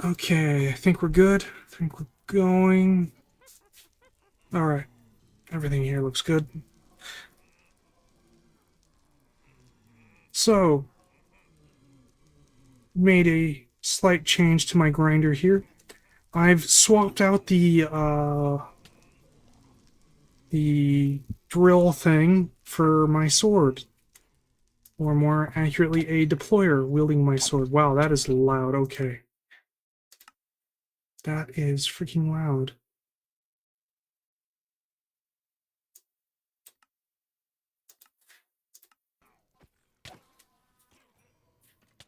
Okay, I think we're good. I think we're going. Alright, everything here looks good. So, made a slight change to my grinder here. I've swapped out the drill thing for my sword. Or more accurately, a deployer wielding my sword. Wow, that is loud. Okay. That is freaking loud.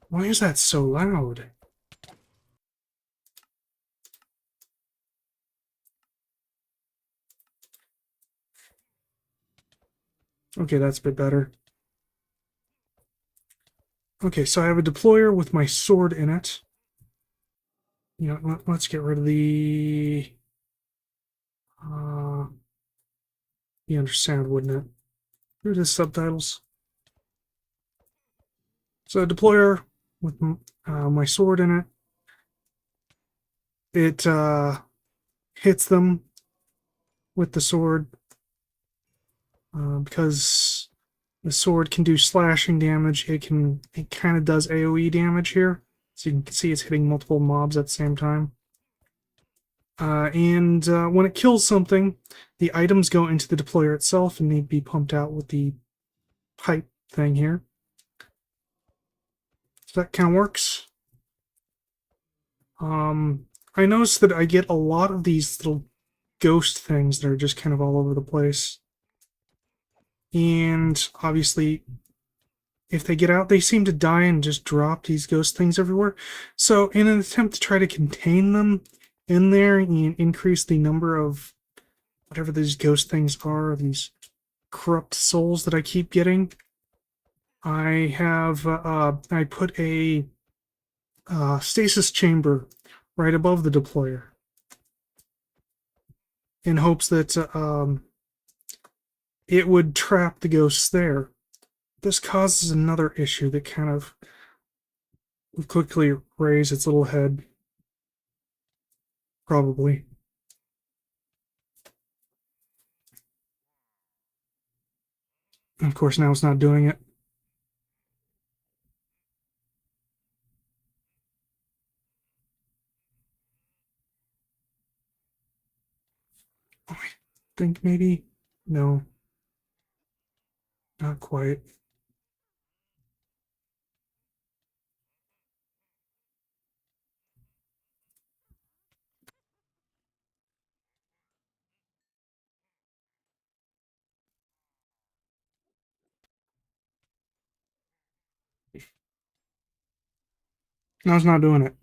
Why is that so loud? Okay, that's a bit better. Okay, so I have a deployer with my sword in it. You know, let's get rid of the... be under sound, wouldn't it? Here it is, subtitles. So a deployer with my sword in it. It hits them with the sword because the sword can do slashing damage. It kind of does AoE damage here. So you can see it's hitting multiple mobs at the same time. And when it kills something, the items go into the deployer itself and need to be pumped out with the pipe thing here. So that kind of works. I noticed that I get a lot of these little ghost things that are just kind of all over the place. And obviously, if they get out, they seem to die and just drop these ghost things everywhere. So, in an attempt to try to contain them in there and increase the number of whatever these ghost things are, these corrupt souls that I keep getting, I put a stasis chamber right above the deployer in hopes that it would trap the ghosts there. This causes another issue that kind of would quickly raise its little head. Probably. Of course, now it's not doing it. Oh, I think maybe. No, not quite. No, it's not doing it.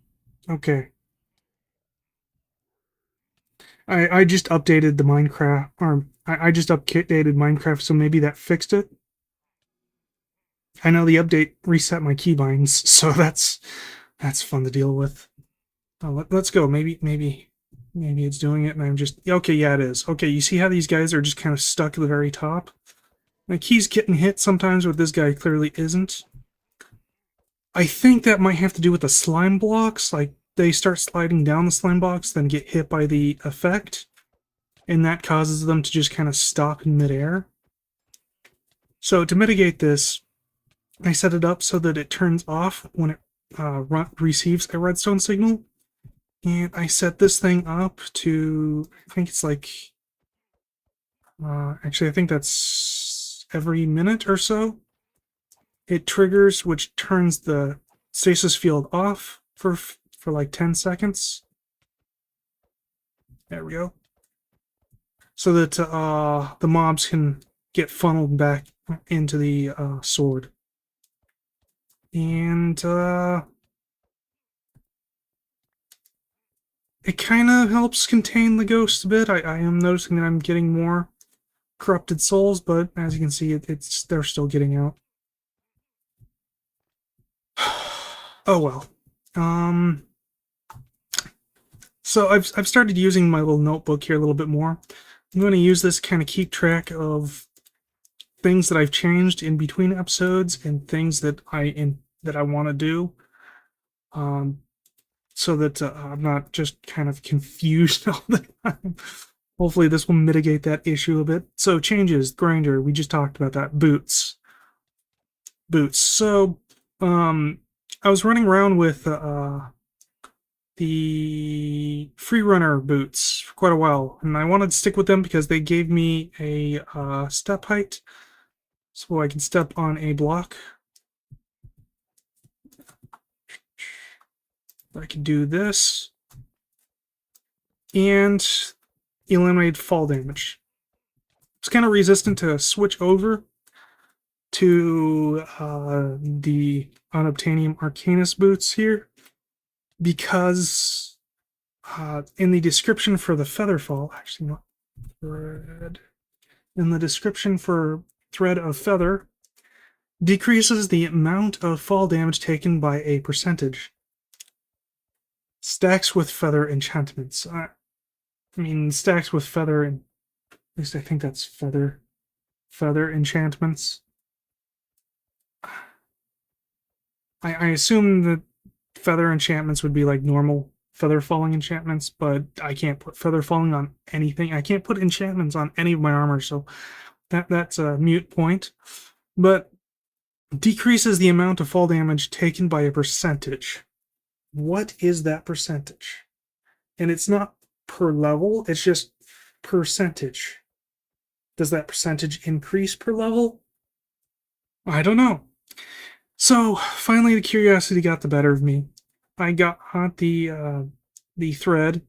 Okay. I just updated the Minecraft, or I just updated Minecraft, so maybe that fixed it. I know the update reset my keybinds, so that's fun to deal with. Let's go. Maybe it's doing it, and I'm just okay. Yeah, it is. Okay, you see how these guys are just kind of stuck at the very top? Like he's getting hit sometimes, but this guy clearly isn't. I think that might have to do with the slime blocks. Like they start sliding down the slime blocks, then get hit by the effect, and that causes them to just kind of stop in midair. So to mitigate this, I set it up so that it turns off when it receives a redstone signal. And I set this thing up to, I think it's like, actually, I think that's every minute or so. It triggers, which turns the stasis field off for like 10 seconds. There we go. So that the mobs can get funneled back into the sword. And it kind of helps contain the ghosts a bit. I am noticing that I'm getting more corrupted souls, but as you can see, they're still getting out. Oh well. So I've started using my little notebook here a little bit more. I'm going to use this to kind of keep track of things that I've changed in between episodes and things that I want to do. Um, so that I'm not just kind of confused all the time. Hopefully this will mitigate that issue a bit. So changes, grinder, we just talked about that. Boots. So I was running around with the Freerunner boots for quite a while, and I wanted to stick with them because they gave me a step height, so I can step on a block. I can do this, and eliminate fall damage. It's kind of resistant to switch over to the Unobtainium Arcanus boots here, because in the description for the Featherfall, actually not thread, in the description for Thread of Feather, decreases the amount of fall damage taken by a percentage. Stacks with Feather enchantments. I mean, stacks with Feather, and at least I think that's Feather enchantments. I assume that Feather enchantments would be like normal feather falling enchantments, but I can't put feather falling on anything. I can't put enchantments on any of my armor, so that's a mute point. But decreases the amount of fall damage taken by a percentage. What is that percentage? And it's not per level, it's just percentage. Does that percentage increase per level? I don't know. So finally, the curiosity got the better of me. I got the thread,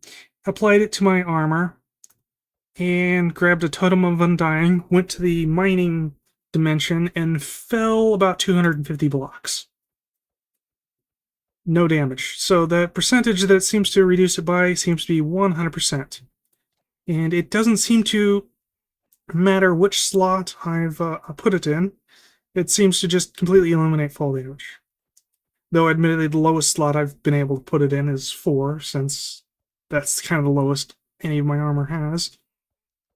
applied it to my armor, and grabbed a Totem of Undying, went to the mining dimension, and fell about 250 blocks. No damage. So the percentage that it seems to reduce it by seems to be 100%. And it doesn't seem to matter which slot I've put it in. It seems to just completely eliminate fall damage. Though admittedly the lowest slot I've been able to put it in is 4, since that's kind of the lowest any of my armor has.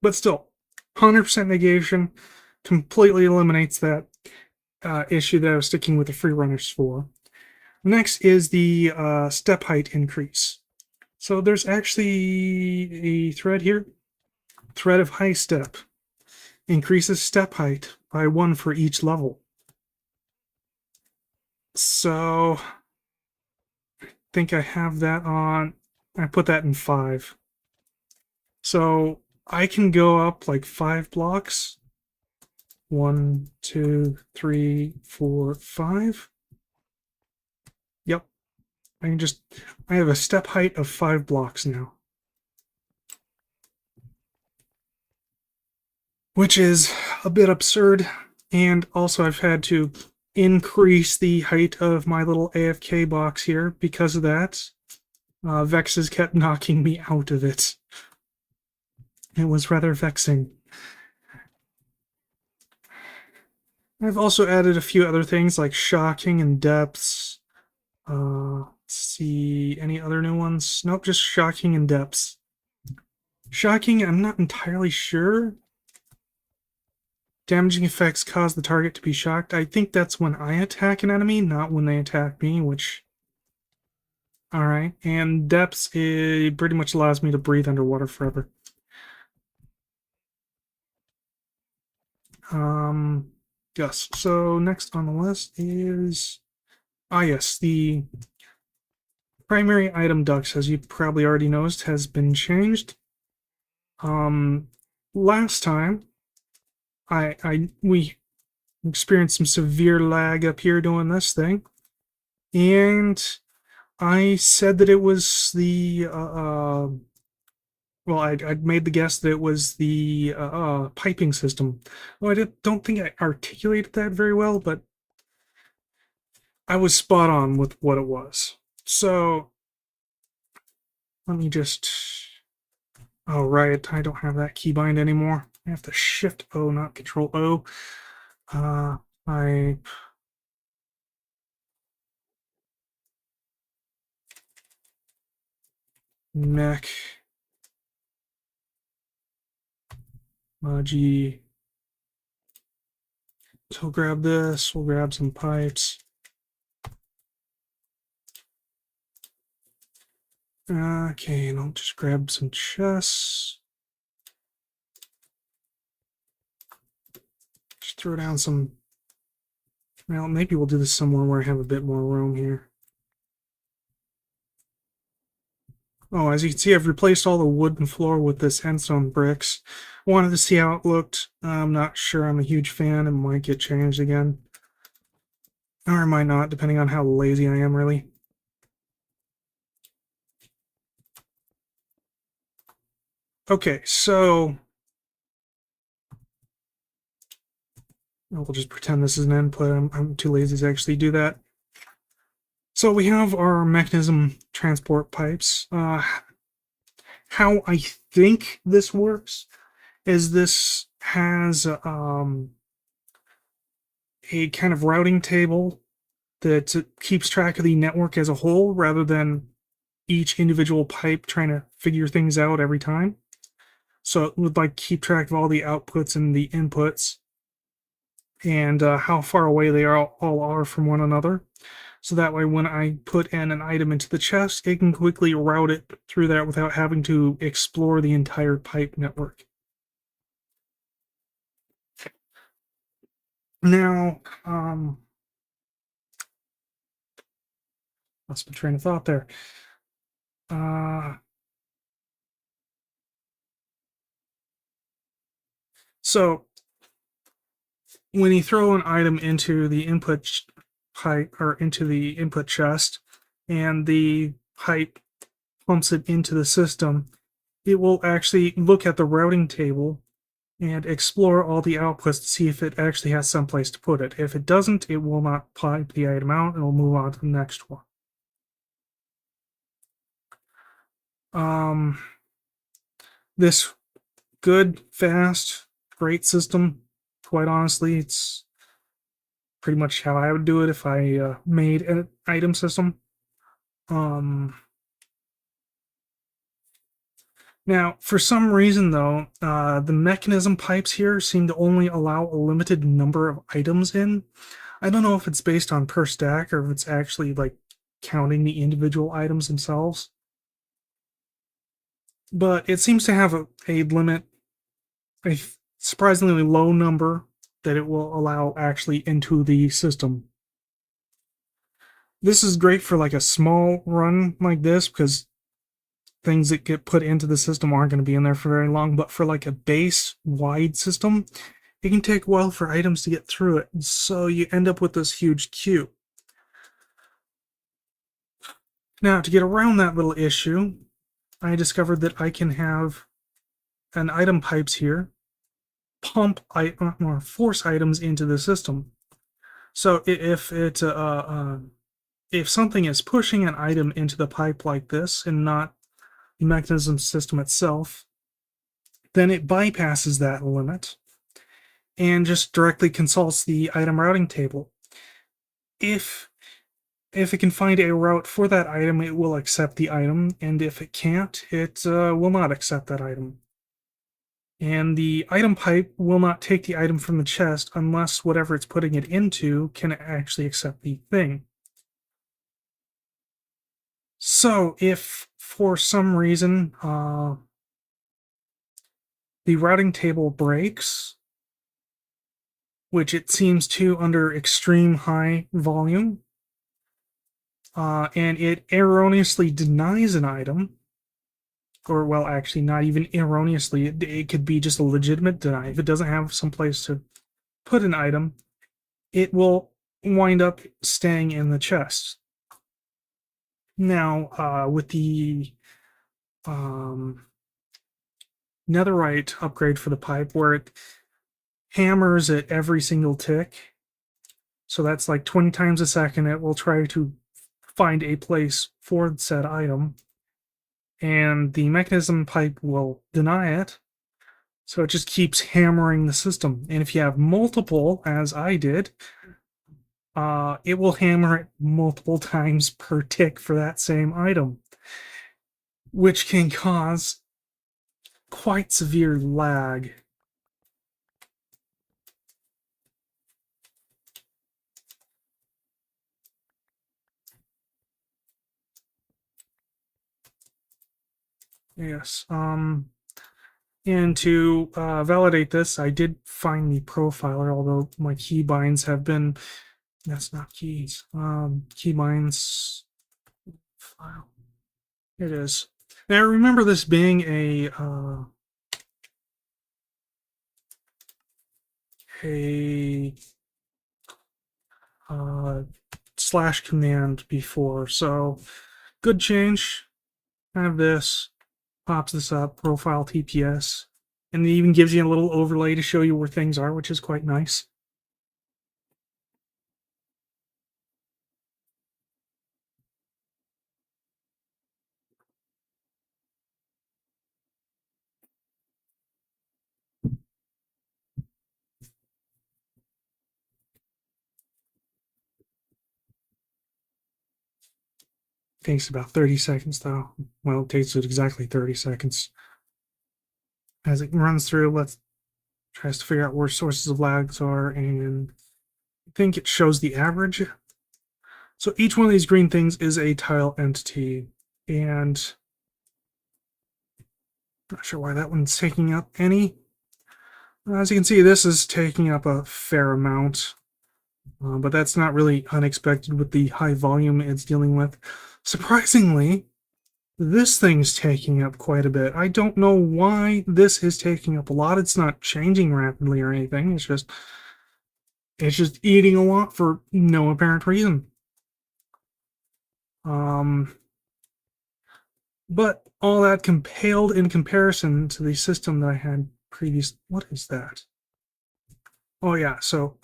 But still, 100% negation completely eliminates that issue that I was sticking with the Freerunners for. Next is the step height increase. So there's actually a thread here. Thread of High Step. Increases step height by 1 for each level. So I think I have that on. I put that in 5. So I can go up like 5 blocks. 1, 2, 3, 4, 5. Yep. I have a step height of 5 blocks now. Which is a bit absurd. And also I've had to increase the height of my little AFK box here because of that. Vexes kept knocking me out of it. It was rather vexing. I've also added a few other things like shocking and depths. Let's see, any other new ones? Nope, just shocking and depths. Shocking, I'm not entirely sure. Damaging effects cause the target to be shocked. I think that's when I attack an enemy, not when they attack me, which... Alright, and depths, it pretty much allows me to breathe underwater forever. Yes, so next on the list is... yes, the primary item ducts, as you probably already noticed, has been changed. Last time, we experienced some severe lag up here doing this thing, and I said that it was the well, I'd made the guess that it was the piping system. Well, I don't think I articulated that very well, but I was spot on with what it was. So let me just... Oh, right, I don't have that keybind anymore. I have to Shift O, not Control O. Pipe. Mech. G. So we'll grab this, we'll grab some pipes. Okay, and I'll just grab some chests. Just throw down some. Well, maybe we'll do this somewhere where I have a bit more room here. Oh, as you can see, I've replaced all the wooden floor with this sandstone bricks. Wanted to see how it looked. I'm not sure I'm a huge fan. It might get changed again. Or it might not, depending on how lazy I am, really. Okay, so we'll just pretend this is an input. I'm too lazy to actually do that. So we have our mechanism transport pipes. How I think this works is this has a kind of routing table that keeps track of the network as a whole rather than each individual pipe trying to figure things out every time. So it would like keep track of all the outputs and the inputs and how far away they all are from one another. So that way when I put in an item into the chest, it can quickly route it through that without having to explore the entire pipe network. Now, lost my train of thought there. Uh, so when you throw an item into the input pipe or into the input chest, and the pipe pumps it into the system, it will actually look at the routing table and explore all the outputs to see if it actually has someplace to put it. If it doesn't, it will not pipe the item out and will move on to the next one. Um, this good, fast, great system. Quite honestly, it's pretty much how I would do it if I made an item system. Um, Now, for some reason, though, the mechanism pipes here seem to only allow a limited number of items in. I don't know if it's based on per stack or if it's actually like counting the individual items themselves. But it seems to have a limit, a surprisingly low number that it will allow actually into the system. This is great for like a small run like this because things that get put into the system aren't going to be in there for very long. But for like a base wide system, it can take a while for items to get through it. So you end up with this huge queue. Now, to get around that little issue, I discovered that I can have an item pipes here pump or force items into the system. So if something is pushing an item into the pipe like this and not the mechanism system itself, then it bypasses that limit and just directly consults the item routing table. If it can find a route for that item, it will accept the item, and if it can't, it will not accept that item. And the item pipe will not take the item from the chest unless whatever it's putting it into can actually accept the thing. So if for some reason the routing table breaks, which it seems to under extreme high volume, and it erroneously denies an item, or well, actually, not even erroneously, it could be just a legitimate deny. If it doesn't have some place to put an item, it will wind up staying in the chest. Now, with the netherite upgrade for the pipe, where it hammers at every single tick, so that's like 20 times a second, it will try to find a place for said item, and the mechanism pipe will deny it. So it just keeps hammering the system. And if you have multiple, as I did, it will hammer it multiple times per tick for that same item, which can cause quite severe lag. Yes. And to validate this, I did find the profiler, although my keybinds have been. That's not keys. Keybinds file. Here it is. Now I remember this being a uh, slash command before, so good change. I have this, pops this up, profile TPS, and it even gives you a little overlay to show you where things are, which is quite nice. Takes about 30 seconds though. Well, it takes it exactly 30 seconds. As it runs through, tries to figure out where sources of lags are, and I think it shows the average. So each one of these green things is a tile entity, and I'm not sure why that one's taking up any. As you can see, this is taking up a fair amount, but that's not really unexpected with the high volume it's dealing with. Surprisingly, this thing's taking up quite a bit. I don't know why this is taking up a lot. It's not changing rapidly or anything. It's just eating a lot for no apparent reason. But all that paled in comparison to the system that I had previous. What is that? Oh yeah, so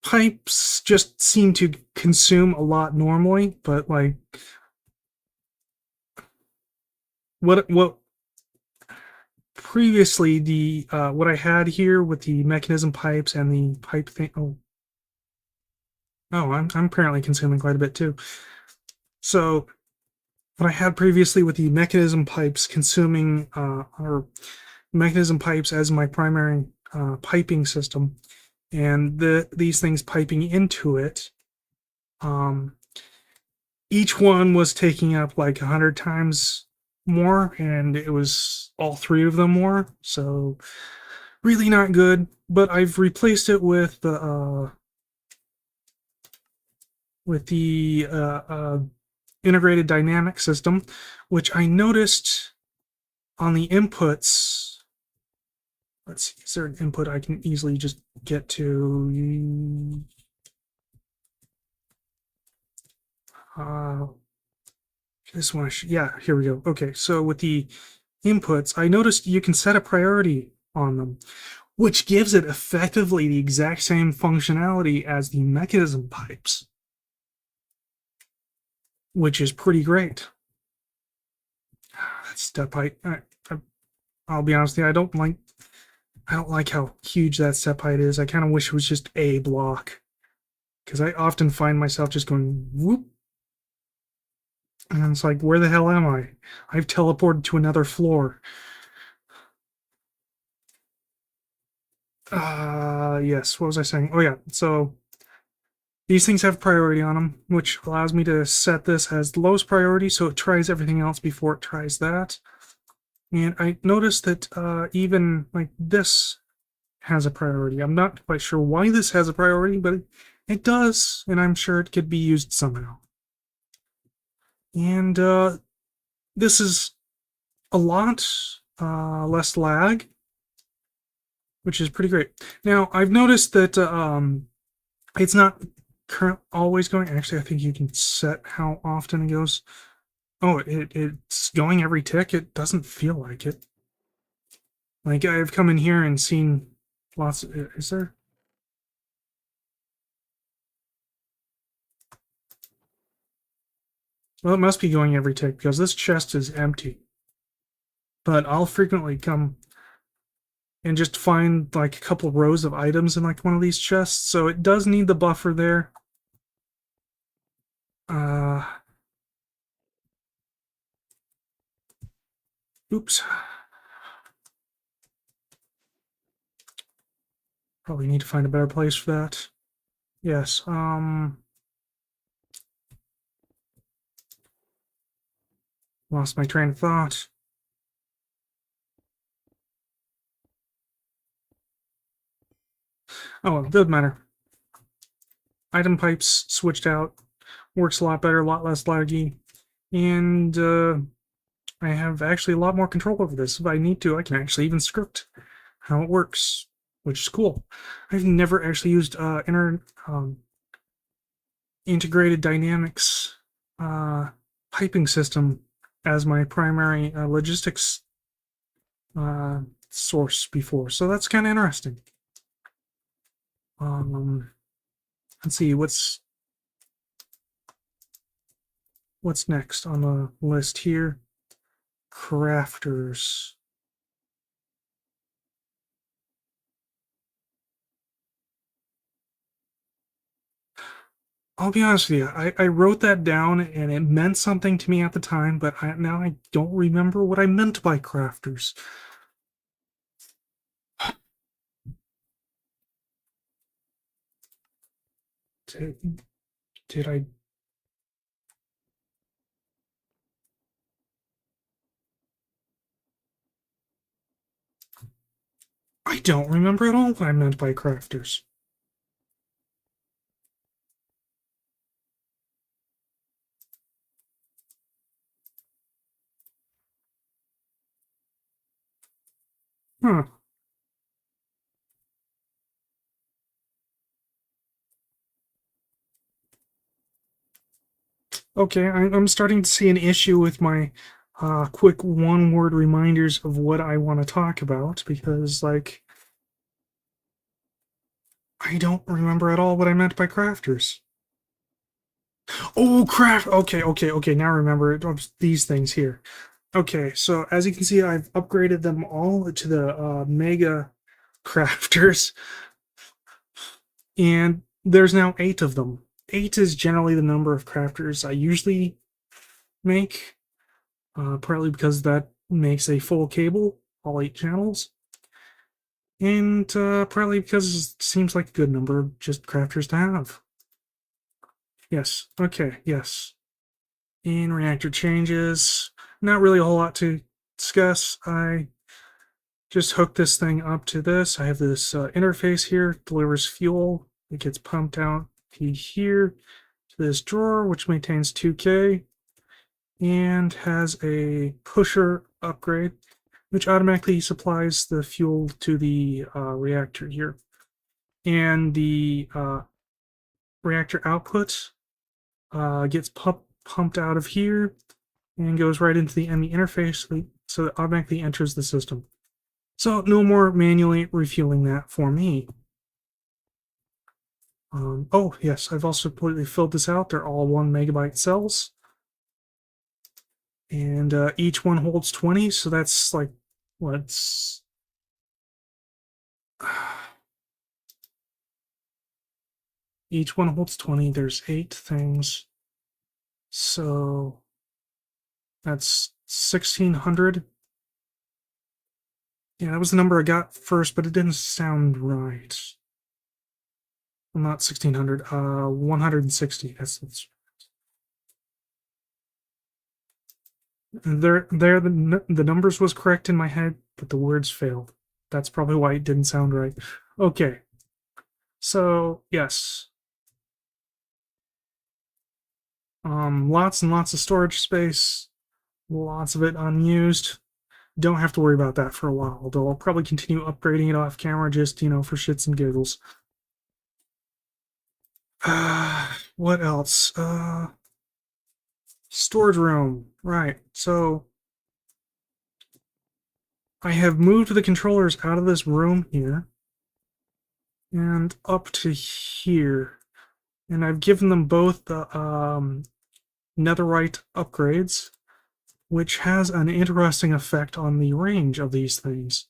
pipes just seem to consume a lot normally, but like what previously the what I had here with the mechanism pipes and the pipe thing. Oh, I'm apparently consuming quite a bit too. So what I had previously with the mechanism pipes consuming or mechanism pipes as my primary piping system, and these things piping into it, um, each one was taking up like 100 times more, and it was all three of them more. So really not good. But I've replaced it with the integrated dynamic system, which I noticed on the inputs. Let's see, is there an input I can easily just get to? This one, yeah, here we go. Okay, so with the inputs, I noticed you can set a priority on them, which gives it effectively the exact same functionality as the mechanism pipes, which is pretty great. That step height, I'll be honest with you, I don't like how huge that step height is. I kind of wish it was just a block, because I often find myself just going whoop, and it's like, where the hell am I? I've teleported to another floor. Yes, what was I saying? Oh yeah, so these things have priority on them, which allows me to set this as the lowest priority, so it tries everything else before it tries that. And I noticed that even like this has a priority. I'm not quite sure why this has a priority, but it does, and I'm sure it could be used somehow. And this is a lot less lag, which is pretty great. Now, I've noticed that it's not always going. Actually, I think you can set how often it goes. Oh, it's going every tick. It doesn't feel like it. Like I've come in here and seen lots of. Is there? Well, it must be going every tick because this chest is empty. But I'll frequently come and just find like a couple rows of items in like one of these chests. So it does need the buffer there. Oops. Probably need to find a better place for that. Yes. Lost my train of thought. Oh, well, doesn't matter. Item pipes switched out. Works a lot better, a lot less laggy. And I have actually a lot more control over this. If I need to, I can actually even script how it works, which is cool. I've never actually used integrated dynamics piping system as my primary logistics source before, so that's kind of interesting. Let's see what's next on the list here. Crafters. I'll be honest with you. I wrote that down and it meant something to me at the time, but now I don't remember what I meant by crafters. Did I? I don't remember at all what I meant by crafters. Huh. Okay, I'm starting to see an issue with my quick one-word reminders of what I want to talk about because, like, I don't remember at all what I meant by crafters. Oh, craft! Okay. Now I remember it. These things here. Okay, so as you can see, I've upgraded them all to the Mega Crafters, and there's now 8 of them. 8 is generally the number of crafters I usually make, partly because that makes a full cable, all 8 channels, and partly because it seems like a good number of just crafters to have. Yes, okay, yes. In reactor changes, not really a whole lot to discuss. I just hook this thing up to this. I have this interface here, delivers fuel. It gets pumped out to here, to this drawer, which maintains 2K, and has a pusher upgrade, which automatically supplies the fuel to the reactor here. And the reactor output gets pumped out of here and goes right into the ME interface, so it automatically enters the system. So no more manually refueling that for me. Oh, yes, I've also completely filled this out. They're all 1 megabyte cells. And each one holds 20, so that's like, what's... Each one holds 20. There's 8 things. So that's 1,600. Yeah, that was the number I got first, but it didn't sound right. Well, not 1,600, 160. That's the numbers was correct in my head, but the words failed. That's probably why it didn't sound right. Okay. So, yes. Lots and lots of storage space, lots of it unused. Don't have to worry about that for a while, although I'll probably continue upgrading it off camera just, for shits and giggles. What else? Storage room. Right. So I have moved the controllers out of this room here and up to here. And I've given them both the netherite upgrades, which has an interesting effect on the range of these things.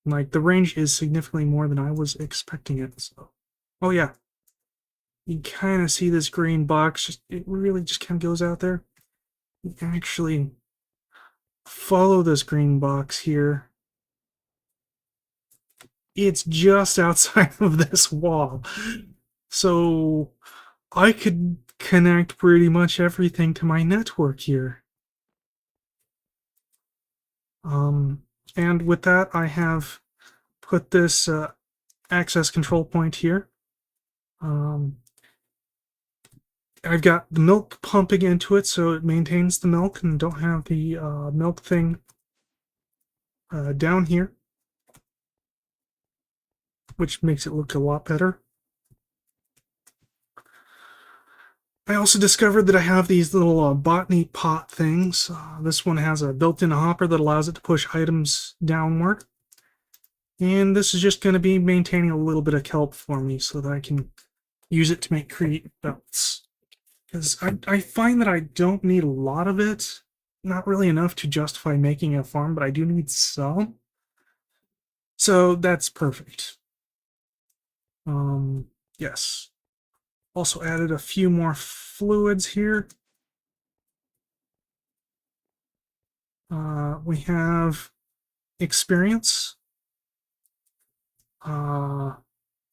Like, the range is significantly more than I was expecting it. So, oh yeah, you kind of see this green box. It really just kind of goes out there. You actually follow this green box here. It's just outside of this wall. So I could connect pretty much everything to my network here. And with that, I have put this access control point here. I've got the milk pumping into it, so it maintains the milk, and don't have the milk thing down here, which makes it look a lot better. I also discovered that I have these little botany pot things. This one has a built-in hopper that allows it to push items downward. And this is just going to be maintaining a little bit of kelp for me so that I can use it to create belts. Because I find that I don't need a lot of it. Not really enough to justify making a farm, but I do need some. So that's perfect. Yes. Also added a few more fluids here. We have experience,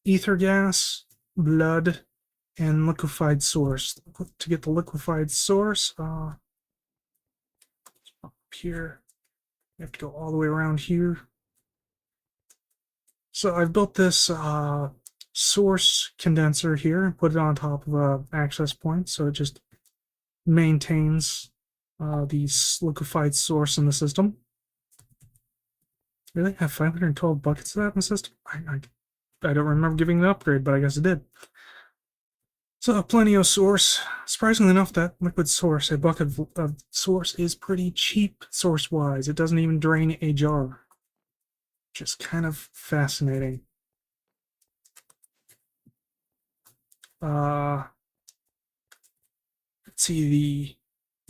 ether gas, blood, and liquefied source. To get the liquefied source, up here, you have to go all the way around here. So I've built this source condenser here and put it on top of an access point, so it just maintains the liquefied source in the system. Really? Have 512 buckets of that in the system? I don't remember giving an upgrade, but I guess it did. So plenty of source. Surprisingly enough, that liquid source, a bucket of source, is pretty cheap source-wise. It doesn't even drain a jar. Just kind of fascinating. Let's see, the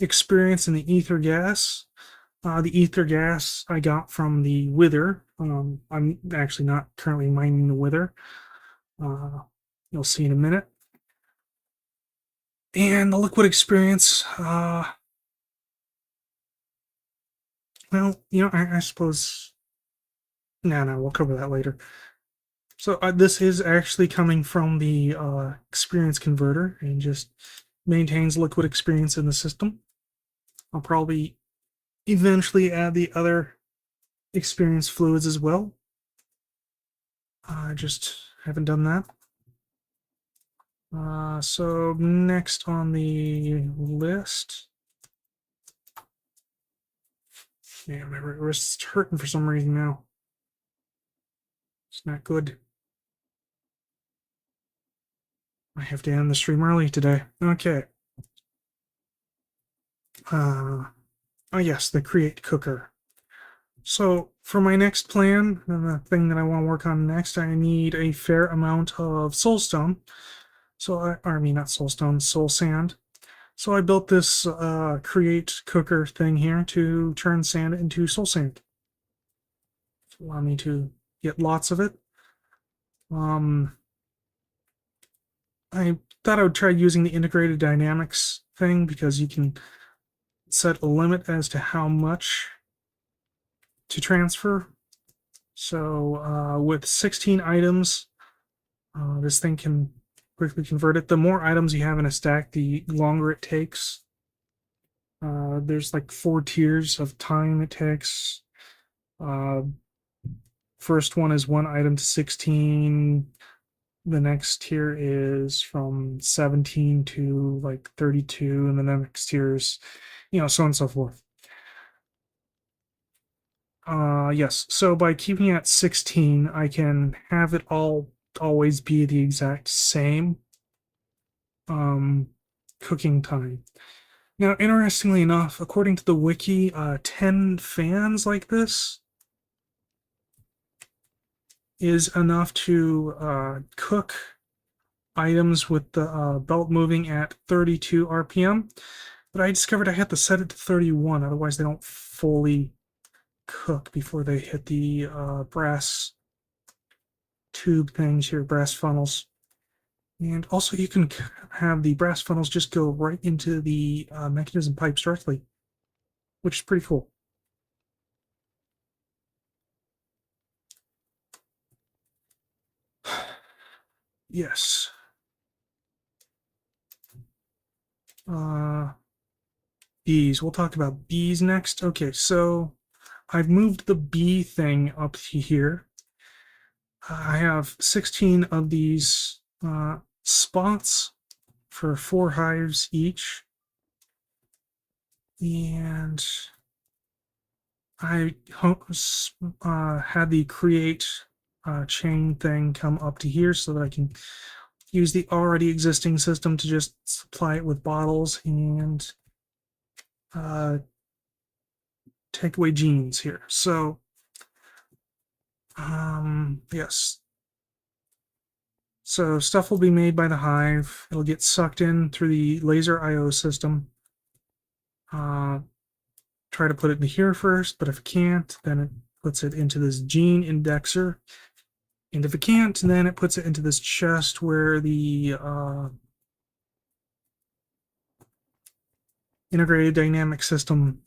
experience in the ether gas. The ether gas I got from the wither. I'm actually not currently mining the wither. You'll see in a minute. And the liquid experience, well, I suppose, no, we'll cover that later. So this is actually coming from the experience converter and just maintains liquid experience in the system. I'll probably eventually add the other experience fluids as well. I just haven't done that. So next on the list, yeah, my wrist's hurting for some reason now. It's not good. I have to end the stream early today. Okay. Oh yes, the create cooker. So for my next plan, and the thing that I want to work on next, I need a fair amount of soulstone. So I mean not soulstone, soul sand. So I built this create cooker thing here to turn sand into soul sand. Allow me to get lots of it. I thought I would try using the integrated dynamics thing because you can set a limit as to how much to transfer. So with 16 items, this thing can quickly convert it. The more items you have in a stack, the longer it takes. There's like 4 tiers of time it takes. First one is 1 item to 16. The next tier is from 17 to like 32, and then the next tier is, so on and so forth. Yes, so by keeping it at 16, I can have it always be the exact same cooking time. Now, interestingly enough, according to the wiki, 10 fans like this is enough to cook items with the belt moving at 32 RPM. But I discovered I had to set it to 31, otherwise they don't fully cook before they hit the brass tube things here, brass funnels. And also you can have the brass funnels just go right into the mechanism pipes directly, which is pretty cool. Yes. Bees. We'll talk about bees next. Okay, so I've moved the bee thing up to here. I have 16 of these spots for 4 hives each. And I had the create chain thing come up to here so that I can use the already existing system to just supply it with bottles and take away genes here. So, yes. So stuff will be made by the hive. It'll get sucked in through the laser IO system. Try to put it in here first, but if it can't, then it puts it into this gene indexer. And if it can't, then it puts it into this chest where the integrated dynamic system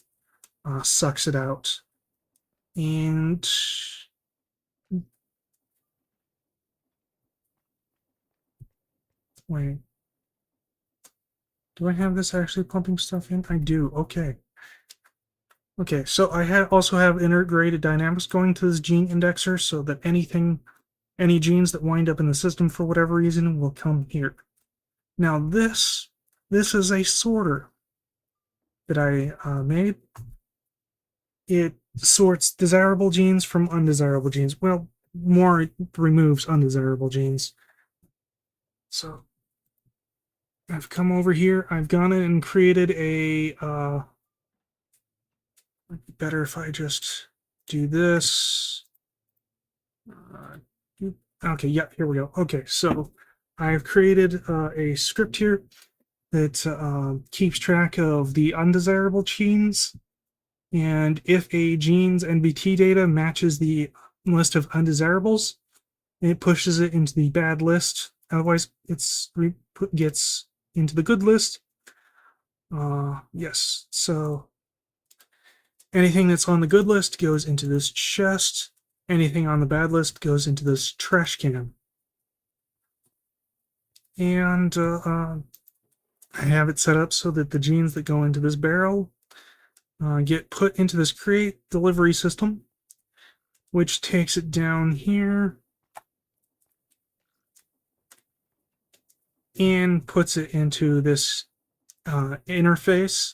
sucks it out. And wait, do I have this actually pumping stuff in? I do. Okay. Okay, so I also have integrated dynamics going to this gene indexer so that any genes that wind up in the system for whatever reason will come here. Now this is a sorter that I made. It sorts desirable genes from undesirable genes. Well, more it removes undesirable genes. So I've come over here. I've gone in and created a. Might be better if I just do this. Okay, yeah, here we go. Okay, so I've created a script here that keeps track of the undesirable genes. And if a gene's NBT data matches the list of undesirables, it pushes it into the bad list. Otherwise, gets into the good list. Yes, so anything that's on the good list goes into this chest. Anything on the bad list goes into this trash can. And I have it set up so that the genes that go into this barrel get put into this create delivery system, which takes it down here and puts it into this interface,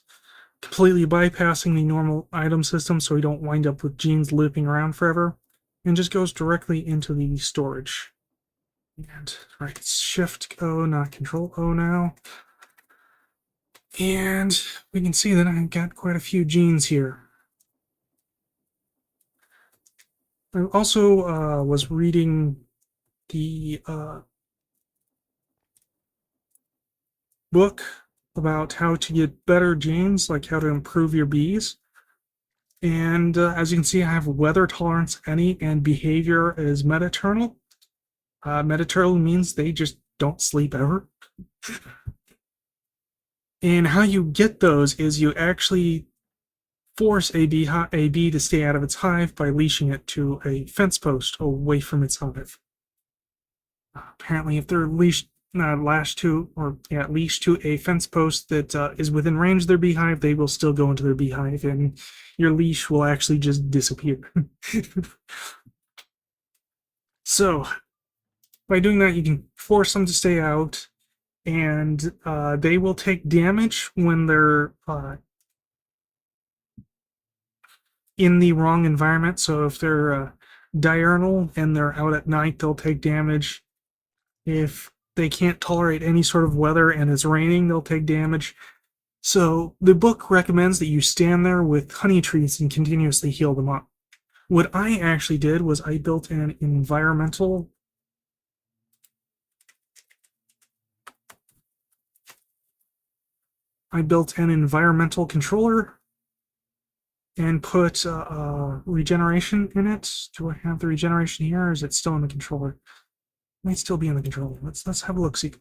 completely bypassing the normal item system so we don't wind up with genes looping around forever, and just goes directly into the storage. And right, Shift O, not Control O now. And we can see that I've got quite a few genes here. I also was reading the book about how to get better genes, like how to improve your bees. And as you can see, I have weather tolerance any and behavior is metaternal. Metaternal means they just don't sleep ever. And how you get those is you actually force a bee to stay out of its hive by leashing it to a fence post away from its hive. Apparently, if they're leashed to a fence post that is within range of their beehive, they will still go into their beehive, and your leash will actually just disappear. So, by doing that, you can force them to stay out, and they will take damage when they're in the wrong environment. So if they're diurnal and they're out at night, they'll take damage. If they can't tolerate any sort of weather and it's raining, they'll take damage. So the book recommends that you stand there with honey trees and continuously heal them up. What I actually did was I built an environmental controller and put regeneration in it. Do I have the regeneration here, or is it still in the controller? It might still be in the controller. Let's have a look-see.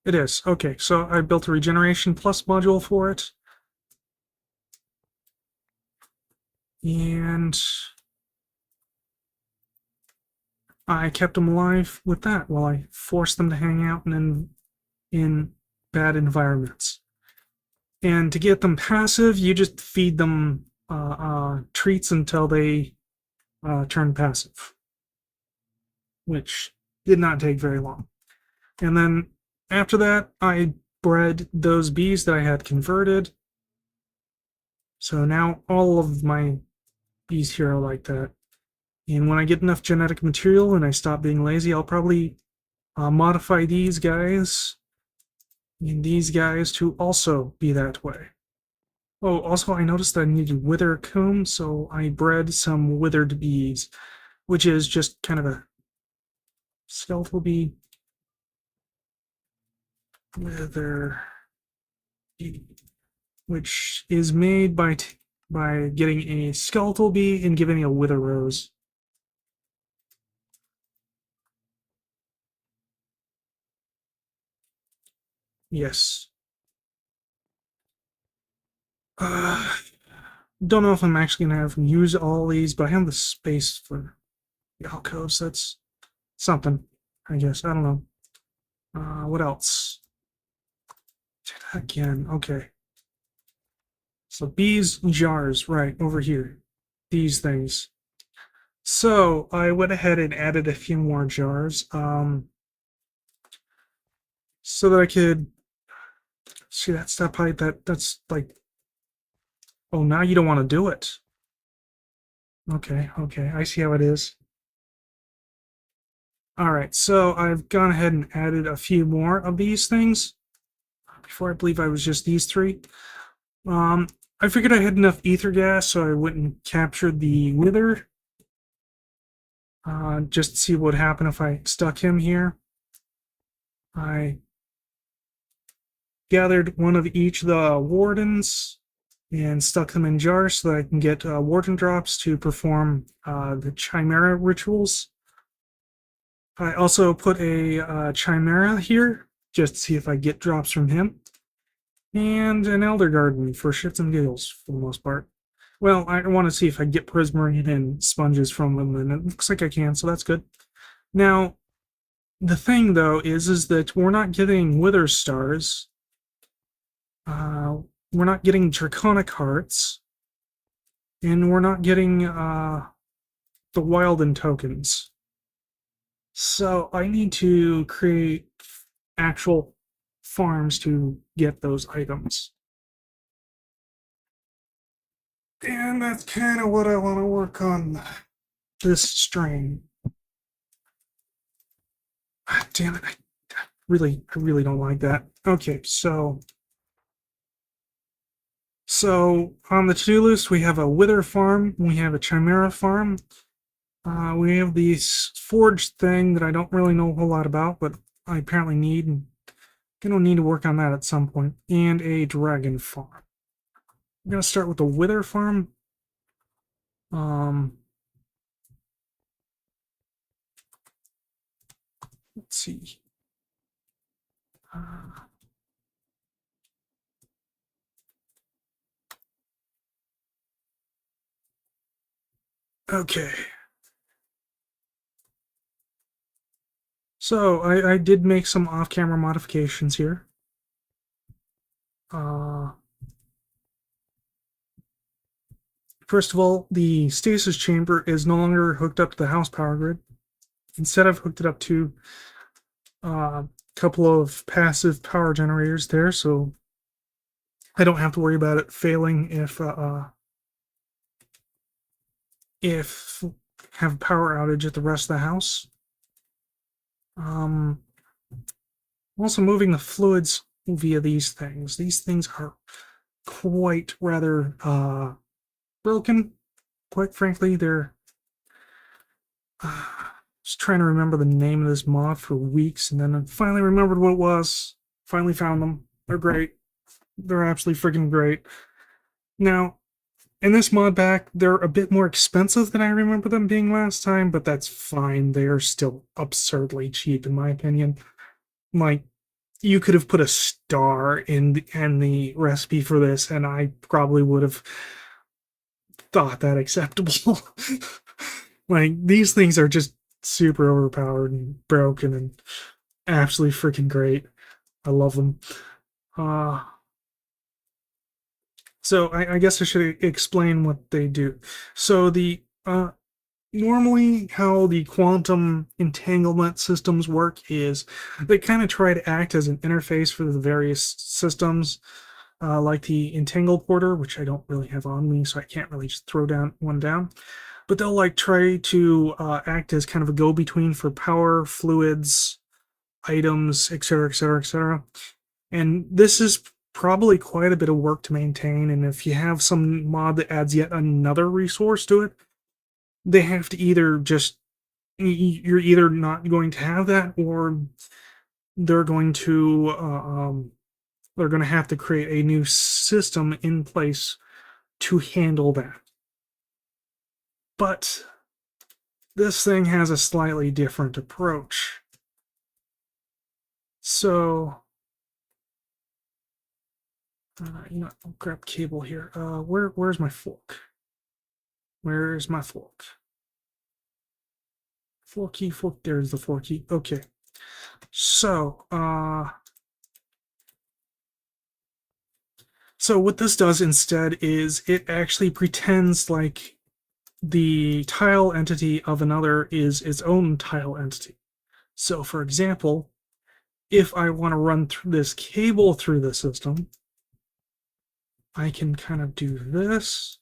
It is. Okay, so I built a regeneration plus module for it. And I kept them alive with that while I forced them to hang out in bad environments. And to get them passive, you just feed them treats until they turned passive, which did not take very long. And then after that, I bred those bees that I had converted. So now all of my bees here are like that. And when I get enough genetic material and I stop being lazy, I'll probably modify these guys and these guys to also be that way. Oh, also I noticed that I needed wither comb, so I bred some withered bees, which is just kind of a skeletal bee. Wither bee, which is made by getting a skeletal bee and giving a wither rose. Yes. Uh, don't know if I'm actually gonna have use all these, but I have the space for the alcoves. That's something, I guess. I don't know. What else? Again, okay. So bees jars, right over here. These things. So I went ahead and added a few more jars, so that I could see that step height. That's like, oh, now you don't want to do it. Okay, okay, I see how it is. All right, so I've gone ahead and added a few more of these things. Before, I believe I was just these three. Um, I figured I had enough ether gas, so I went and captured the wither. Just to see what would happen if I stuck him here. I gathered one of each of the wardens and stuck them in jars so that I can get warden drops to perform the chimera rituals. I also put a chimera here just to see if I get drops from him. And an elder garden for shits and giggles for the most part. Well, I want to see if I get prismarine and sponges from them, and it looks like I can, so that's good. Now, the thing though is that we're not getting wither stars. We're not getting draconic hearts, and we're not getting the wilden tokens. So I need to create actual farms to get those items. And that's kind of what I want to work on this strain. Ah, damn it. I really don't like that. Okay, so on the to-do list, we have a wither farm, we have a chimera farm, we have this forge thing that I don't really know a whole lot about, but I apparently need, and gonna need to work on that at some point, and a dragon farm. I'm gonna start with the wither farm. Let's see. Okay. So I did make some off-camera modifications here. First of all, the stasis chamber is no longer hooked up to the house power grid. Instead, I've hooked it up to a couple of passive power generators there, so I don't have to worry about it failing if have a power outage at the rest of the house. Also moving the fluids via these things. These things are quite rather broken. Quite frankly, they're just trying to remember the name of this mod for weeks, and then I finally remembered what it was. Finally found them. They're great. They're absolutely freaking great. Now, in this mod pack, they're a bit more expensive than I remember them being last time, but that's fine. They're still absurdly cheap, in my opinion. Like, you could have put a star in the recipe for this, and I probably would have thought that acceptable. Like, these things are just super overpowered and broken and absolutely freaking great. I love them. So I guess I should explain what they do. So the normally how the quantum entanglement systems work is they kind of try to act as an interface for the various systems, like the entangle porter, which I don't really have on me, so I can't really just throw down one down. But they'll like try to act as kind of a go-between for power, fluids, items, etc., etc., etc. And this is probably quite a bit of work to maintain. And if you have some mod that adds yet another resource to it, they have to either just you're either not going to have that, or they're going to they're going to have to create a new system in place to handle that. But this thing has a slightly different approach. So, I'll grab cable here. Where's my fork? Where's my fork? Forky, fork. There's the forky. Okay. So, so what this does instead is it actually pretends like the tile entity of another is its own tile entity. So, for example, if I want to run through this cable through the system, I can kind of do this,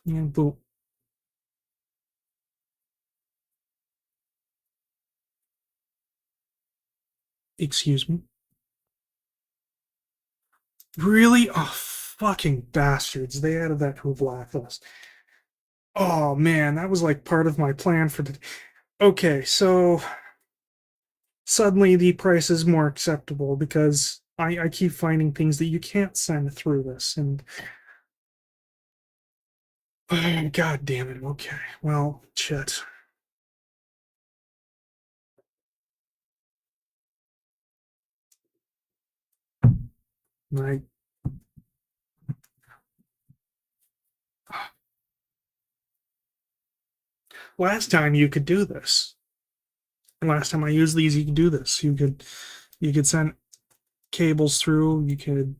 and boom. Excuse me. Really? Oh, fucking bastards. They added that to a blacklist. Oh, man, that was like part of my plan for the... Okay, so suddenly the price is more acceptable because I keep finding things that you can't send through this, and... Oh, God damn it. Okay, well, shit. My... Last time you could do this. Last time I used these, you could do this. You could send cables through. You could...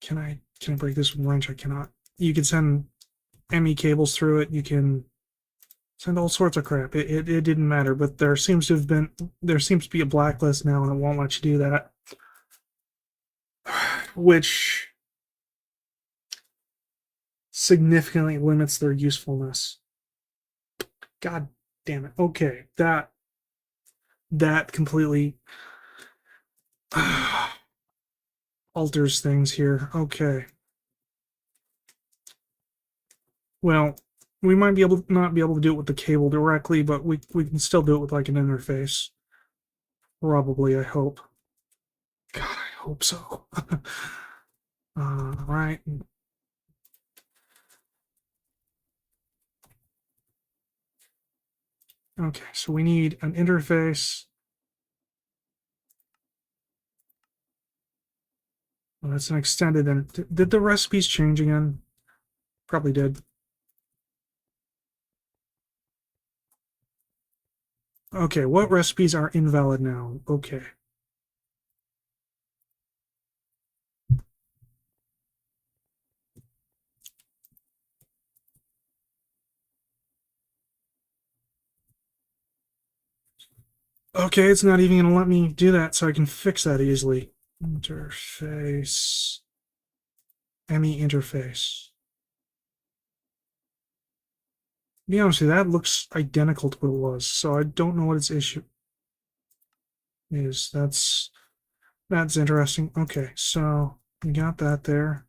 Can I break this with a wrench? I cannot. You could send ME cables through it. You can send all sorts of crap. It didn't matter, but there seems to be a blacklist now, and it won't let you do that, which significantly limits their usefulness. God damn it. Okay, that completely alters things here. Okay. Well, we might be able not be able to do it with the cable directly, but we can still do it with like an interface. Probably, I hope. God, I hope so. Right. Okay, so we need an interface. Well, that's an extended. And did the recipes change again? Probably did. Okay, what recipes are invalid now? Okay. Okay, it's not even going to let me do that, so I can fix that easily. Interface. ME interface. To be honest with you, that looks identical to what it was, so I don't know what its issue is. That's interesting. Okay, so we got that there.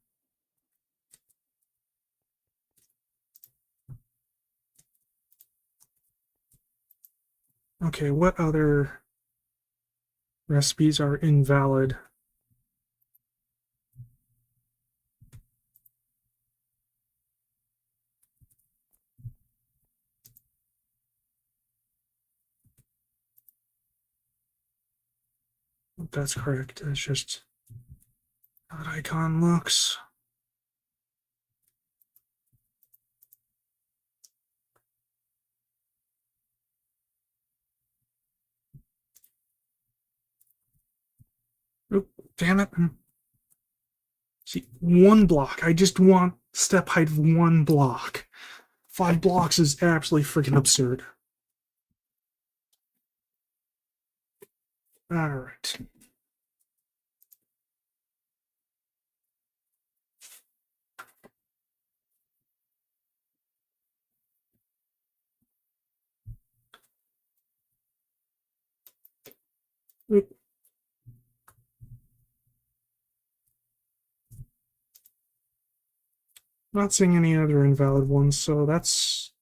Okay, what other recipes are invalid? That's correct. It's just how that icon looks. Oop, damn it. See, one block. I just want step height of one block. 5 blocks is absolutely freaking absurd. All right. Oop, not seeing any other invalid ones, so that's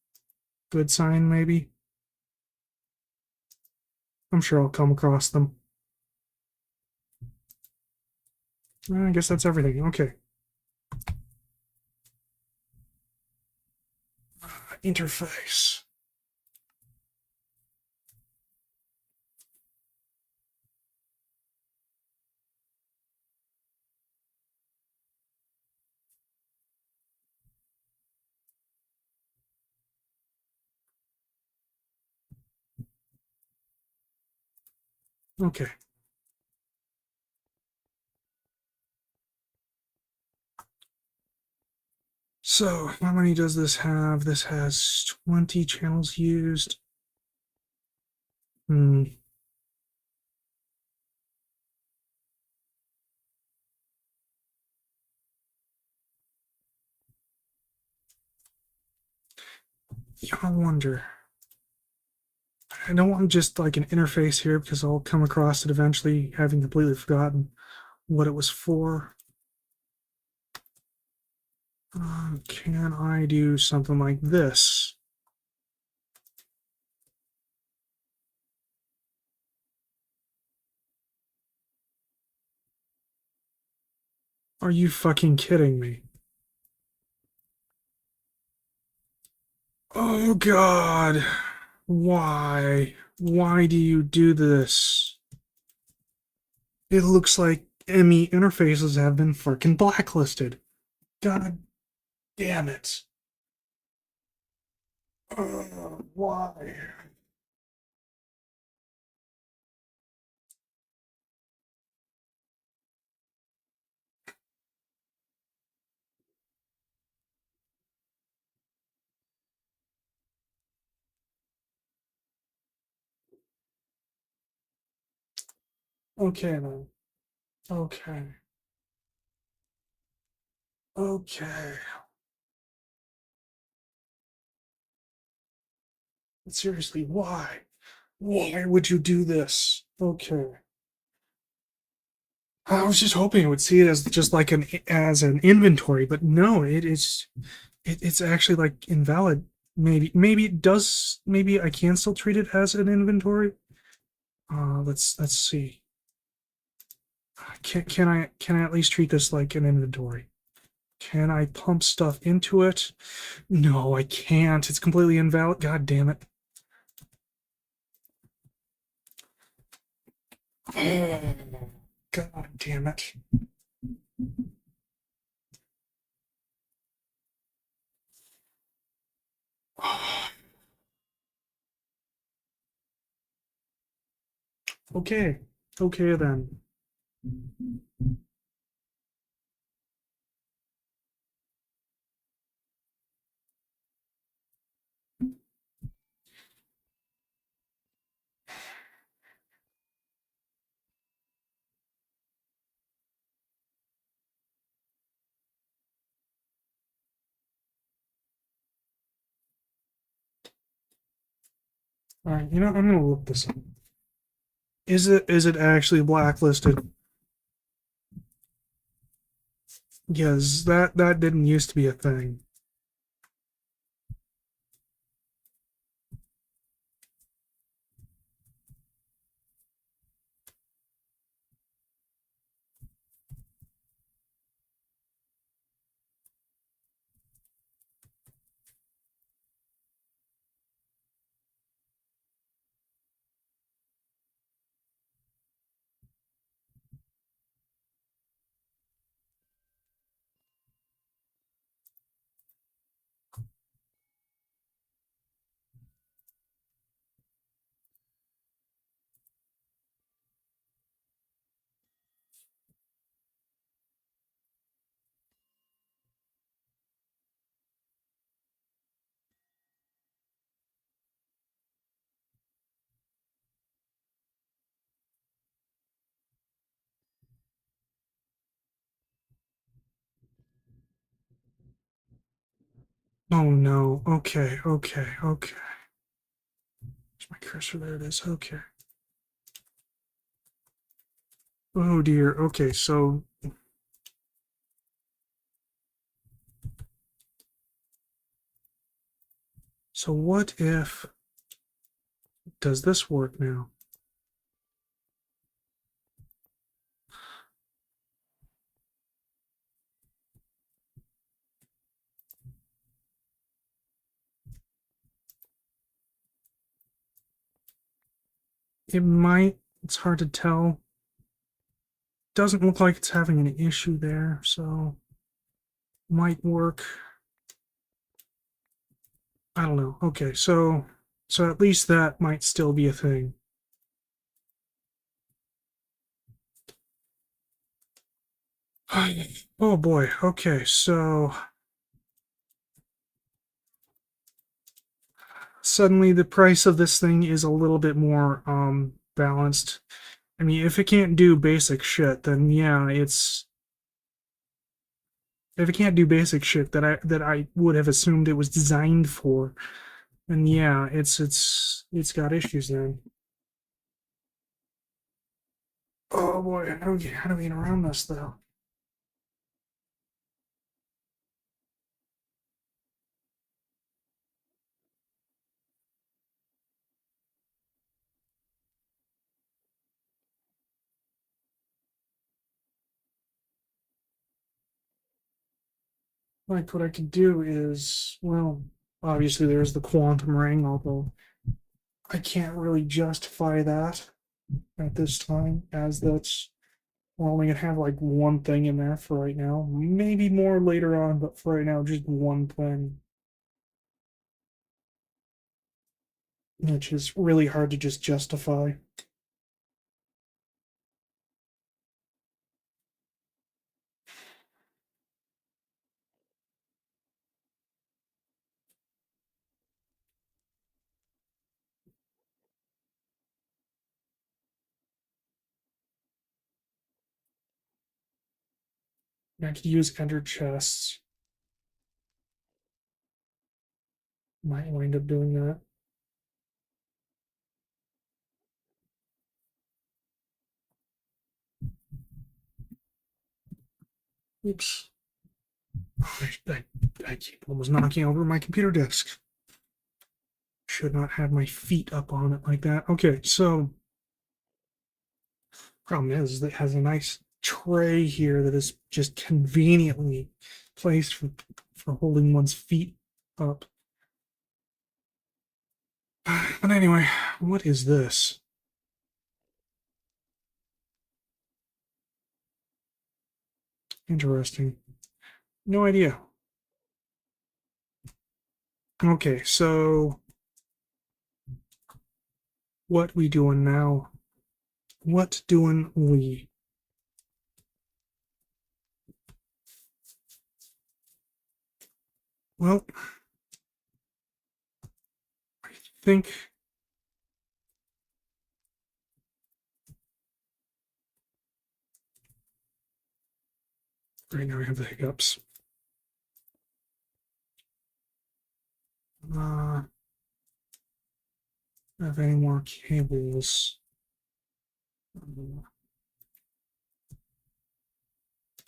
good sign, maybe. I'm sure I'll come across them. I guess that's everything. Okay. Interface. Okay. So, how many does this have? This has 20 channels used. Hmm. Yeah, I wonder. I don't want just like an interface here because I'll come across it eventually, having completely forgotten what it was for. Can I do something like this? Are you fucking kidding me? Oh god. Why? Why do you do this? It looks like ME interfaces have been freaking blacklisted. God damn it. Why? Okay then. Okay. Okay. Seriously, why? Why would you do this? Okay. I was just hoping it would see it as just like an inventory, but no, it's actually like invalid. Maybe it does. Maybe I can still treat it as an inventory. Let's see. Can I at least treat this like an inventory? Can I pump stuff into it? No, I can't. It's completely invalid. God damn it. God damn it. Okay. Okay then. All right, I'm gonna look this up. Is it actually blacklisted? Yes, that didn't used to be a thing. Oh no. Okay, okay, okay. There's my cursor. There it is. Okay. Oh dear. Okay, so what if does this work now? It might. It's hard to tell. Doesn't look like it's having an issue there, so might work. I don't know. Okay, so at least that might still be a thing. Oh boy. Okay, so suddenly the price of this thing is a little bit more balanced. I mean, if it can't do basic shit, then yeah, it's if it can't do basic shit that I would have assumed it was designed for, then yeah, it's got issues then. Oh boy, how do we get around this though? Like what I could do is, well, obviously there's the quantum ring, although I can't really justify that at this time, as that's we're only gonna have like one thing in there for right now. Maybe more later on, but for right now, just one thing, which is really hard to just justify. I could use enter chests. Might wind up doing that. Oops. I keep almost knocking over my computer desk. Should not have my feet up on it like that. Okay, so problem is that it has a nice tray here that is just conveniently placed for holding one's feet up. But anyway, what is this? Interesting. No idea. Okay, so what we doing now? What doing we? Well, I think right now I have the hiccups. Have any more cables?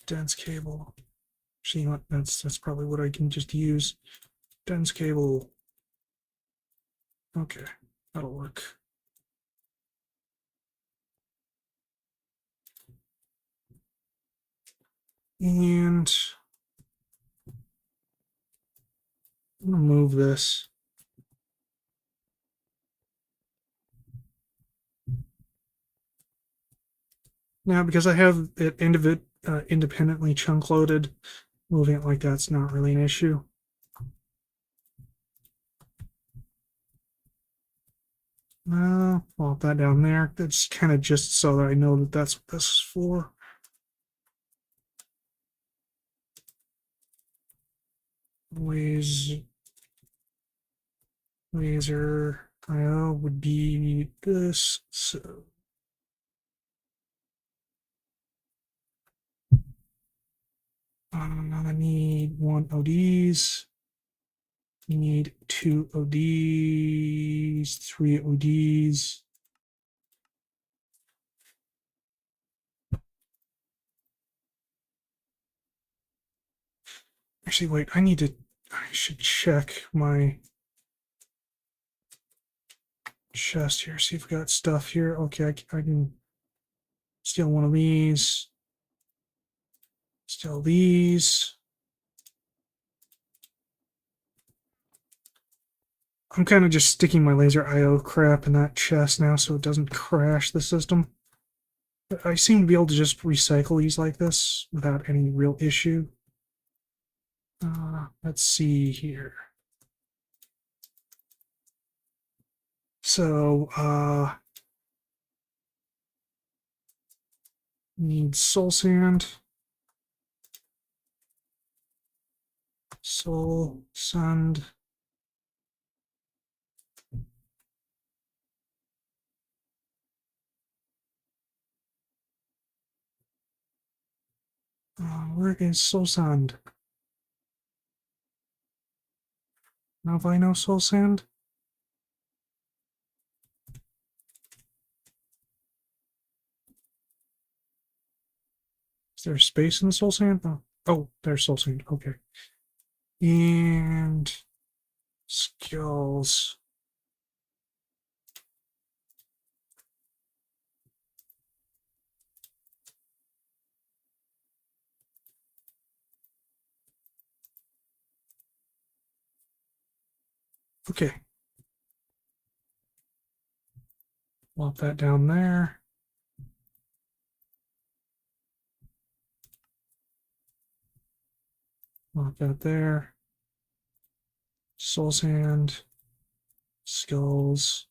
Dense cable. See what? That's probably what I can just use. Dense cable. Okay, that'll work. And I'm gonna move this. Now, because I have it independently chunk loaded, moving it like that's not really an issue. Plop that down there. That's kind of just so that I know that that's what this is for. Laser, laser IO would be this. So I need one of these. Need 2 ODs, 3 ODs. Actually, wait, I should check my chest here, see if we got stuff here. Okay, I can steal one of these. Steal these. I'm kind of just sticking my laser IO crap in that chest now so it doesn't crash the system. But I seem to be able to just recycle these like this without any real issue. Let's see here. So, need soul sand. Soul sand. Where is soul sand? Now if I know soul sand. Is there space in the soul sand? Oh, there's soul sand. Okay. And skills. Okay. Plop that down there. Plop that there. Soul sand. Skills.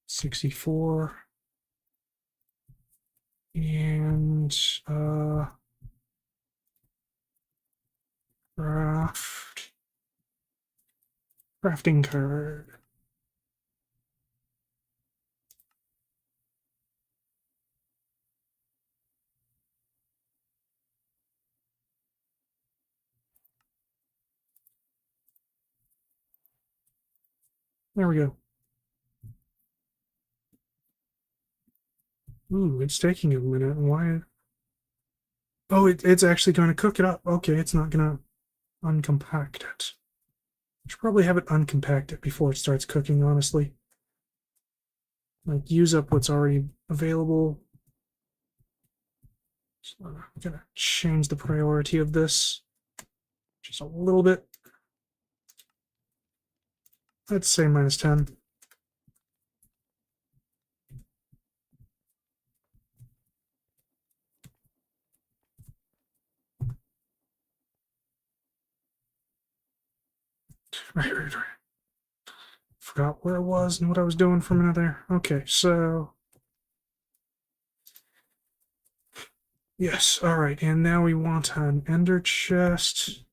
64. And crafting card. There we go. Ooh, it's taking a minute. Why? Oh, it's actually going to cook it up. Okay, it's not going to uncompact it. Should probably have it uncompact it before it starts cooking, honestly. Like, use up what's already available. So I'm going to change the priority of this just a little bit. Let's say -10. Right. Forgot where it was and what I was doing for a minute there. Okay, so yes, all right, and now we want an ender chest.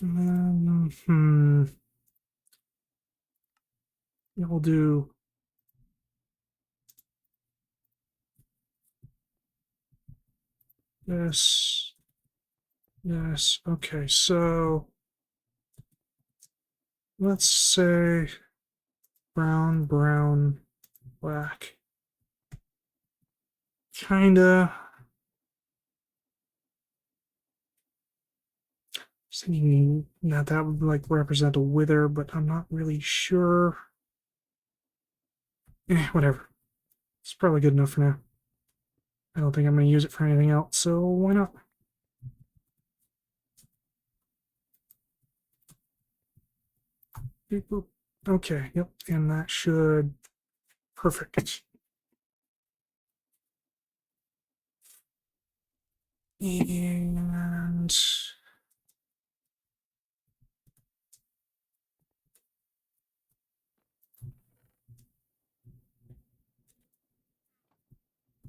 Uh, we'll do this. Yes. Okay. So let's say brown, brown, black. Kinda. Thinking that would like represent a wither, but I'm not really sure. Whatever. It's probably good enough for now. I don't think I'm going to use it for anything else, so why not? Beep, boop. Okay, yep, and that should perfect. And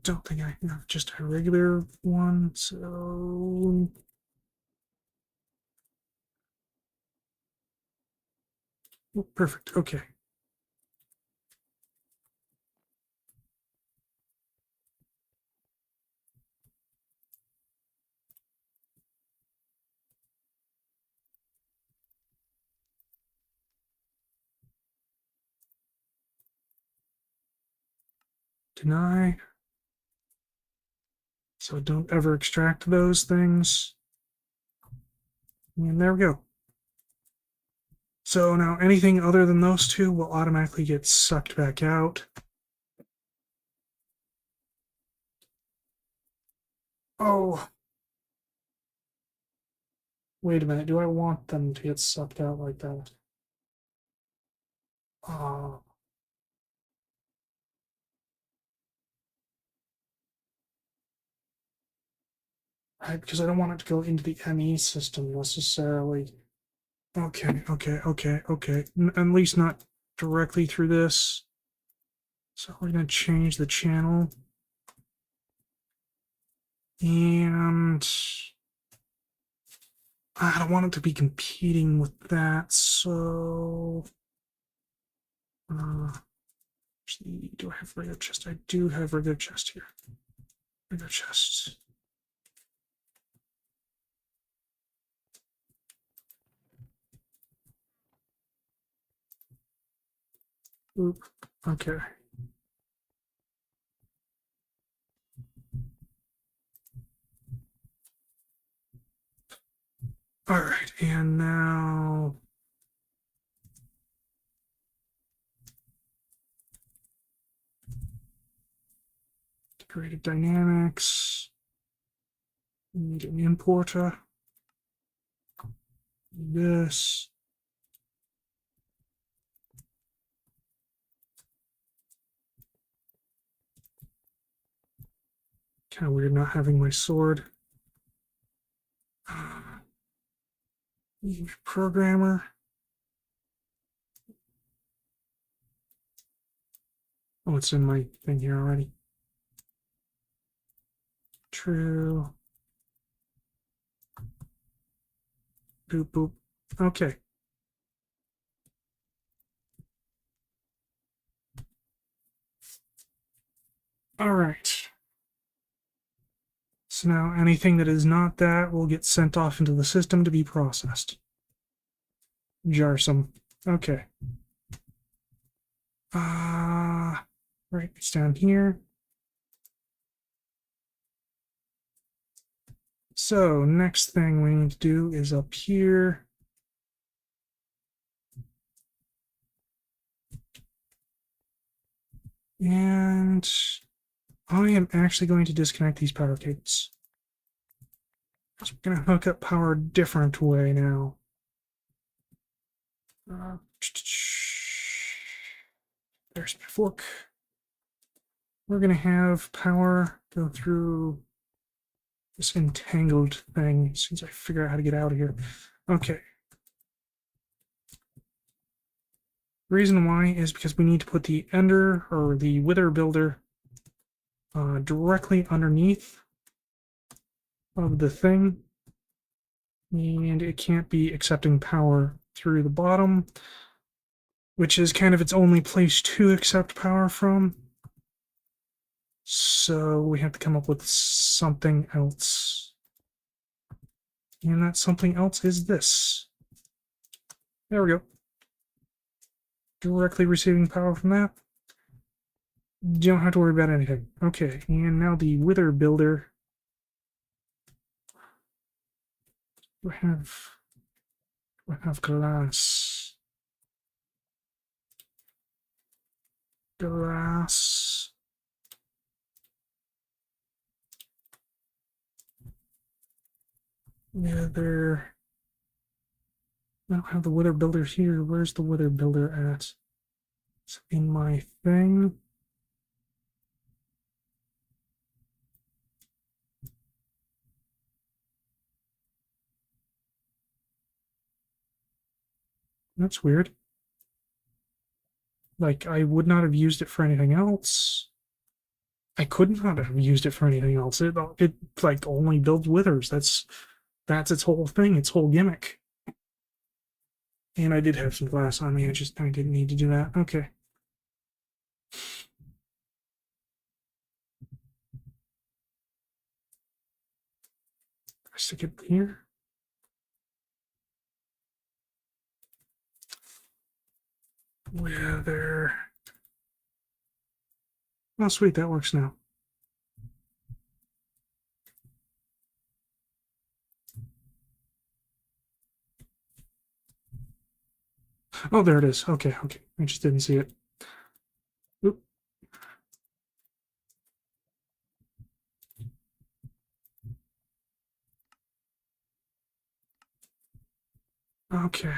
don't think I have just a regular one, so oh, perfect. Okay. Deny. So don't ever extract those things. And there we go. So now anything other than those two will automatically get sucked back out. Oh, wait a minute. Do I want them to get sucked out like that? Uh, because I don't want it to go into the ME system necessarily. Okay. At least not directly through this. So we're going to change the channel. And I don't want it to be competing with that, so actually, do I have regular chest? I do have regular chest here. Regular chest. Oop. Okay. All right, and now creative dynamics. We need an importer. This. Kind of weird not having my sword. Programmer. Oh, it's in my thing here already. True. Boop, boop. Okay. All right. So now anything that is not that will get sent off into the system to be processed. Jarsome. Okay. Right, it's down here. So next thing we need to do is up here. And I am actually going to disconnect these power cables. So we're going to hook up power a different way now. There's my fork. We're going to have power go through this entangled thing as soon as I figure out how to get out of here. Okay. The reason why is because we need to put the ender or the wither builder directly underneath of the thing, and it can't be accepting power through the bottom, which is kind of its only place to accept power from. So we have to come up with something else. And that something else is this. There we go. Directly receiving power from that. Don't have to worry about anything. Okay, and now the wither builder. We have glass. Glass. Wither. I don't have the wither builder here. Where's the wither builder at? It's in my thing. That's weird. Like, I would not have used it for anything else. I could not have used it for anything else. It like only builds withers. That's its whole thing, its whole gimmick. And I did have some glass on me. I didn't need to do that. Okay. I stick it here. Wither. Oh, sweet, that works now. Oh, there it is. Okay, okay. I just didn't see it. Oop. Okay.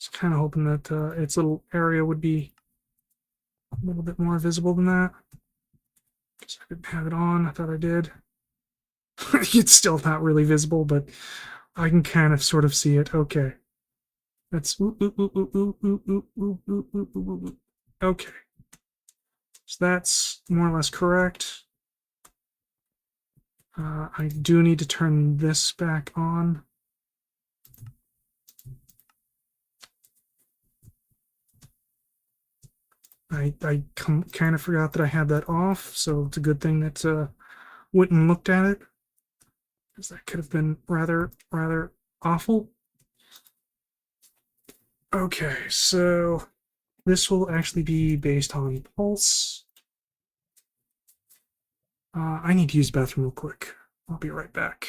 Just kind of hoping that its little area would be a little bit more visible than that. Because I didn't have it on. I thought I did. It's still not really visible, but I can kind of sort of see it. Okay. That's okay. So that's more or less correct. I do need to turn this back on. I kind of forgot that I had that off, so it's a good thing that went and looked at it, because that could have been rather awful. Okay, so this will actually be based on pulse. I need to use the bathroom real quick. I'll be right back.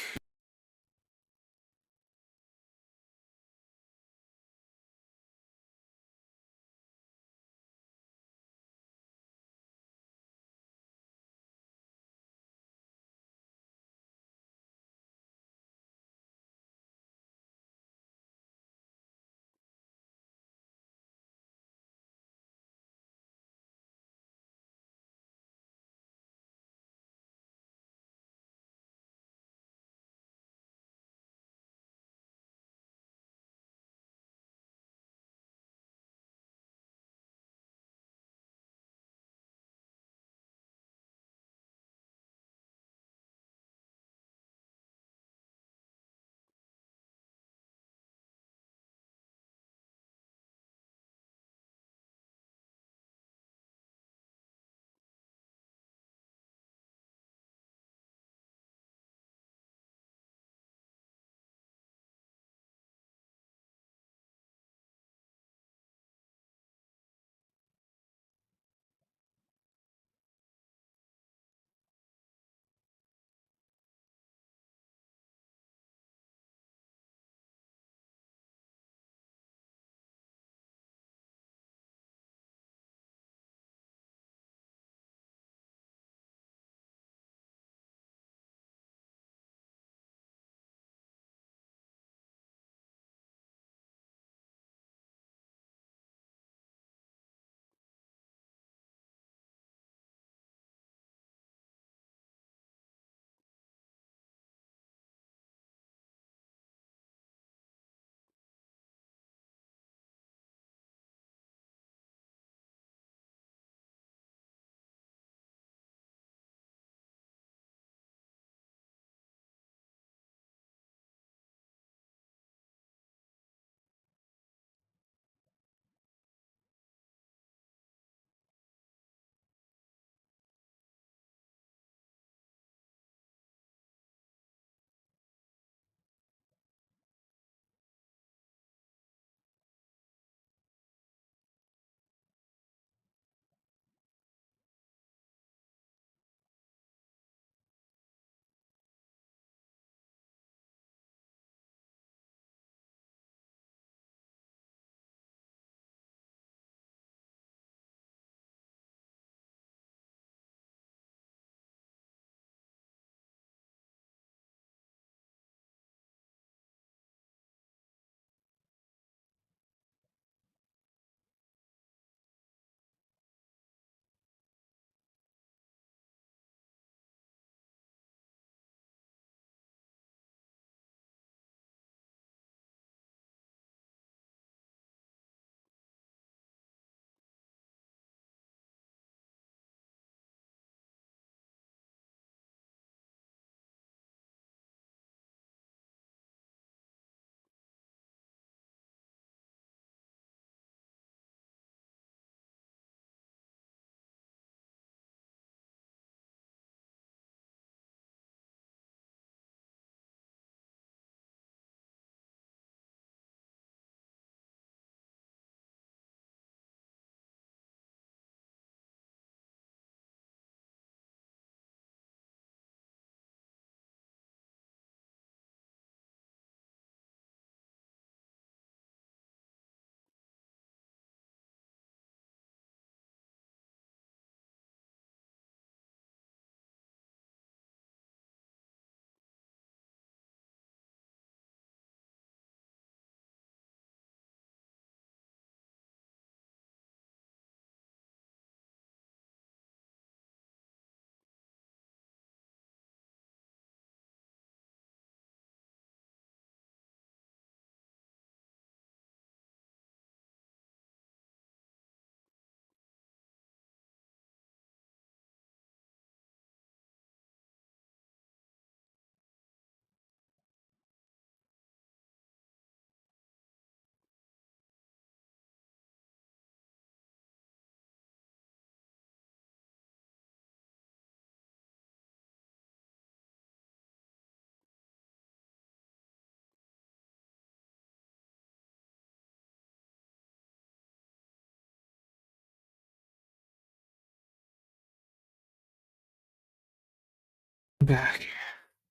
back.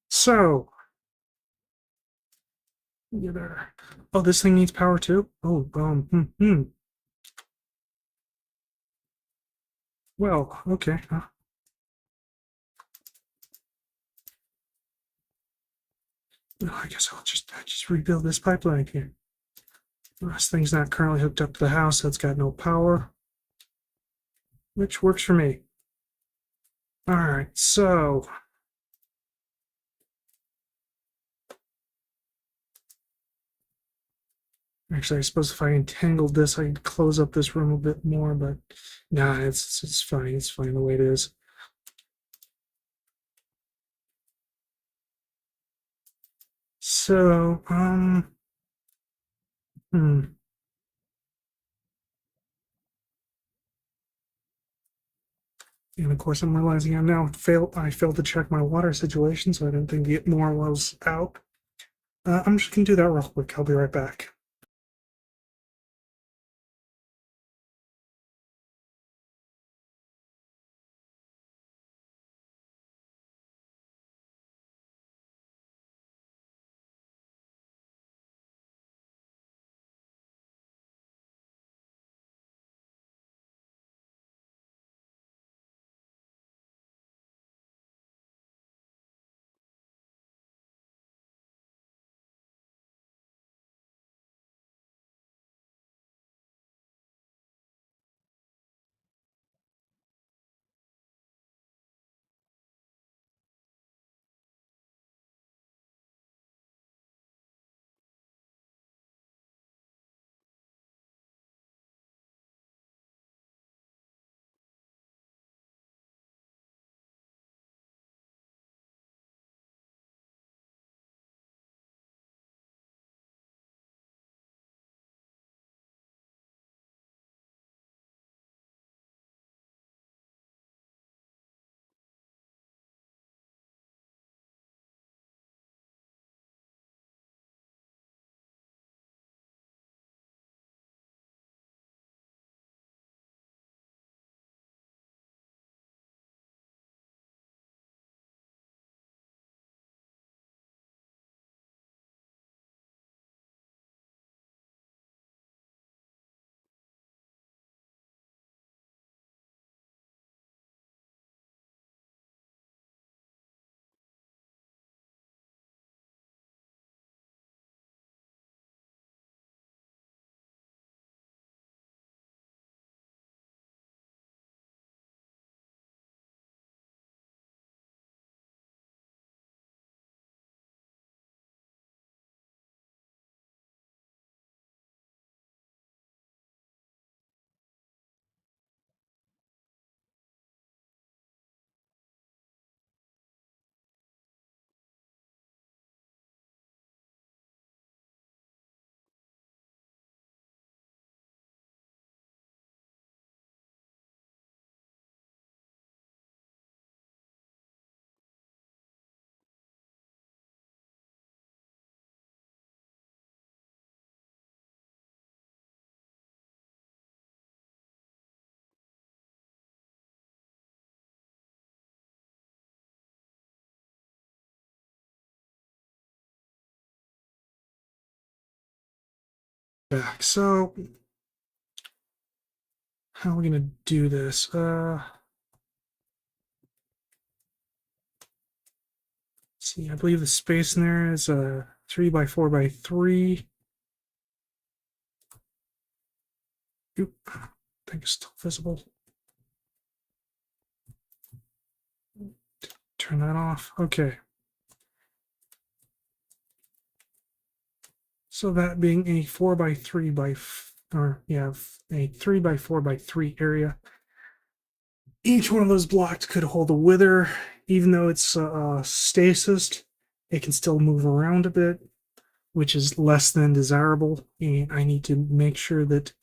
So, you there. Oh, this thing needs power too? Oh, Well, okay. I guess I'll just rebuild this pipeline here. This thing's not currently hooked up to the house, so it's got no power, which works for me. All right, so actually, I suppose if I entangled this, I could close up this room a bit more, but nah, it's fine. It's fine the way it is. So, hmm. And of course, I'm realizing I failed to check my water situation, so I didn't think get more was out. I'm just gonna do that real quick. I'll be right back. Back. So, how are we gonna do this? See, I believe the space in there is 3 by 4 by 3. Oop, I think it's still visible. Turn that off. Okay. So that being a 4 by 3 or yeah, a 3 by 4 by 3 area. Each one of those blocks could hold a wither, even though it's stasis. It can still move around a bit, which is less than desirable. And I need to make sure that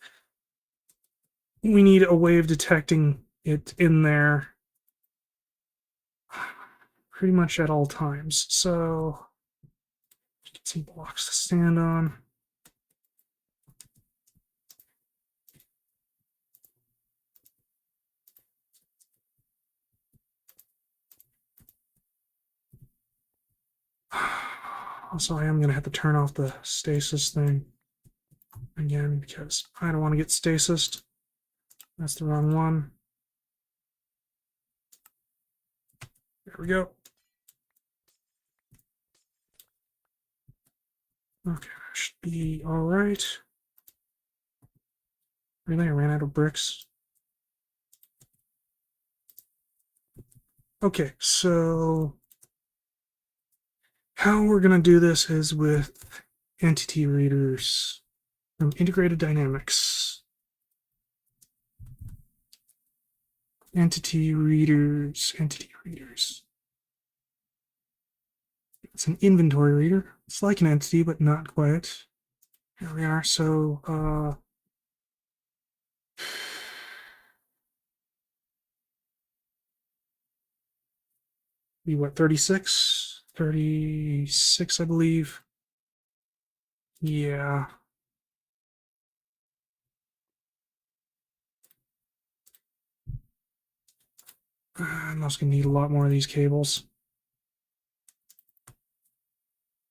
we need a way of detecting it in there pretty much at all times. So get some blocks to stand on. Also, I am going to have to turn off the stasis thing again because I don't want to get stasis. That's the wrong one. There we go. Okay, that should be all right. Really, I ran out of bricks. Okay, so how we're going to do this is with entity readers from Integrated Dynamics. Entity readers. It's an inventory reader. It's like an entity, but not quite. Here we are. So, be what, 36? 36, I believe. Yeah. I'm also going to need a lot more of these cables.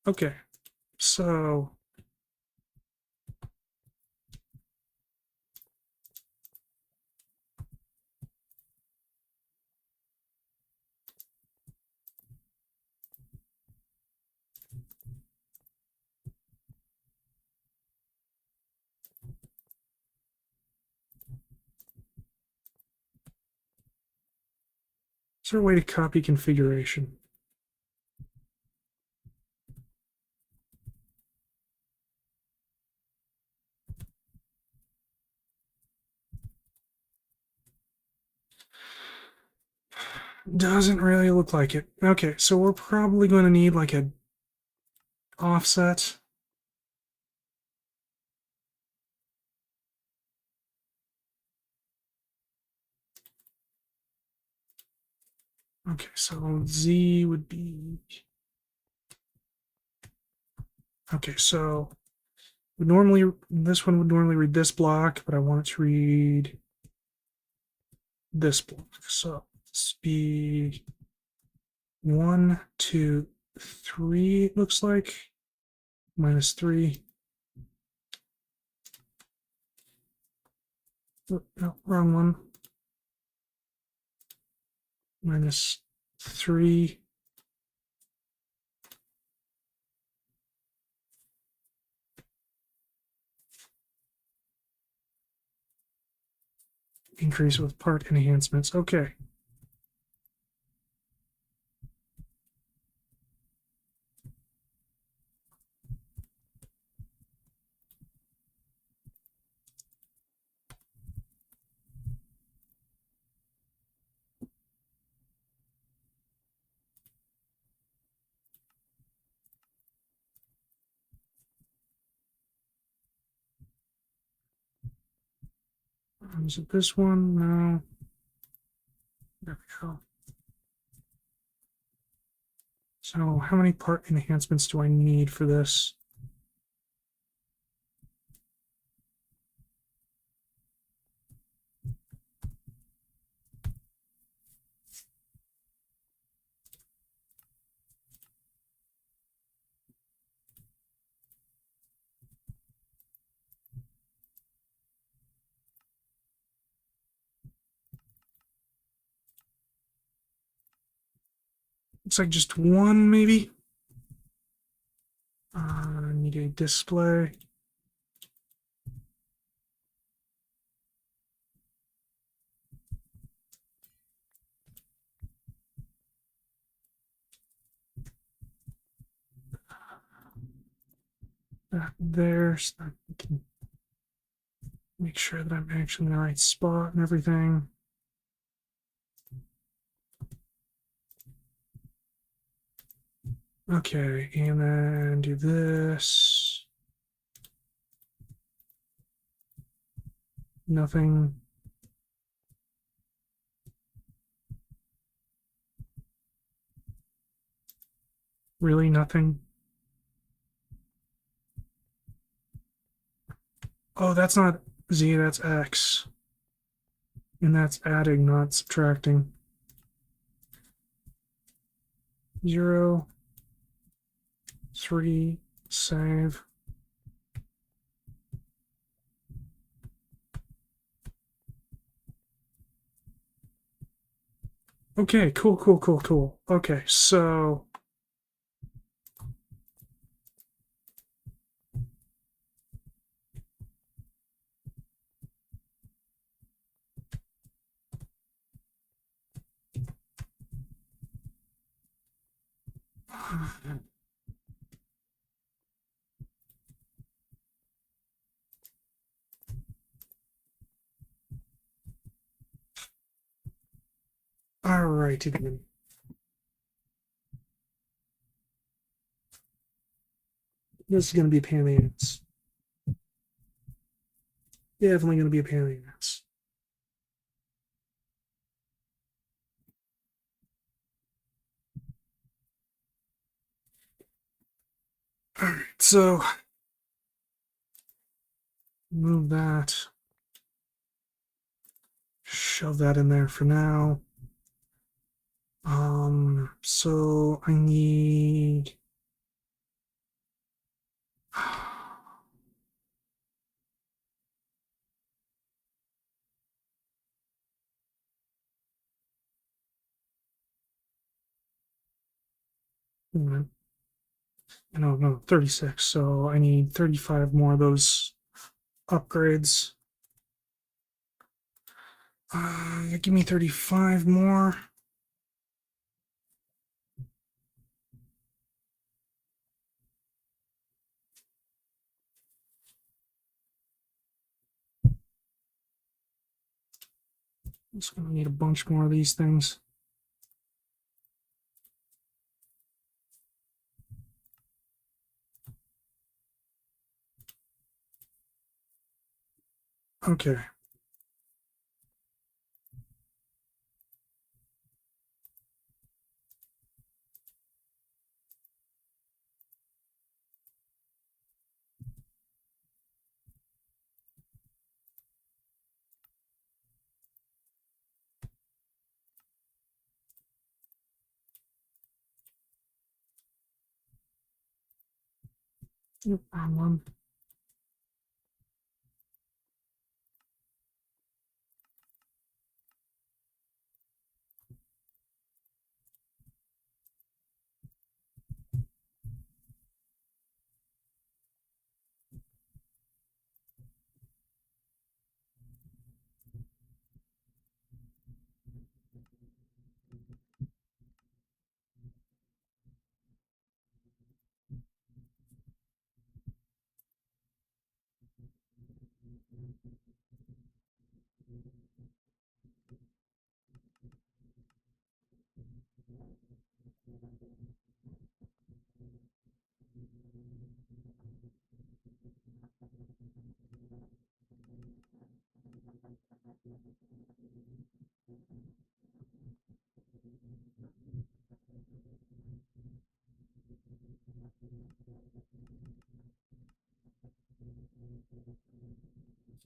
Okay, so is there a way to copy configuration? Doesn't really look like it. Okay, so we're probably going to need like a offset. Okay, so Z would be... Okay, so normally this one would normally read this block, but I want it to read this block. So it's be 1, 2, 3, it looks like. -3. Oh, no, wrong one. -3. Increase with part enhancements. Okay. Is it this one? No. There we go. So how many part enhancements do I need for this? Looks like just one, maybe. I need a display. That there, so that we can make sure that I'm actually in the right spot and everything. Okay, and then do this. Nothing. Really nothing. Oh, that's not Z, that's X. And that's adding, not subtracting. 0, 3, save. Okay, cool. Okay, so alrighty then. This is gonna be a pain in the ass. Definitely gonna be a pain in the ass. Alright, so move that. Shove that in there for now. So I need no, 36. So I need 35 more of those upgrades. Give me 35 more. I'm just gonna need a bunch more of these things. Okay. Yep, wrong one.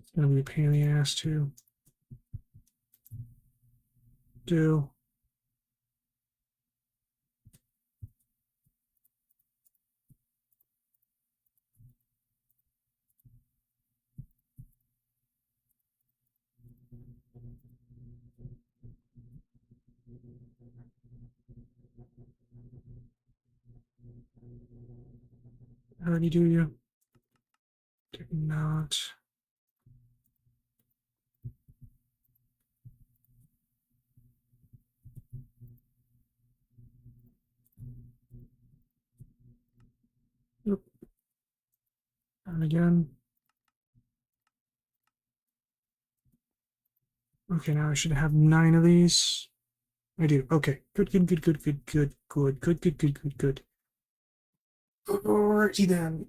It's gonna be a pain in the ass to do. Already do you? Did not. Yep. And again. Okay, now I should have 9 of these. I do. Okay. Good. Alrighty then.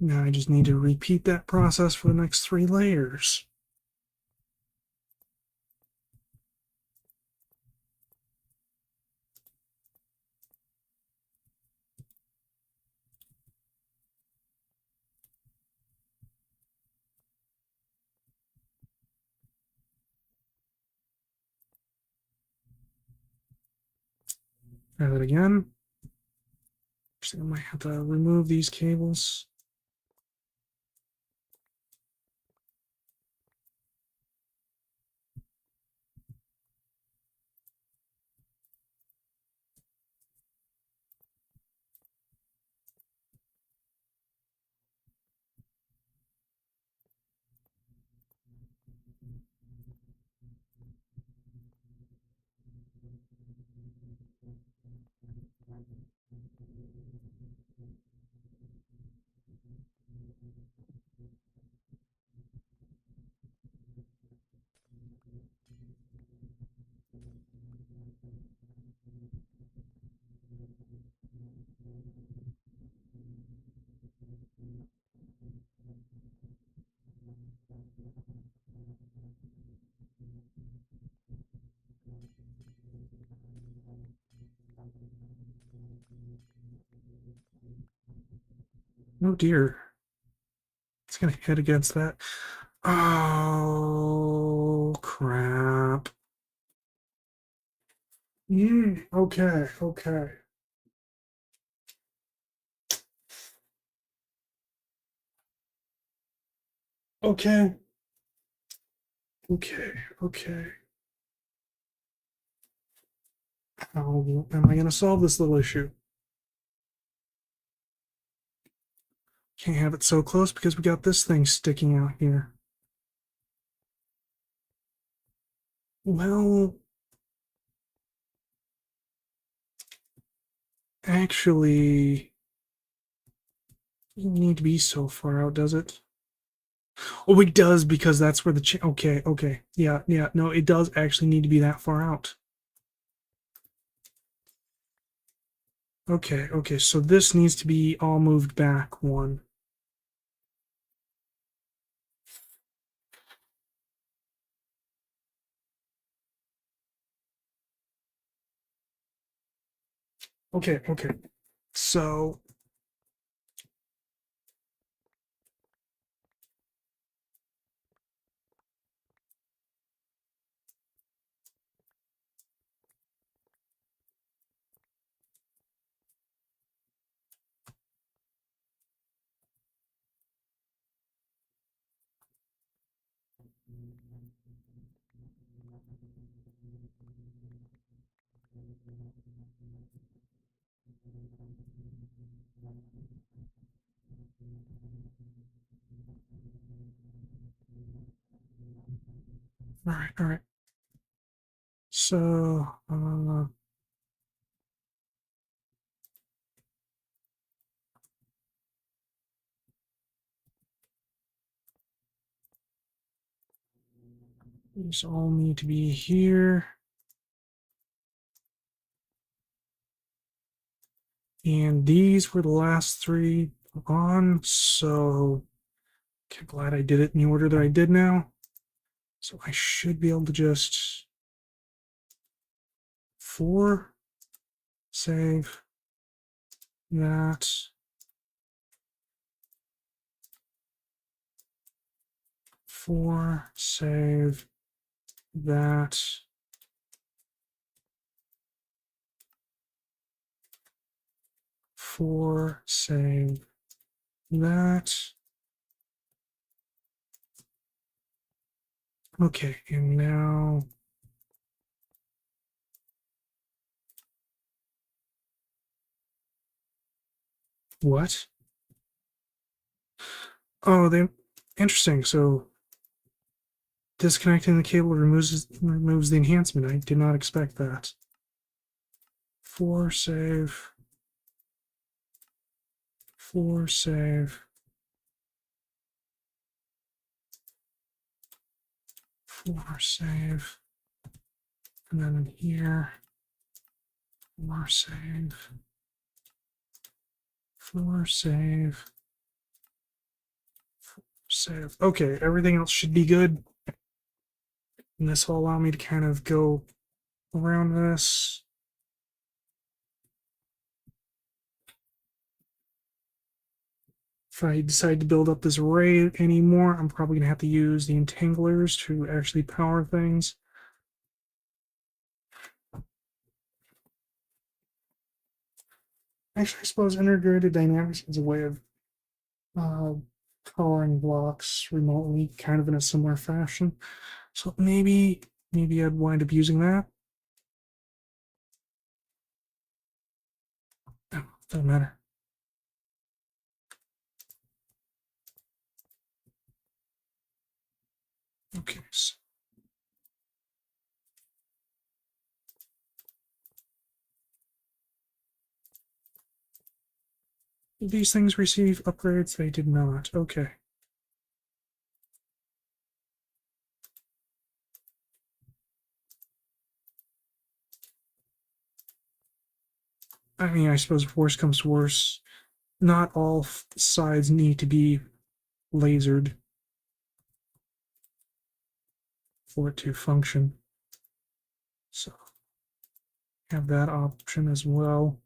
Now I just need to repeat that process for the next 3 layers. Try that again. Actually, I might have to remove these cables. Oh dear. It's gonna hit against that. Oh crap. Okay, okay. Okay. Okay, okay. How am I gonna solve this little issue? Can't have it so close because we got this thing sticking out here. Well, actually, it doesn't need to be so far out, does it? Oh, it does because that's where the okay, okay. Yeah, yeah. No, it does actually need to be that far out. Okay, okay. So this needs to be all moved back one. Okay, okay. So all right, all right. So these all need to be here. And these were the last three on, so okay, glad I did it in the order that I did now. So I should be able to just 4, save that, 4, save that, 4, save that. Okay, and now what? Oh, they interesting. So disconnecting the cable removes the enhancement. I did not expect that. 4, save, 4, save, 4, save, and then in here, 4, save, 4, save, 4, save. Okay, everything else should be good. And this will allow me to kind of go around this. If I decide to build up this array anymore, I'm probably going to have to use the entanglers to actually power things. Actually, I suppose integrated dynamics is a way of uh, coloring blocks remotely, kind of in a similar fashion. So maybe I'd wind up using that. Oh, doesn't matter. Okay, so these things receive upgrades. They did not. Okay. I mean, I suppose if worse comes to worse, not all sides need to be lasered for it to function. So have that option as well.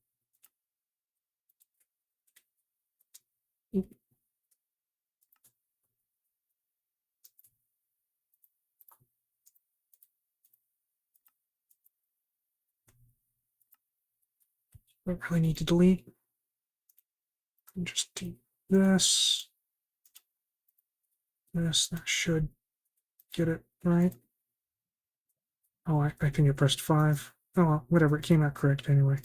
Don't really need to delete. Just do this. This, that should get it right. Oh, I think I pressed 5. Oh, well, whatever, it came out correct anyway.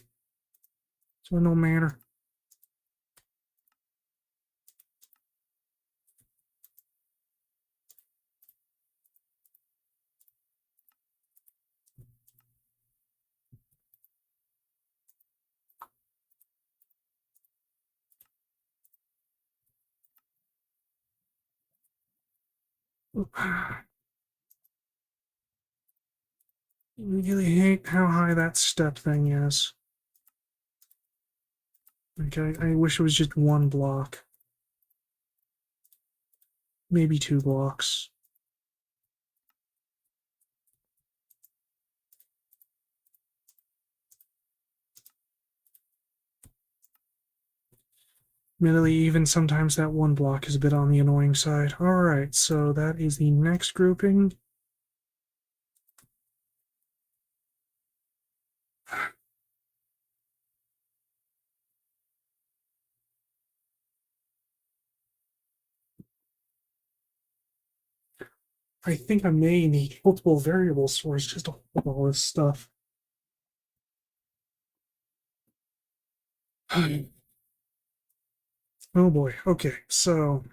So no matter. I really hate how high that step thing is. Okay, I wish it was just one block. Maybe 2 blocks. Admittedly, even sometimes that one block is a bit on the annoying side. Alright, so that is the next grouping. I think I may need multiple variable stores just to hold all this stuff. Oh boy, okay, so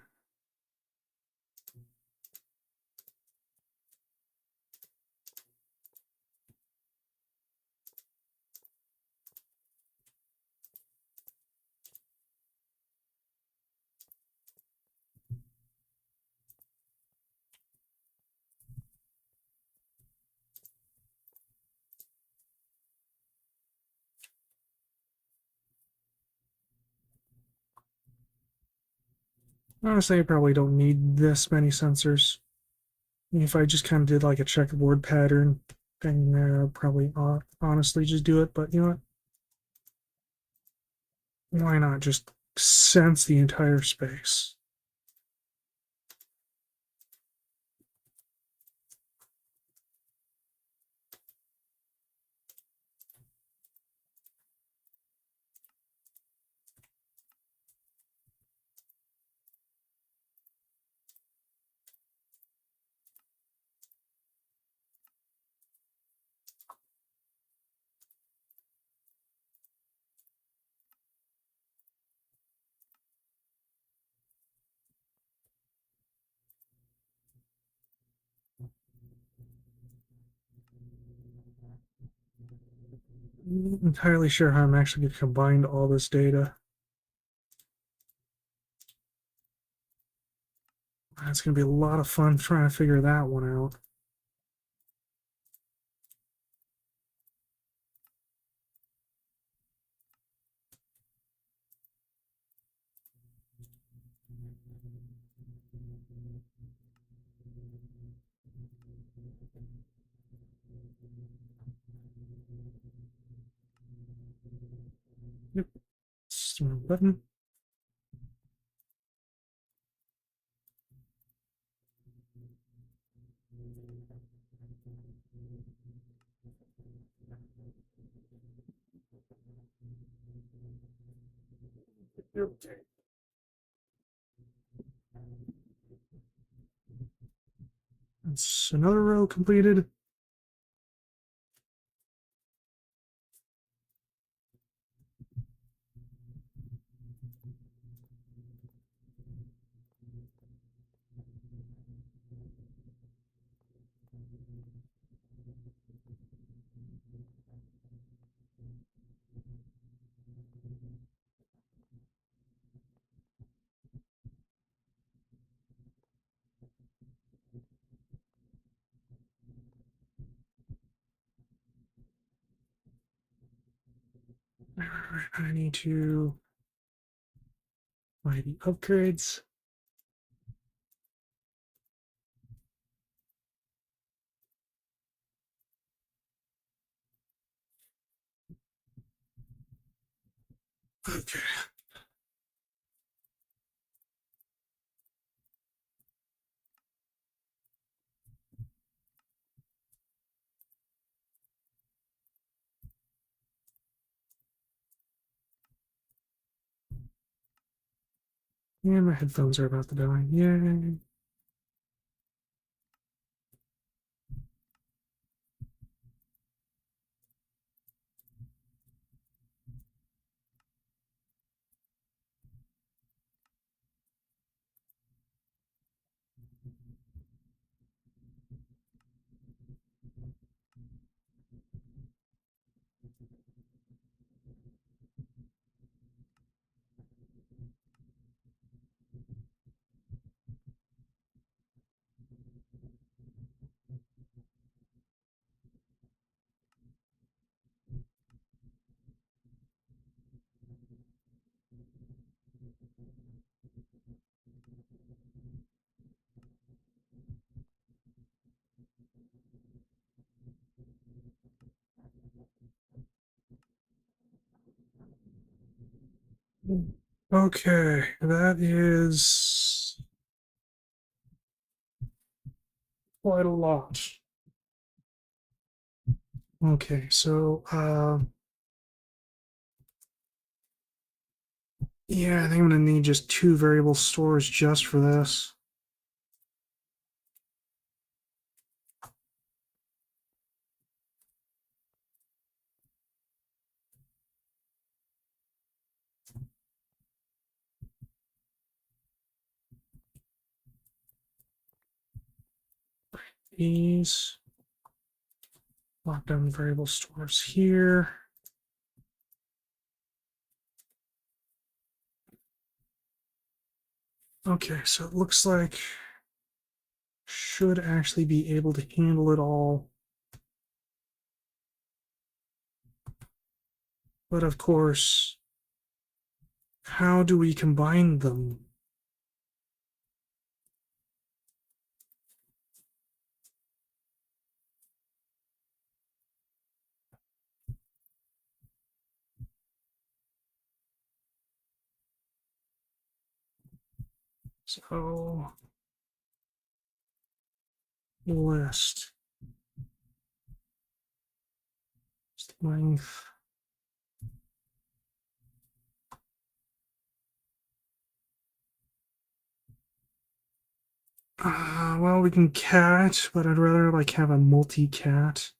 honestly, I probably don't need this many sensors. If I just kind of did like a checkerboard pattern thing there, I'd probably honestly just do it. But you know what? Why not just sense the entire space? I'm not entirely sure how I'm actually going to combine all this data. It's going to be a lot of fun trying to figure that one out. Yep. Button. Okay. That's another row completed. I need to buy the upgrades. Okay. And my headphones are about to die. Yay. Okay, that is quite a lot. Okay, so yeah, I think I'm gonna need just 2 variable stores just for this. These lock down variable stores here. Okay, so it looks like should actually be able to handle it all. But of course, how do we combine them? So list length. Well, we can cat, but I'd rather like have a multi-cat.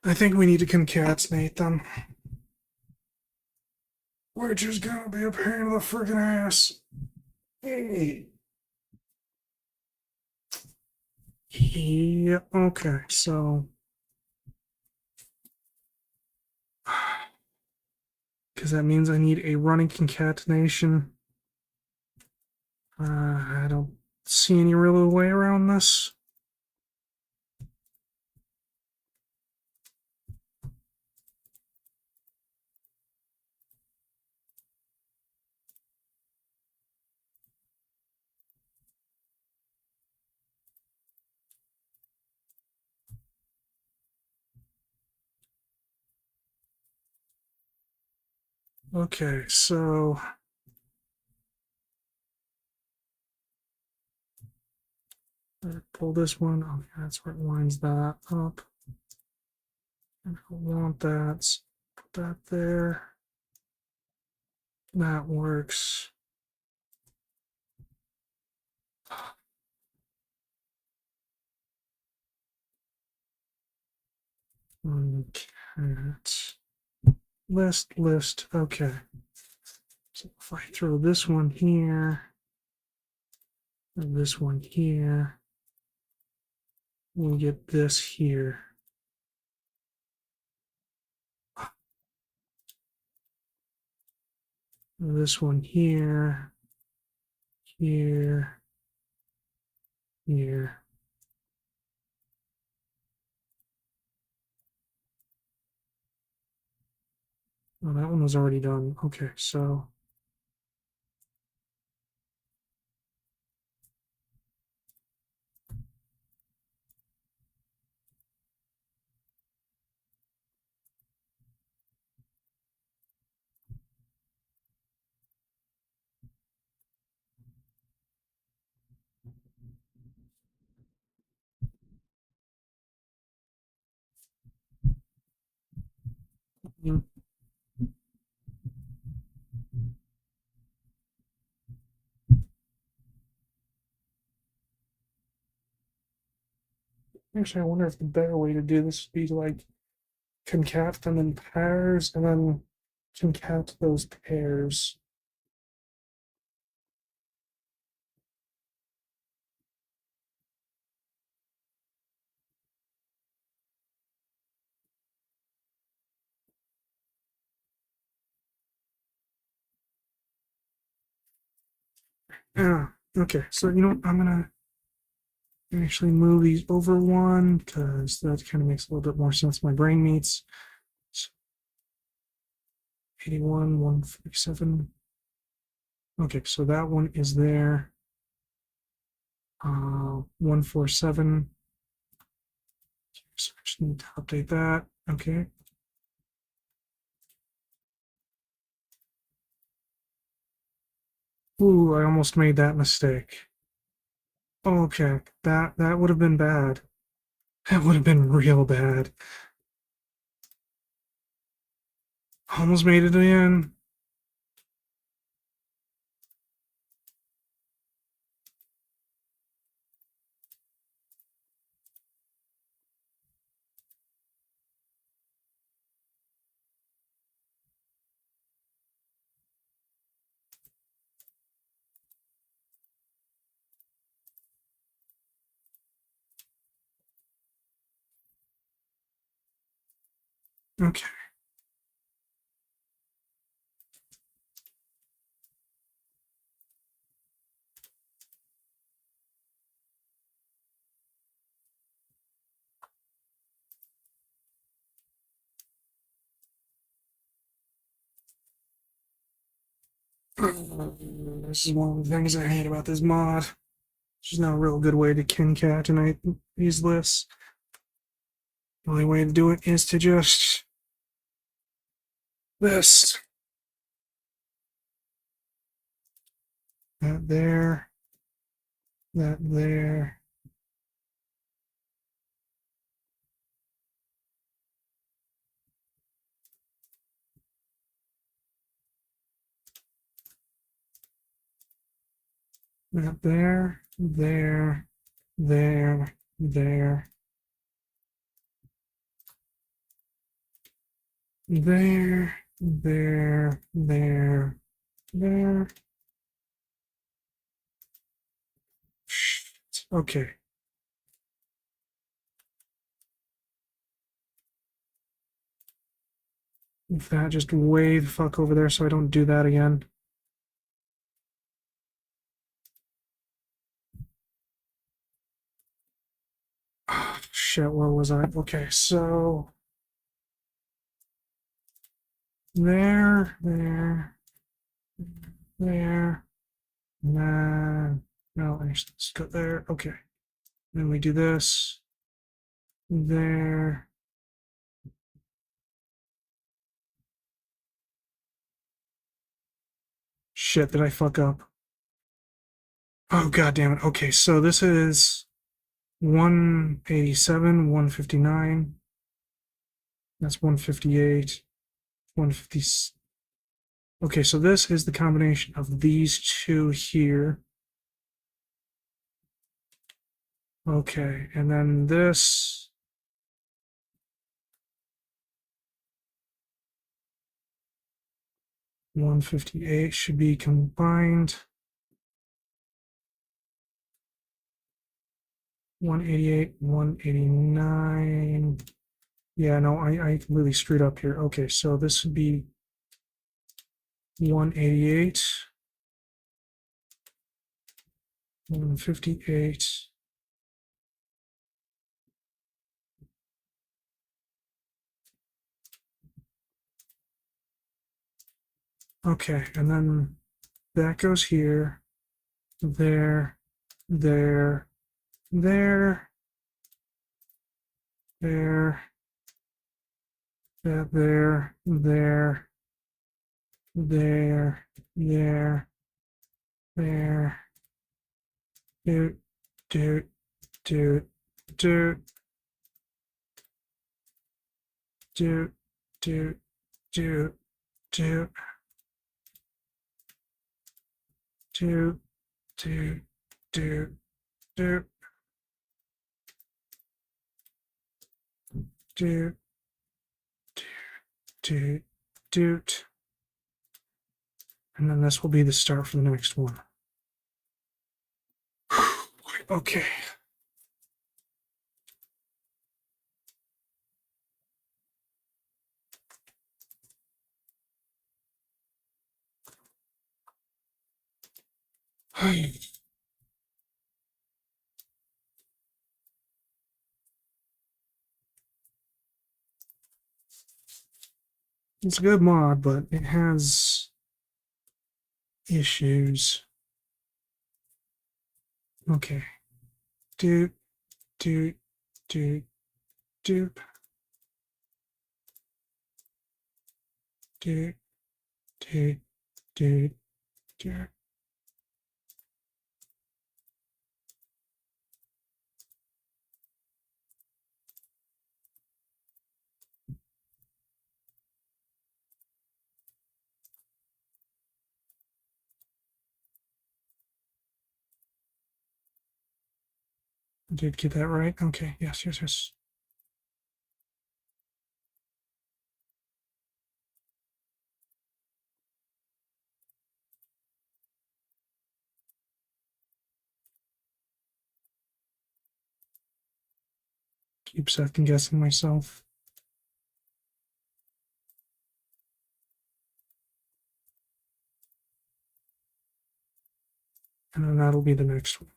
I think we need to concatenate them. Which is gonna be a pain in the friggin' ass. Hey. Yeah, okay, so because that means I need a running concatenation. I don't see any real way around this. Okay, so Pull this one. Okay, that's where it lines that up. And I want that. So put that there. That works. Cat. List. Okay. So if I throw this one here, and this one here, we'll get this here. This one here, here, here. Oh, that one was already done. Okay, so mm, actually, I wonder if the better way to do this would be to like concat them in pairs and then concat those pairs. Ah, okay. So you know what? I'm gonna actually move these over one because that kind of makes a little bit more sense. My brain meets. So 81, 147. Okay, so that one is there. 147. So I just need to update that. Okay. Ooh, I almost made that mistake. Okay, that would have been bad. That would have been real bad. Almost made it in. Okay. This is one of the things I hate about this mod. There's no real good way to concatenate these lists. The only way to do it is to just this. That there. That there. That there. There. There. There. There. There. There. There. Shit. Okay. Move that just way the fuck over there so I don't do that again. Oh, shit, where was I? Okay, so there, there. Nah, no, actually, let's go there. Okay, then we do this. There. Shit, did I fuck up? Oh, god damn it. Okay, so this is 187, 159. That's 158, 150. Okay, so this is the combination of these two here. Okay, and then this. $158 should be combined. 188, 189. Yeah, no, I completely screwed up here. Okay, so this would be 188, 158. Okay, and then that goes here, there, there, there, there, that there, there, there, doot, doot, doot, doot, doot, doot, doot, doot, doot, doot, doot, doot, doot, doot, doot. And then this will be the start for the next one. Okay. It's a good mod, but it has issues. Okay. Doot, doot, doot, doot, doot, doot, doot, doot. I did get that right. Okay. Yes, yes, yes. Keep second guessing myself. And then that'll be the next one.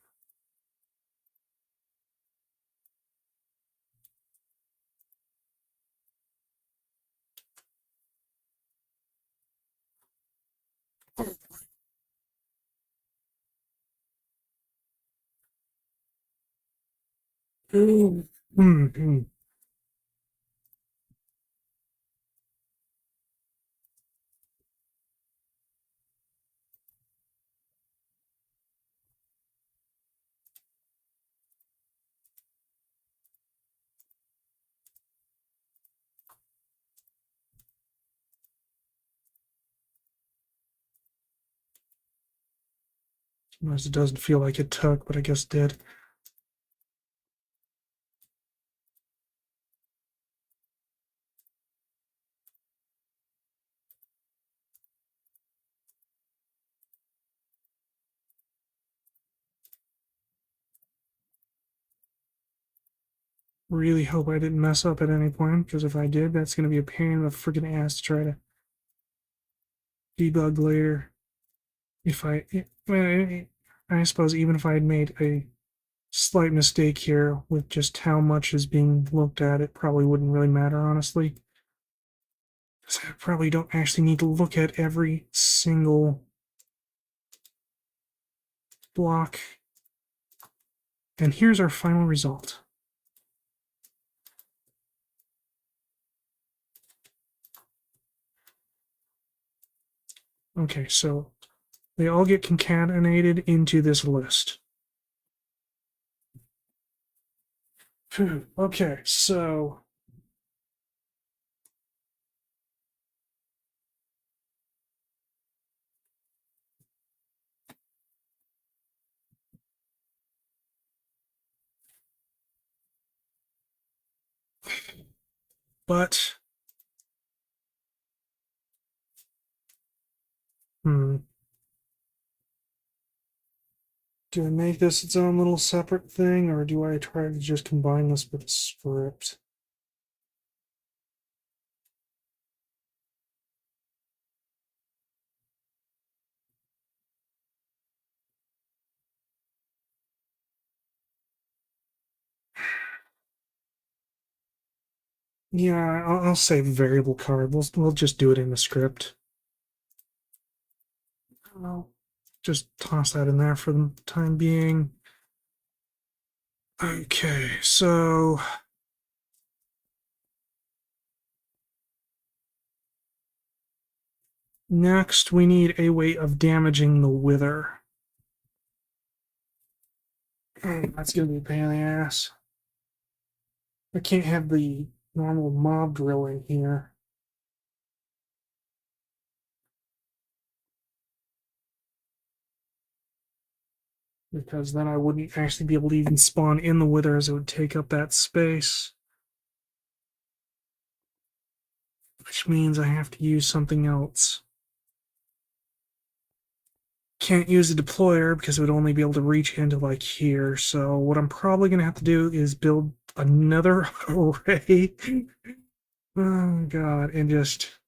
Mm-hmm. Sometimes it doesn't feel like it took, but I guess it did. Really hope I didn't mess up at any point, because if I did, that's going to be a pain in the freaking ass to try to debug later. If I suppose even if I had made a slight mistake here with just how much is being looked at, it probably wouldn't really matter, honestly. Because I probably don't actually need to look at every single block. And here's our final result. Okay, so they all get concatenated into this list. Phew. Okay, so but hmm, do I make this its own little separate thing, or do I try to just combine this with a script? Yeah, I'll say variable card. We'll just do it in the script. I'll just toss that in there for the time being. Okay, so next we need a way of damaging the wither. That's gonna be a pain in the ass. I can't have the normal mob drill in here, because then I wouldn't actually be able to even spawn in the wither, as it would take up that space. Which means I have to use something else. Can't use a deployer because it would only be able to reach into like here. So what I'm probably gonna have to do is build another array. Oh god, and just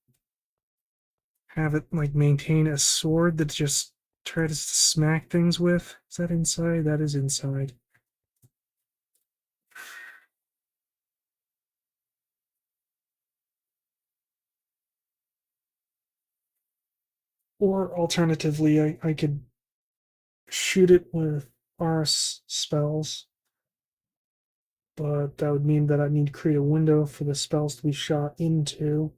have it like maintain a sword that just tries to smack things with. Is that inside? That is inside. Or alternatively, I could shoot it with RS spells, but that would mean that I need to create a window for the spells to be shot into.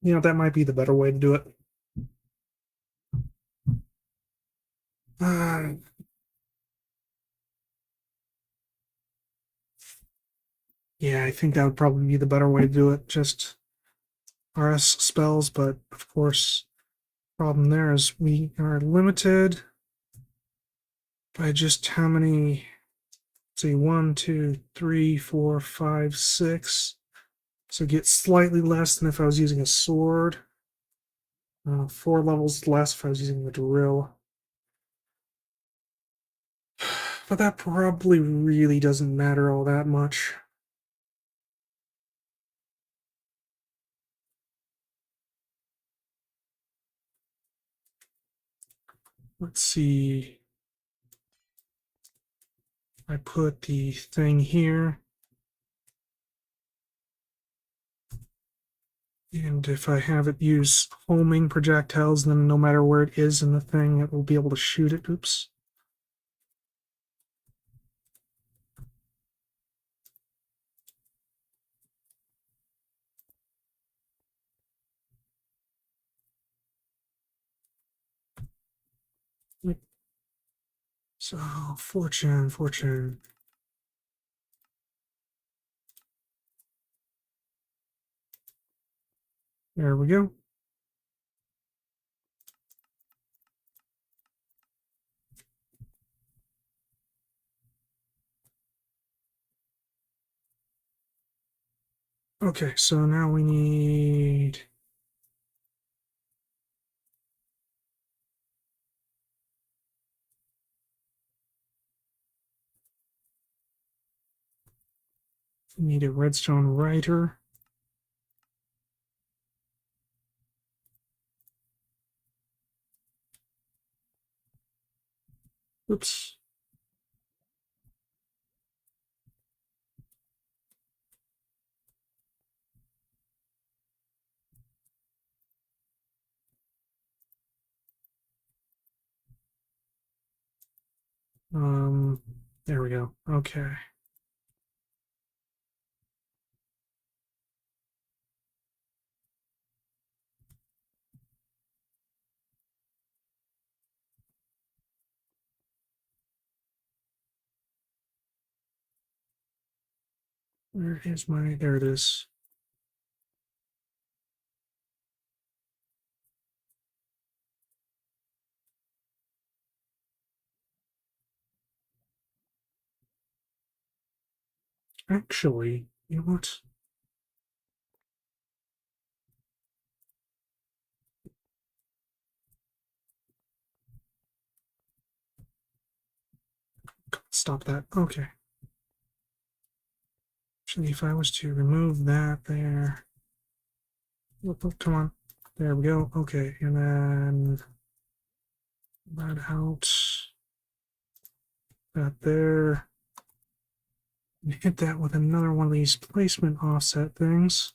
You know, that might be the better way to do it. Uh, yeah, I think that would probably be the better way to do it. Just RS spells, but of course, problem there is we are limited by just how many. Let's see, 1, 2, 3, 4, 5, 6. So get slightly less than if I was using a sword. 4 levels less if I was using the drill. But that probably really doesn't matter all that much. Let's see. I put the thing here. And if I have it use homing projectiles, then no matter where it is in the thing, it will be able to shoot it. Oops. So, fortune. There we go. Okay, so now we need a redstone writer. Oops. There we go. Okay. Where is my... There it is. Actually, you know what? Stop that. Okay. Actually, if I was to remove that there... come on. There we go. Okay, and then that out. That there. Hit that with another one of these placement offset things.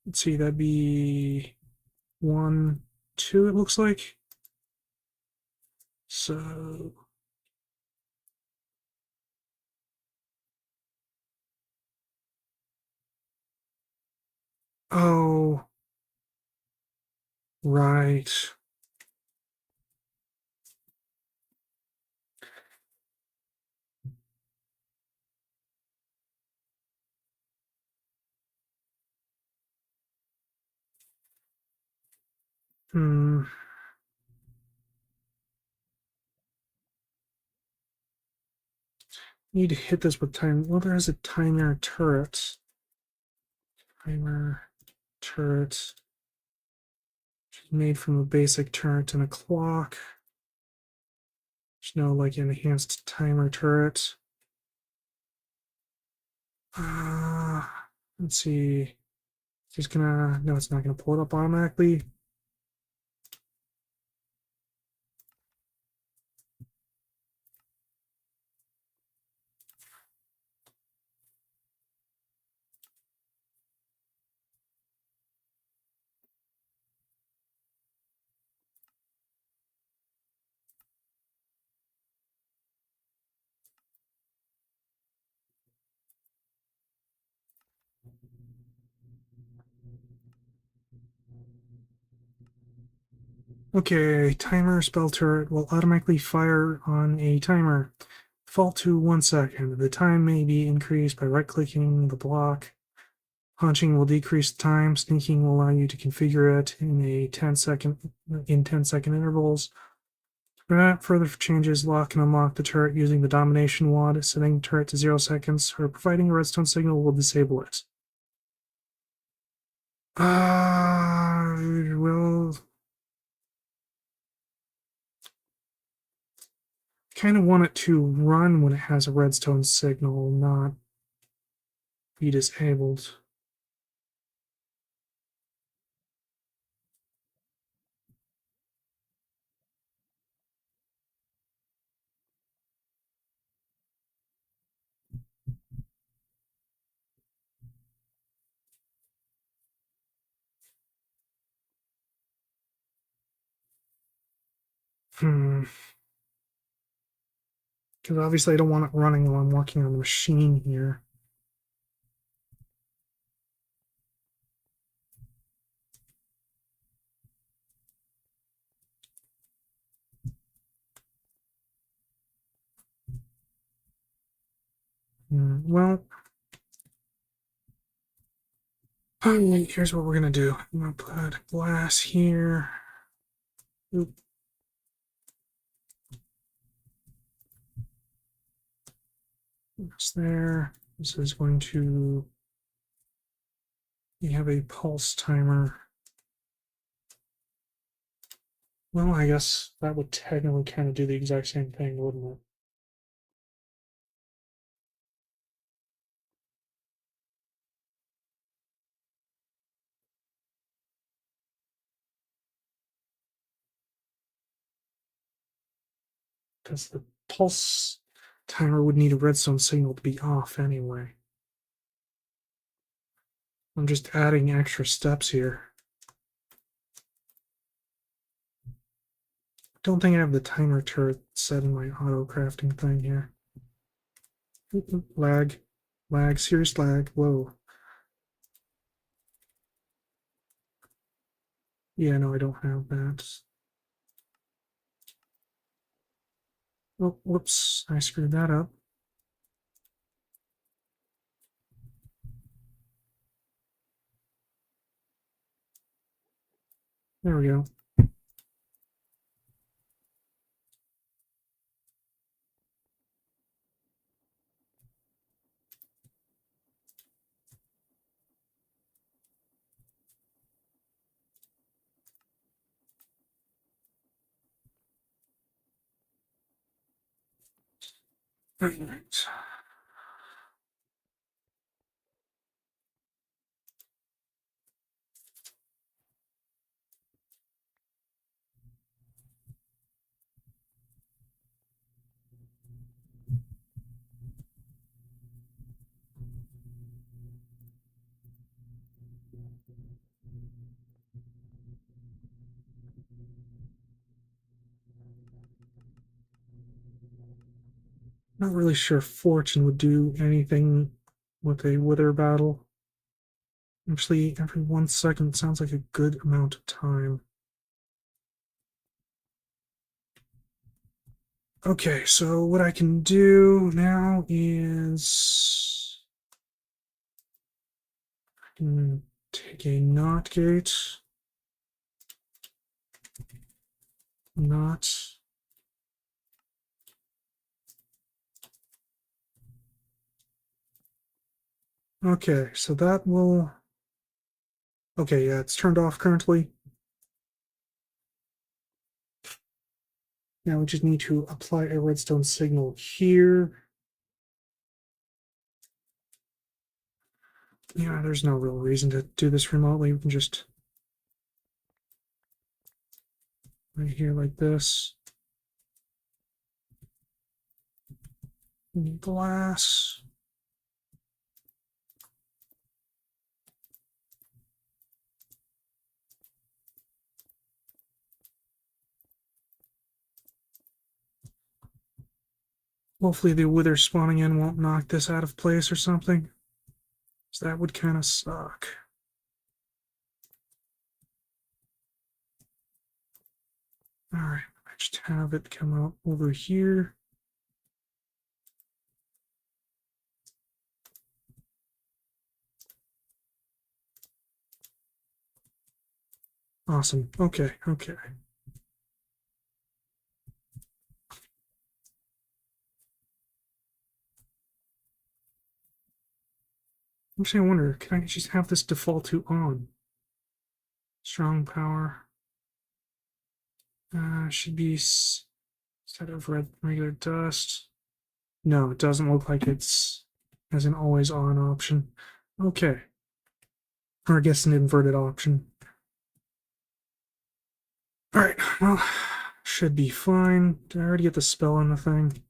Let's see, that'd be 1, 2, it looks like. So, oh, right. Hmm. Need to hit this with time. Well, there is a timer turret. Timer turret. Made from a basic turret and a clock. There's no like enhanced timer turret. Uh, let's see. Just gonna, no, it's not gonna pull it up automatically. Okay, timer spell turret will automatically fire on a timer. Fall to 1 second. The time may be increased by right-clicking the block. Punching will decrease the time. Sneaking will allow you to configure it in 10-second intervals. Further changes lock and unlock the turret using the domination wand. Setting the turret to 0 seconds or providing a redstone signal will disable it. Well, kind of want it to run when it has a redstone signal, not be disabled. Because obviously I don't want it running while I'm working on the machine here. Well, here's what we're gonna do. I'm gonna put glass here. Oop. It's there. This is going to... We have a pulse timer. Well, I guess that would technically kind of do the exact same thing, wouldn't it? Because the pulse timer would need a redstone signal to be off anyway. I'm just adding extra steps here. Don't think I have the timer turret set in my auto crafting thing here. Lag. Lag. Serious lag. Whoa. Yeah, no, I don't have that. Oh, whoops. I screwed that up. There we go. All right. Not really sure Fortune would do anything with a Wither battle. Actually, every 1 second sounds like a good amount of time. Okay, so what I can do now is I can take a NOT gate, NOT. Okay, so that will. Okay, yeah, it's turned off currently. Now we just need to apply a redstone signal here. Yeah, there's no real reason to do this remotely. We can just right here like this. We need glass. Hopefully the wither spawning in won't knock this out of place or something. So that would kind of suck. Alright, I just have it come out over here. Awesome. Okay, okay. Actually, I wonder, can I just have this default to on? Strong power. Should be set of regular dust. No, it doesn't look like it's as an always on option. Okay. Or I guess an inverted option. Alright, well, should be fine. Did I already get the spell on the thing?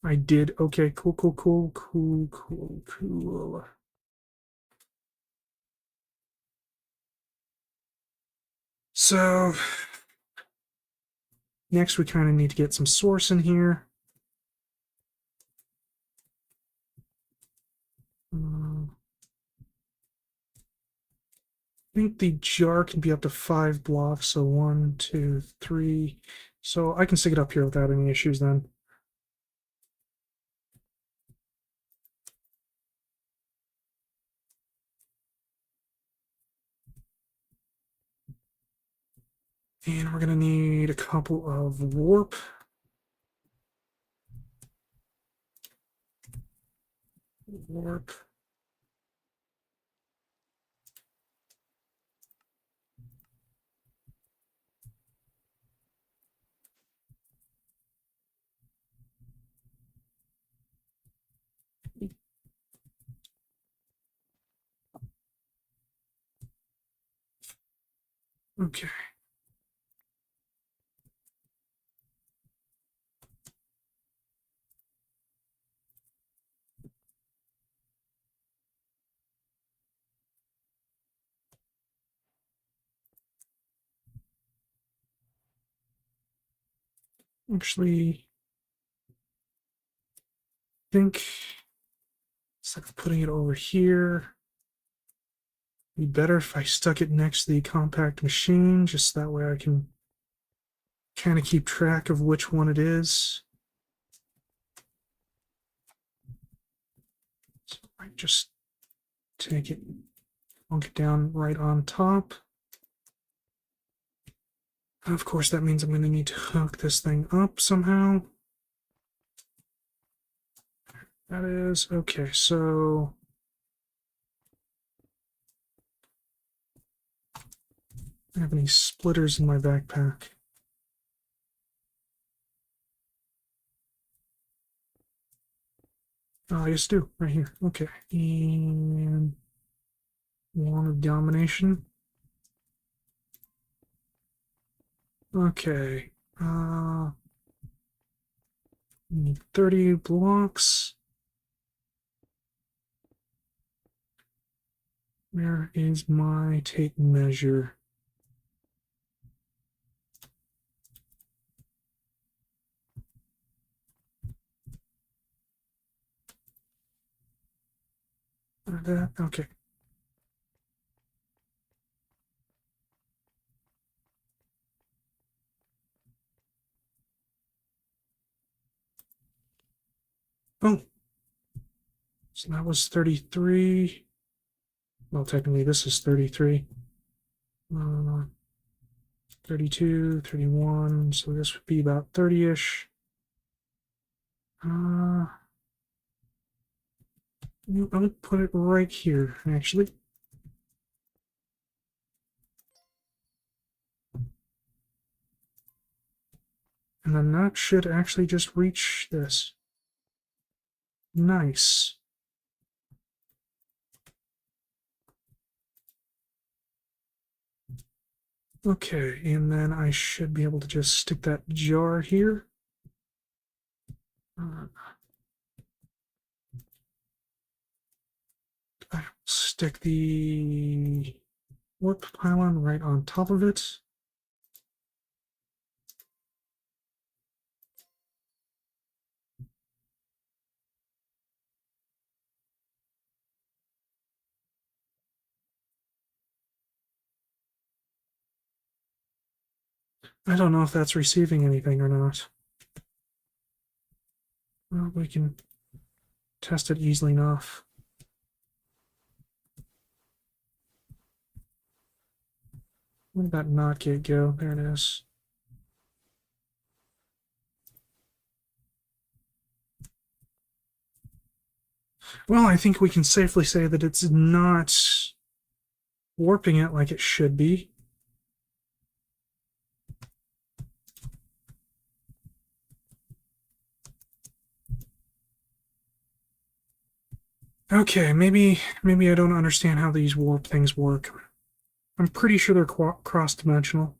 I did. Okay, cool, cool, cool, cool, cool, cool. So, next we kind of need to get some source in here. I think the jar can be up to 5 blocks, so 1, 2, 3. So I can stick it up here without any issues then. And we're gonna need a couple of warp. Warp. Okay. Actually, I think instead of putting it over here, it'd be better if I stuck it next to the compact machine, just that way I can kind of keep track of which one it is. So I just take it I'll get down right on top. Of course, that means I'm going to need to hook this thing up somehow. That is okay. So I have any splitters in my backpack? Oh, I just do right here. Okay, and wand of domination. Okay. Need 30 blocks. Where is my tape measure? That, okay. Oh, so that was 33. Well, technically this is 33. 32, 31, so this would be about 30-ish. I would put it right here, actually. And then that should actually just reach this. Nice. Okay, and then I should be able to just stick that jar here. I'll stick the warp pylon right on top of it. I don't know if that's receiving anything or not. Well, we can test it easily enough. Where did that not gate go? There it is. Well, I think we can safely say that it's not warping it like it should be. Okay, maybe I don't understand how these warp things work. I'm pretty sure they're cross-dimensional.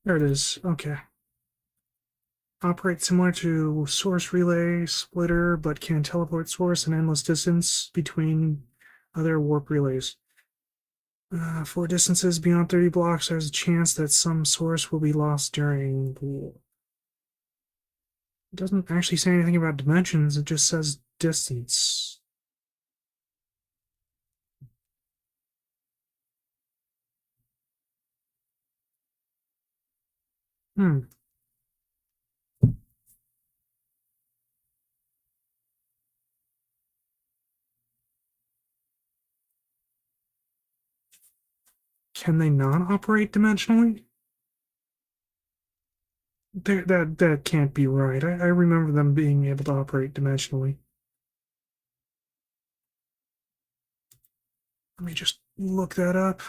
There it is. Okay. Operate similar to source relay splitter, but can teleport source an endless distance between other warp relays. For distances beyond 30 blocks, there's a chance that some source will be lost during the warp. It doesn't actually say anything about dimensions, it just says distance. Hmm. Can they not operate dimensionally? That can't be right. I remember them being able to operate dimensionally. Let me just look that up.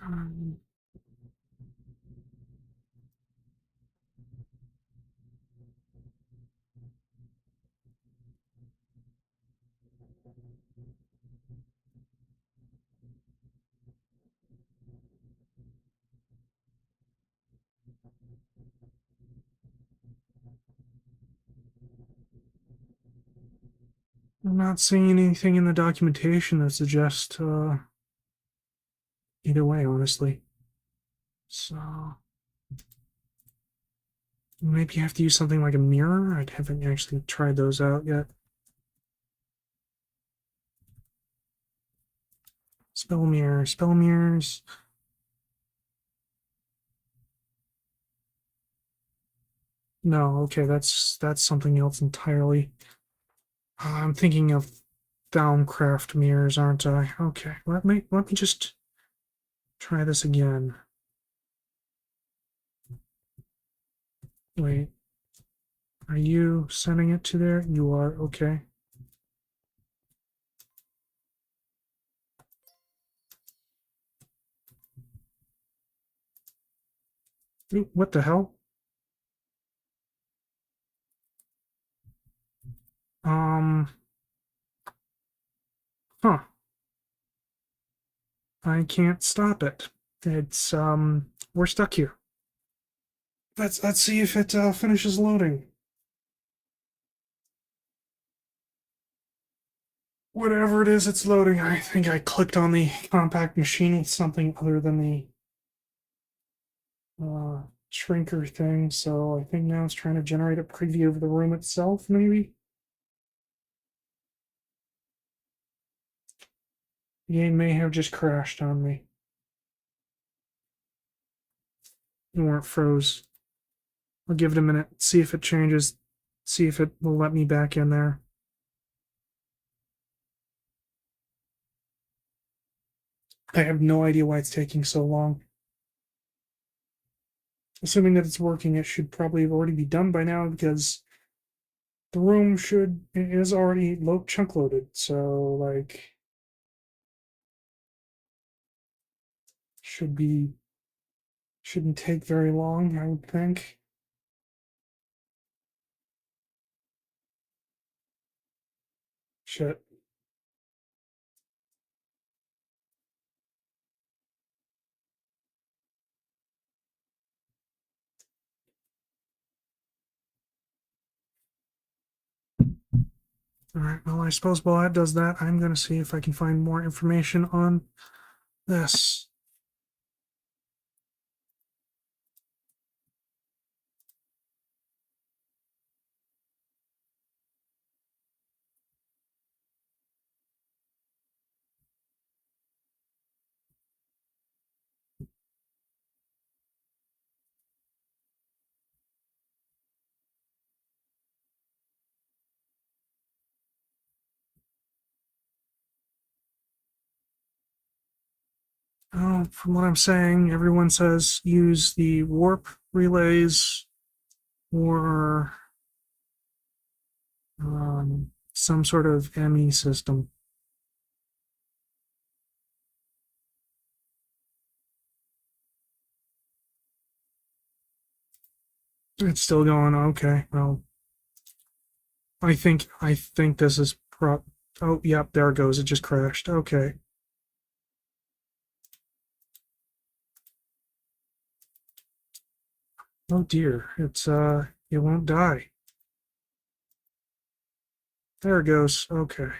I'm not seeing anything in the documentation that suggests either way, honestly. So maybe you have to use something like a mirror. I haven't actually tried those out yet. Spell mirror, spell mirrors. No, okay, that's something else entirely. I'm thinking of Thalmcraft mirrors, aren't I? Okay, let me just try this again. Wait, are you sending it to there? You are, okay. Ooh, what the hell? Um, huh. I can't stop it. It's we're stuck here. Let's see if it finishes loading. Whatever it is, it's loading. I think I clicked on the compact machine with something other than the uh, shrinker thing, so I think now it's trying to generate a preview of the room itself, maybe? The game may have just crashed on me. Or it froze. I'll give it a minute, see if it changes, see if it will let me back in there. I have no idea why it's taking so long. Assuming that it's working, it should probably already be done by now because the room is already chunk loaded. So like shouldn't take very long, I would think. Shit. All right. Well, I suppose while that does that, I'm gonna see if I can find more information on this. Oh, from what I'm saying, everyone says use the warp relays or some sort of ME system. It's still going. Okay. Well, I think this is prop. Oh, yep. There it goes. It just crashed. Okay. Oh dear. It won't die. There it goes. Okay.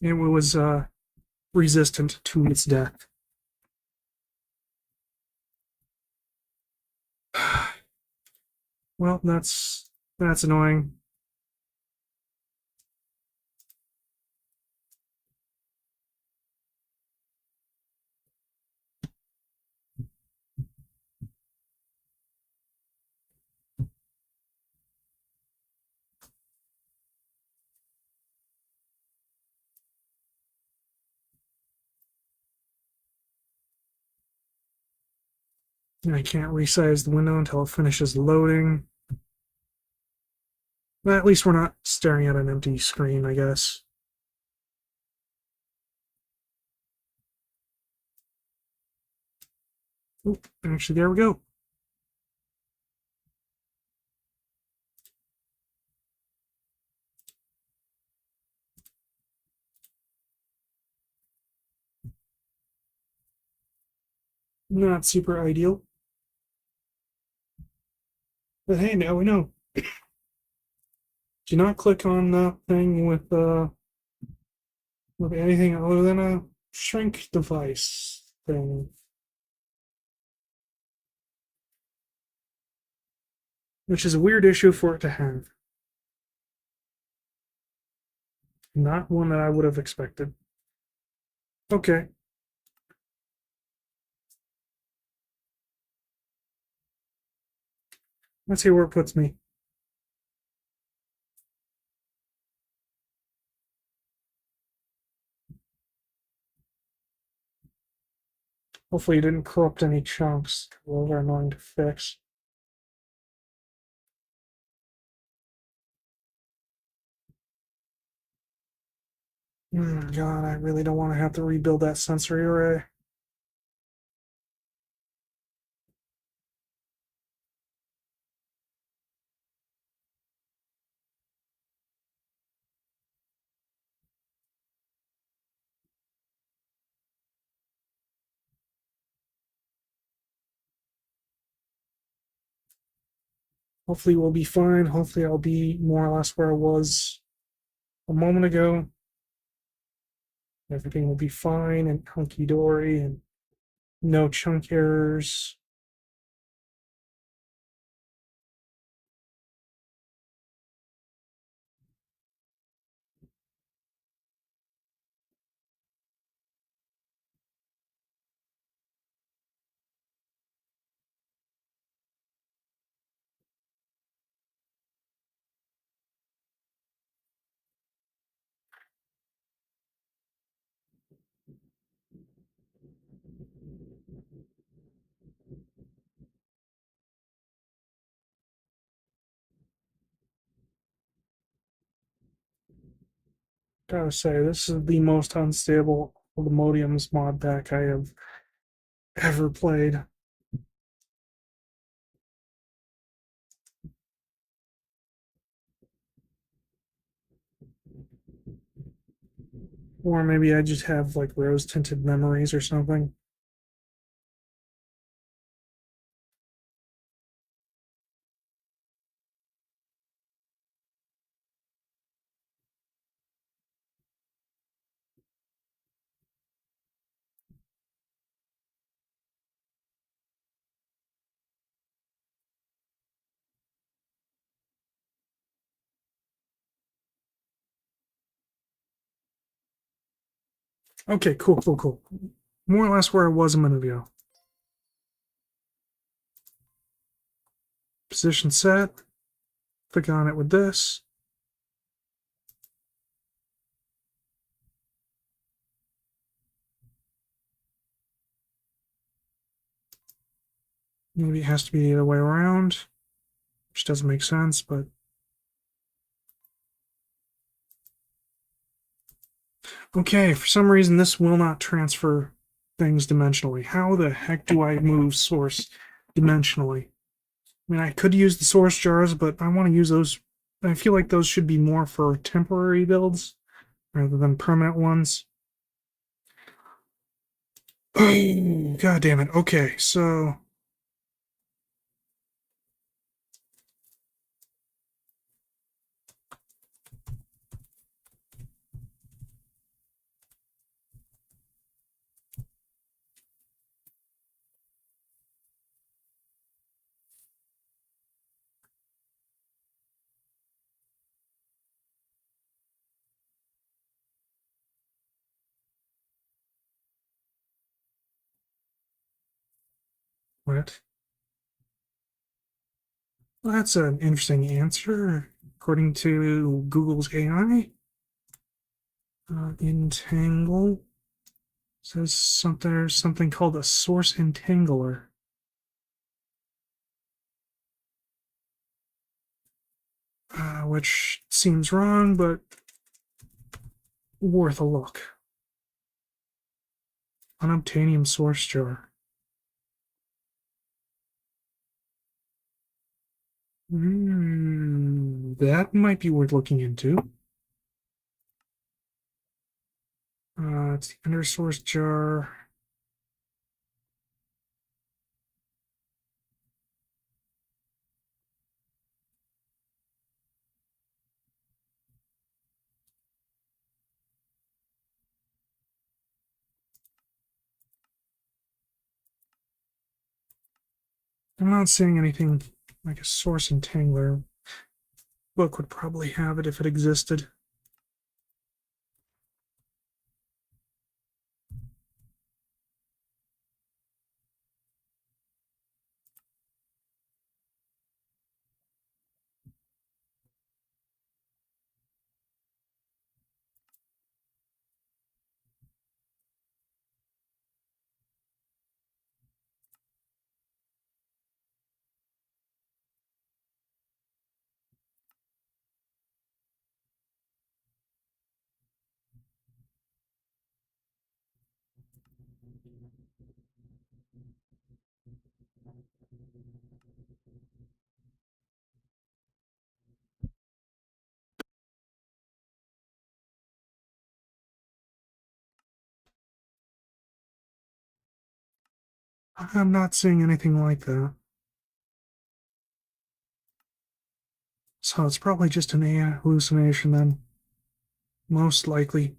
It was resistant to its death. Well, that's annoying. I can't resize the window until it finishes loading. But at least we're not staring at an empty screen, I guess. Oh, actually, there we go. Not super ideal. But hey, now we know. Do not click on that thing with anything other than a shrink device thing. Which is a weird issue for it to have. Not one that I would have expected. Okay. Let's see where it puts me. Hopefully, it didn't corrupt any chunks. Those are annoying to fix. God, I really don't want to have to rebuild that sensory array. Hopefully, we'll be fine. Hopefully, I'll be more or less where I was a moment ago. Everything will be fine and hunky dory and no chunk errors. Gotta say, this is the most unstable of the Modium's mod pack I have ever played. Or maybe I just have like rose tinted memories or something. Okay, cool, cool, cool. More or less where I was a minute ago. Position set. Click on it with this. Maybe it has to be the other way around, which doesn't make sense, but okay, for some reason this will not transfer things dimensionally. How the heck do I move source dimensionally? I mean, I could use the source jars, but I want to use those. I feel like those should be more for temporary builds rather than permanent ones. God damn it. Okay, so what? Well, that's an interesting answer. According to Google's AI, entangle says something. There's something called a source entangler, which seems wrong, but worth a look. Unobtainium source jar. That might be worth looking into. It's the undersource jar. I'm not seeing anything like a source entangler. Book would probably have it if it existed. I'm not seeing anything like that. So it's probably just an AI hallucination then. Most likely.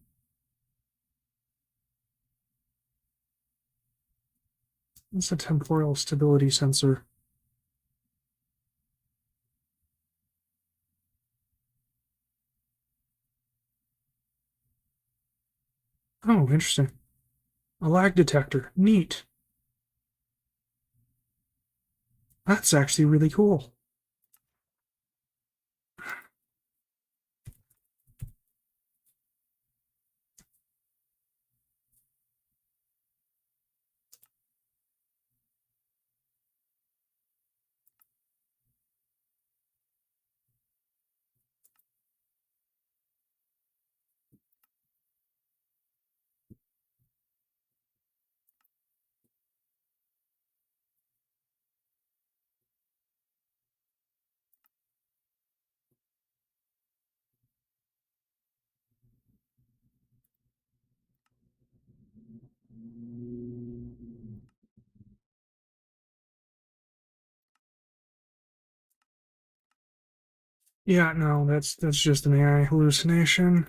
It's a temporal stability sensor. Oh, interesting. A lag detector. Neat. That's actually really cool. Yeah, no, that's just an AI hallucination.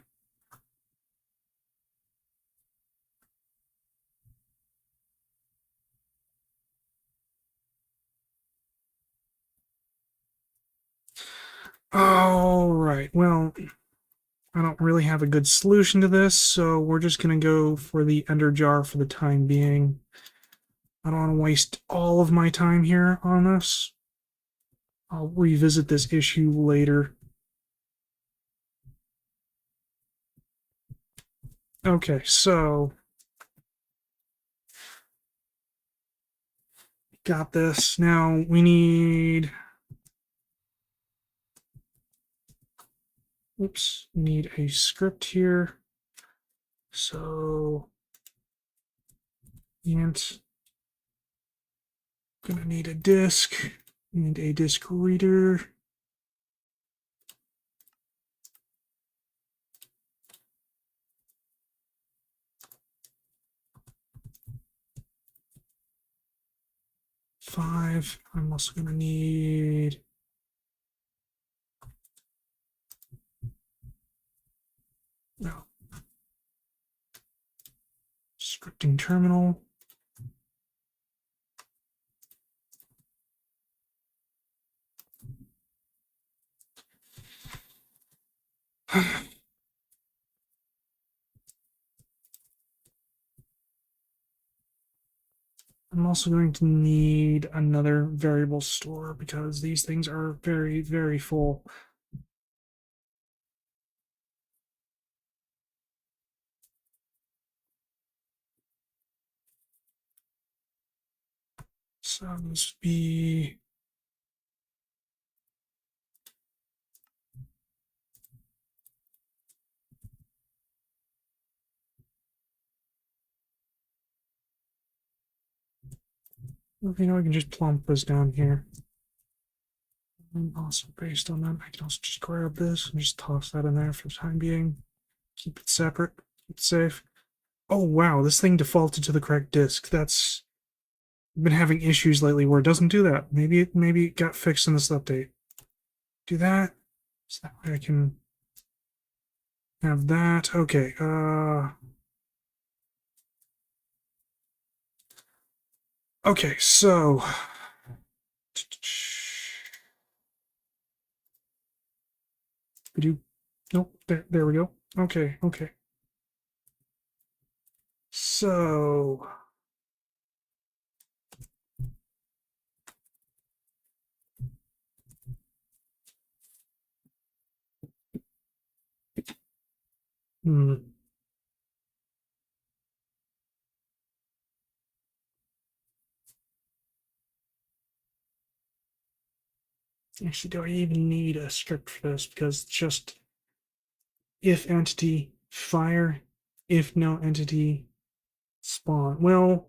All right. Well, I don't really have a good solution to this, so we're just gonna go for the ender jar for the time being. I don't want to waste all of my time here on this. I'll revisit this issue later. Okay, so got this. Now we need, oops, need a script here. So int, gonna need a disk and a disk reader. Five. I'm also gonna need no scripting terminal. I'm also going to need another variable store because these things are very, very full. So this would be you know, I can just plump this down here. And also based on that, I can also just grab this and just toss that in there for the time being. Keep it separate, keep it safe. Oh wow, this thing defaulted to the correct disk. That's been having issues lately where it doesn't do that. Maybe it got fixed in this update. Do that. So that way I can have that. Okay, okay, so we do nope, there we go. Okay, okay. So hmm. Actually, do I even need a script for this? Because it's just if entity fire, if no entity spawn. Well,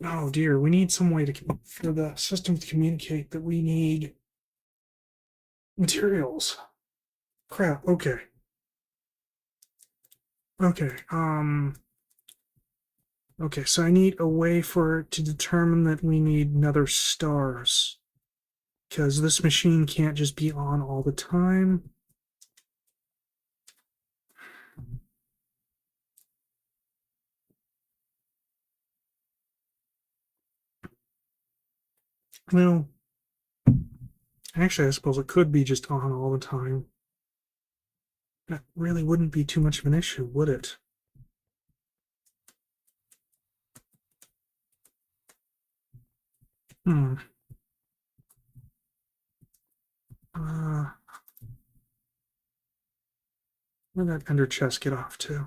oh dear, we need some way to for the system to communicate that we need materials. Crap. Okay. Okay. Okay. So I need a way for it to determine that we need nether stars, because this machine can't just be on all the time. Well, actually, I suppose it could be just on all the time. That really wouldn't be too much of an issue, would it? Hmm. Uh, where'd that ender chest get off to?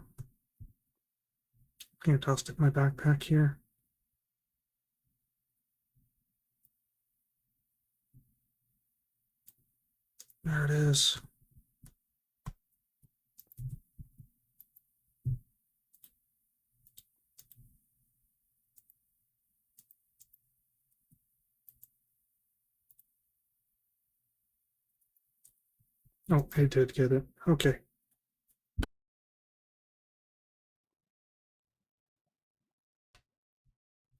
I think I tossed it in my backpack here. There it is. Oh, I did get it. Okay.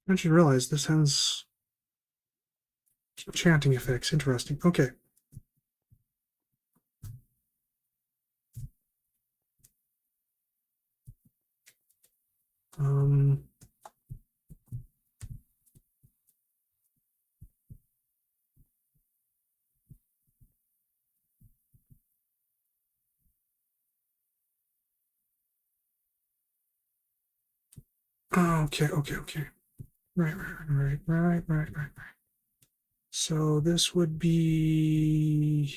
I should realize this has chanting effects. Interesting. Okay. Um, okay, okay, okay. Right. So this would be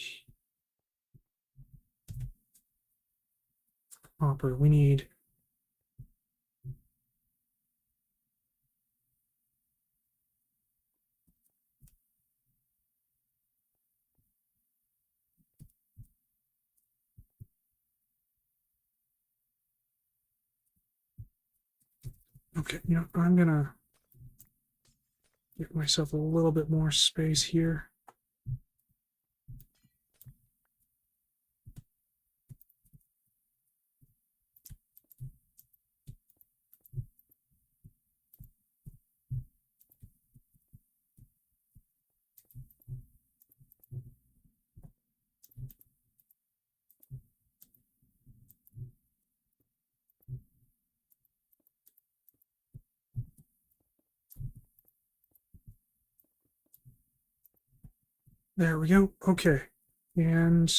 copper. We need okay, I'm gonna get myself a little bit more space here. There we go. Okay. And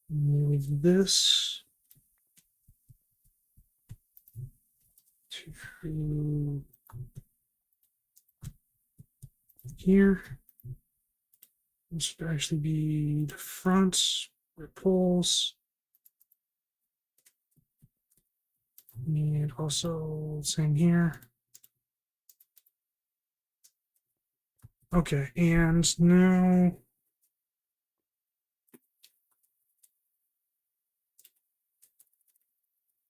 move this to here. This should actually be the front where it pulls. And also same here. Okay, and now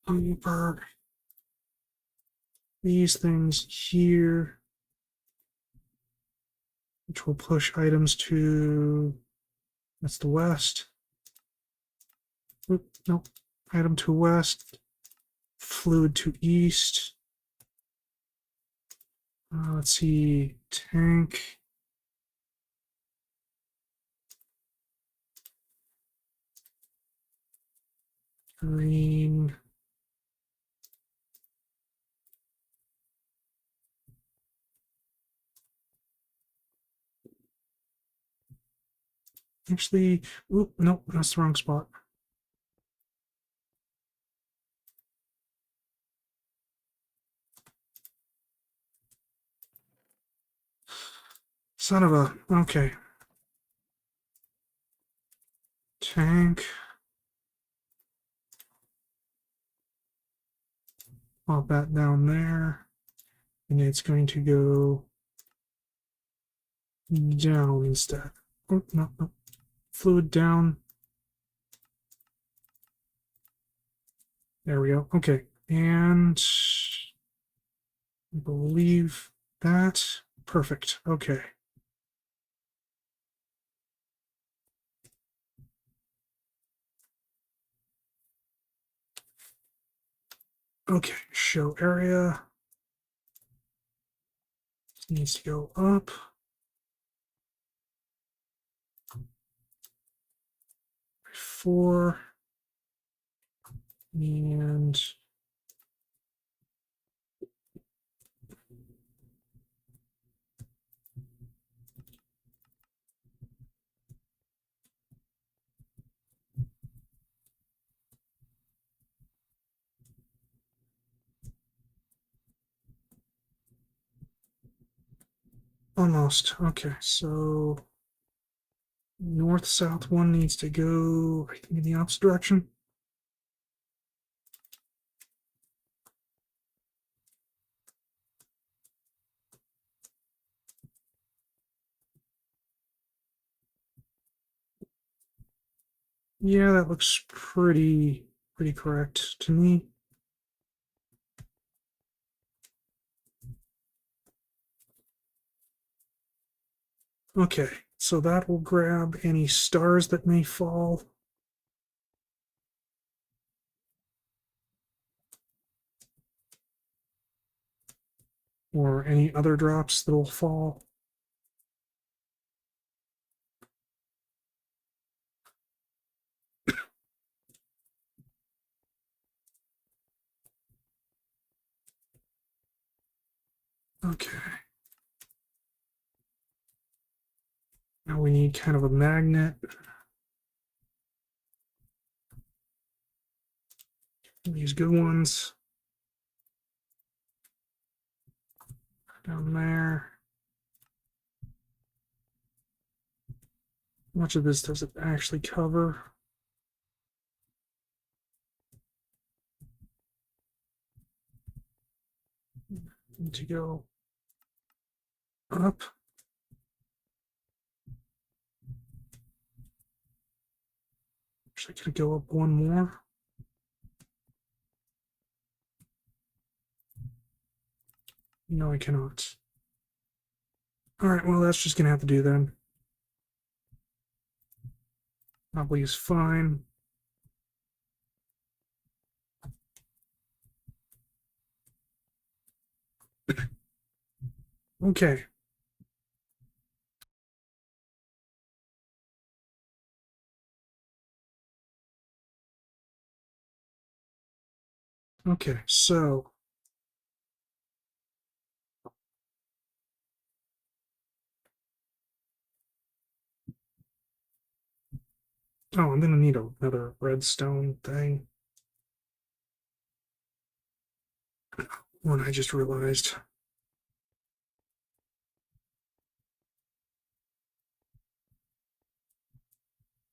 paper. these things here, which will push items to, that's the west. Oop, nope, item to west, fluid to east. Let's see, tank. Green. Actually, oop, nope, that's the wrong spot. Son of a, okay. Tank. Pop that down there. And it's going to go down instead. Oh, no, no. Fluid down. There we go. Okay. And I believe that. Perfect. Okay. Okay. Show area. Needs to go up. Four. And almost. Okay. So north-south one needs to go, I think, in the opposite direction. Yeah, that looks pretty correct to me. Okay, so that will grab any stars that may fall. Or any other drops that will fall. Okay. Now we need kind of a magnet. These good ones. Down there. How much of this does it actually cover? Need to go up. Actually, could go up one more. No, I cannot. All right, well, that's just gonna have to do then. Probably is fine. Okay. Okay, so oh, I'm gonna need another redstone thing. One I just realized.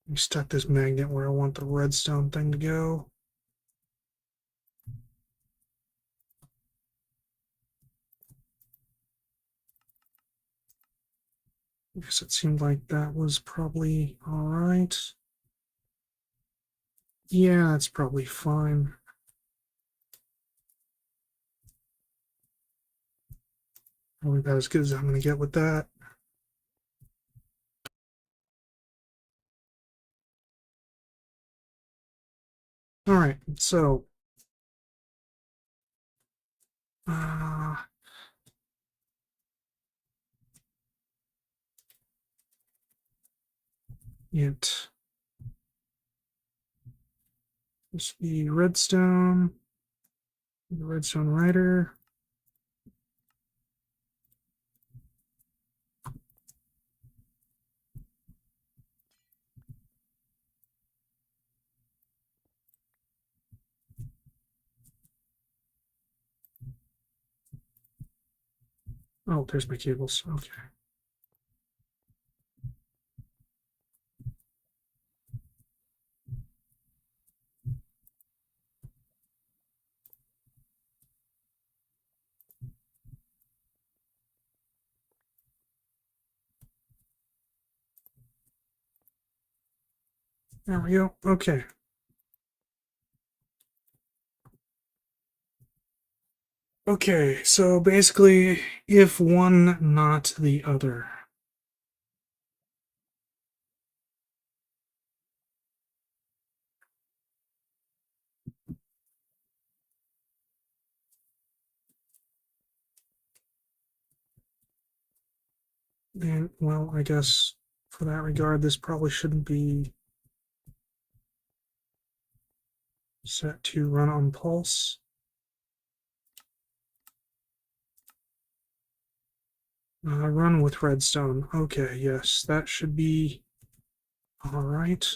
Let me stuck this magnet where I want the redstone thing to go. I guess it seemed like that was probably all right. Yeah, that's probably fine. Probably about as good as I'm going to get with that. All right, so uh, it is the redstone writer. Oh, there's my cables. Okay. There we go. Okay. Okay, so basically, if one, not the other. And, well, I guess for that regard, this probably shouldn't be set to run on pulse. Run with redstone. Okay, yes, that should be all right.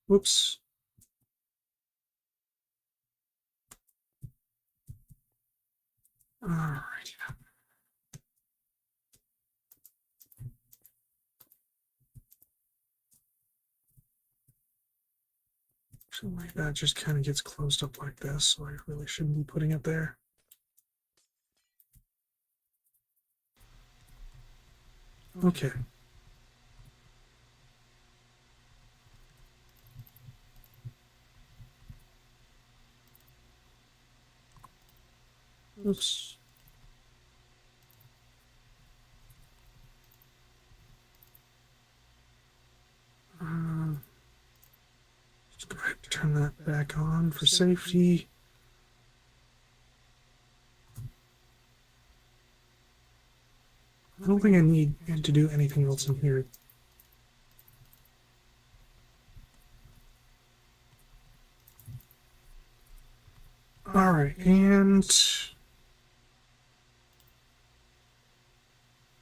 Whoops. All right. So like that just kind of gets closed up like this, so I really shouldn't be putting it there. Okay. Oops. Just go ahead and turn that back on for safety. I don't think I need to do anything else in here. All right, and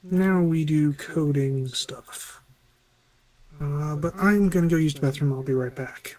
now we do coding stuff. But I'm gonna go use the bathroom. I'll be right back.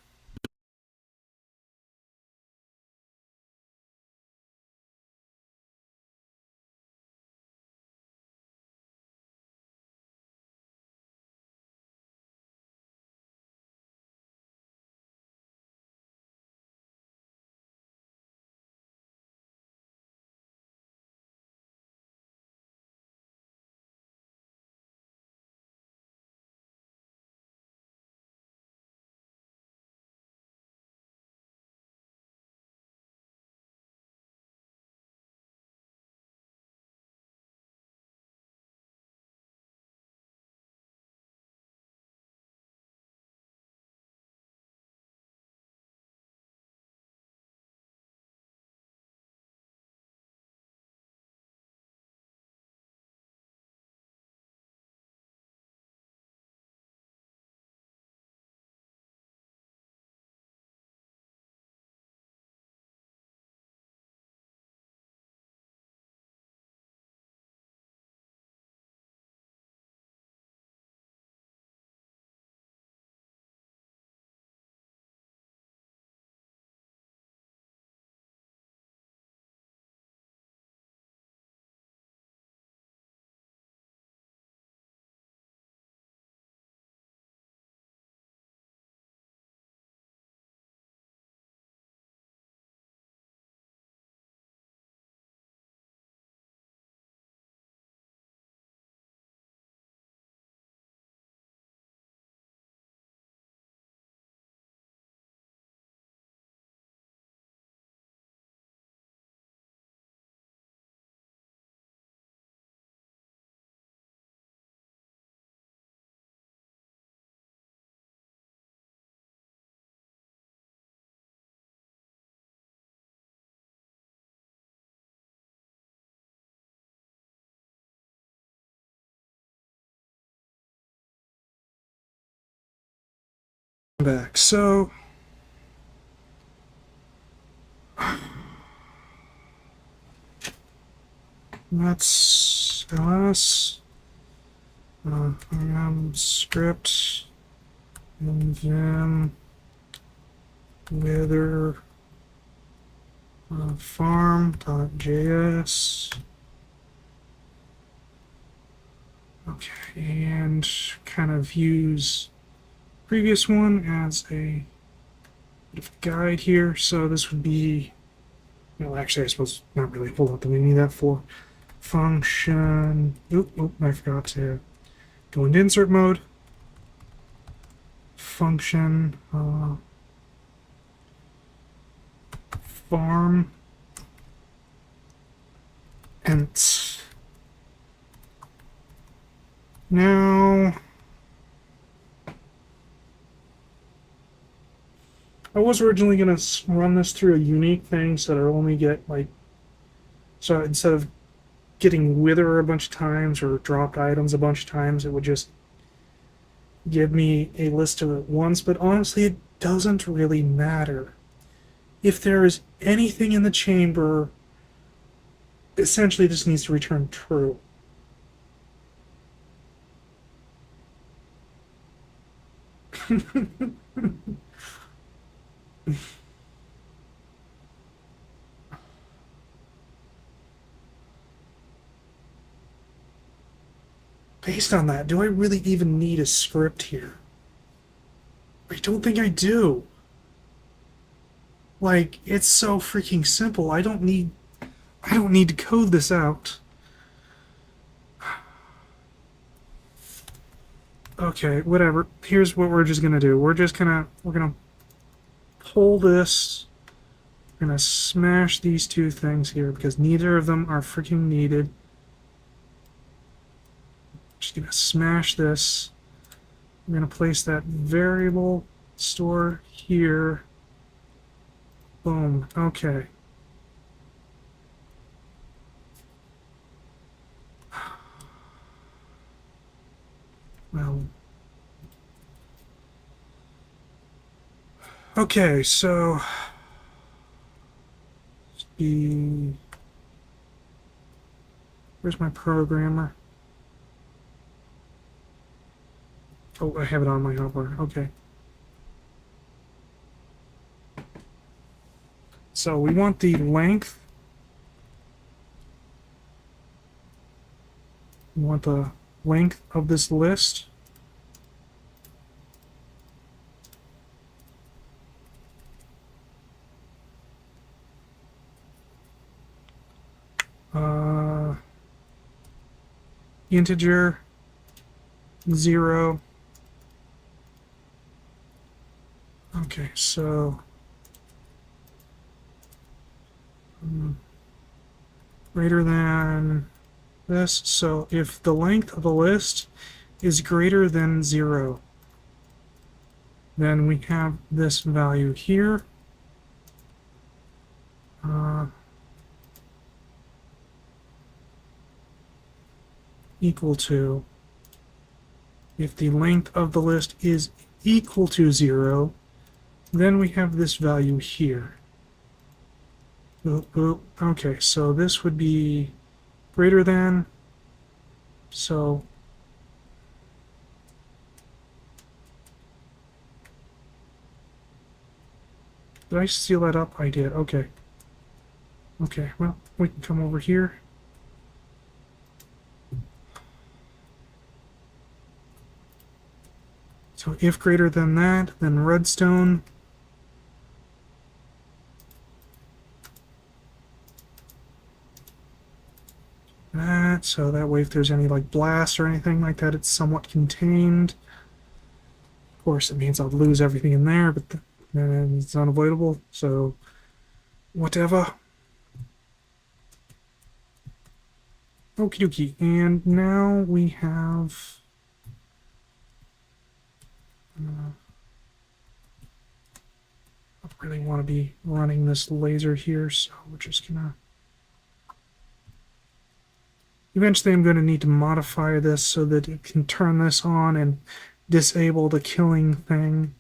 back. So that's ls script and then whether farm.js. Okay, and kind of use previous one as a bit of a guide here. So this would be, well, actually, I suppose not really. Hold on, do we need that for function? Oop, I forgot to go into insert mode. Function farm and now I was originally going to run this through a unique thing so that I only get like, so instead of getting wither a bunch of times or dropped items a bunch of times, it would just give me a list of it once. But honestly, it doesn't really matter. If there is anything in the chamber, essentially this needs to return true. Based on that, do I really even need a script here? I don't think I do. Like, it's so freaking simple. I don't need to code this out. Okay, whatever. Here's what we're just gonna do. We're gonna pull this. We're gonna smash these two things here because neither of them are freaking needed. Just gonna smash this. We're gonna place that variable store here. Boom. Okay. Well. Okay, so where's my programmer? Oh, I have it on my hotbar. Okay. So we want the length. We want the length of this list. Integer 0. Okay, so greater than this. So if the length of the list is greater than 0, then we have this value here. Equal to, if the length of the list is equal to 0, then we have this value here. Okay, so this would be greater than, so did I seal that up? I did. Okay. Okay, well, we can come over here. So if greater than that, then redstone. That, so that way if there's any like blast or anything like that, it's somewhat contained. Of course, it means I'll lose everything in there, but then it's unavoidable, so whatever. Okie dokie, and now we have I don't really want to be running this laser here, so we're just gonna eventually I'm going to need to modify this so that it can turn this on and disable the killing thing.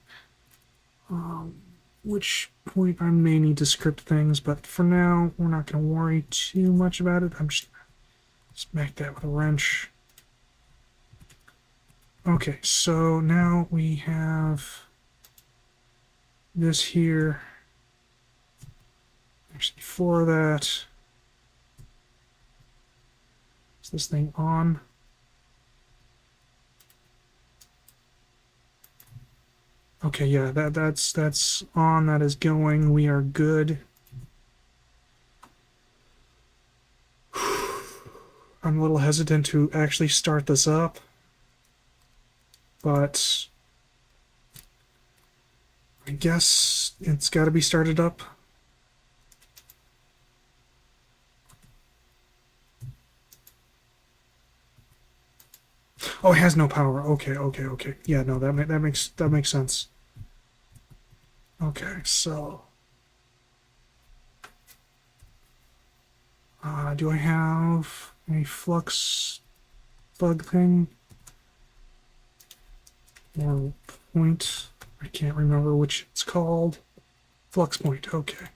which point I may need to script things, but for now, we're not going to worry too much about it. I'm just smack that with a wrench. Okay, so now we have this here. Actually, before that, is this thing on? Okay, yeah, that's on. That is going. We are good. I'm a little hesitant to actually start this up, but I guess it's got to be started up. Oh, it has no power. Okay, okay, okay. Yeah, no, that makes sense. Okay, so do I have a flux bug thing or point? I can't remember which it's called. Flux point. Okay.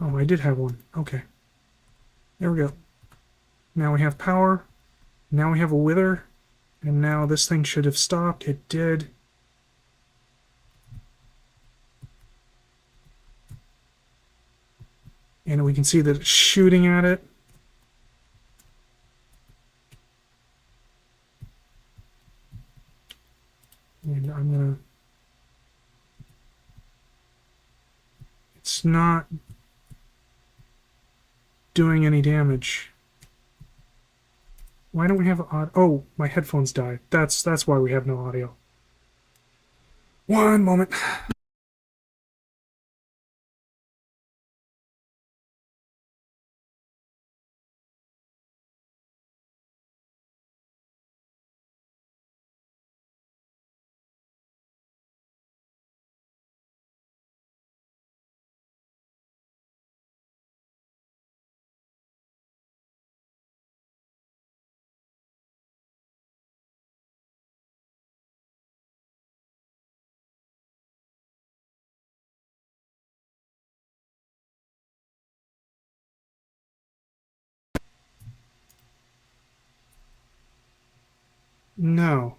Oh, I did have one. Okay. There we go. Now we have power. Now we have a wither. And now this thing should have stopped. It did. And we can see that it's shooting at it. And I'm gonna... It's not doing any damage. Why don't we have audio? Oh, my headphones died. That's why we have no audio. One moment. No.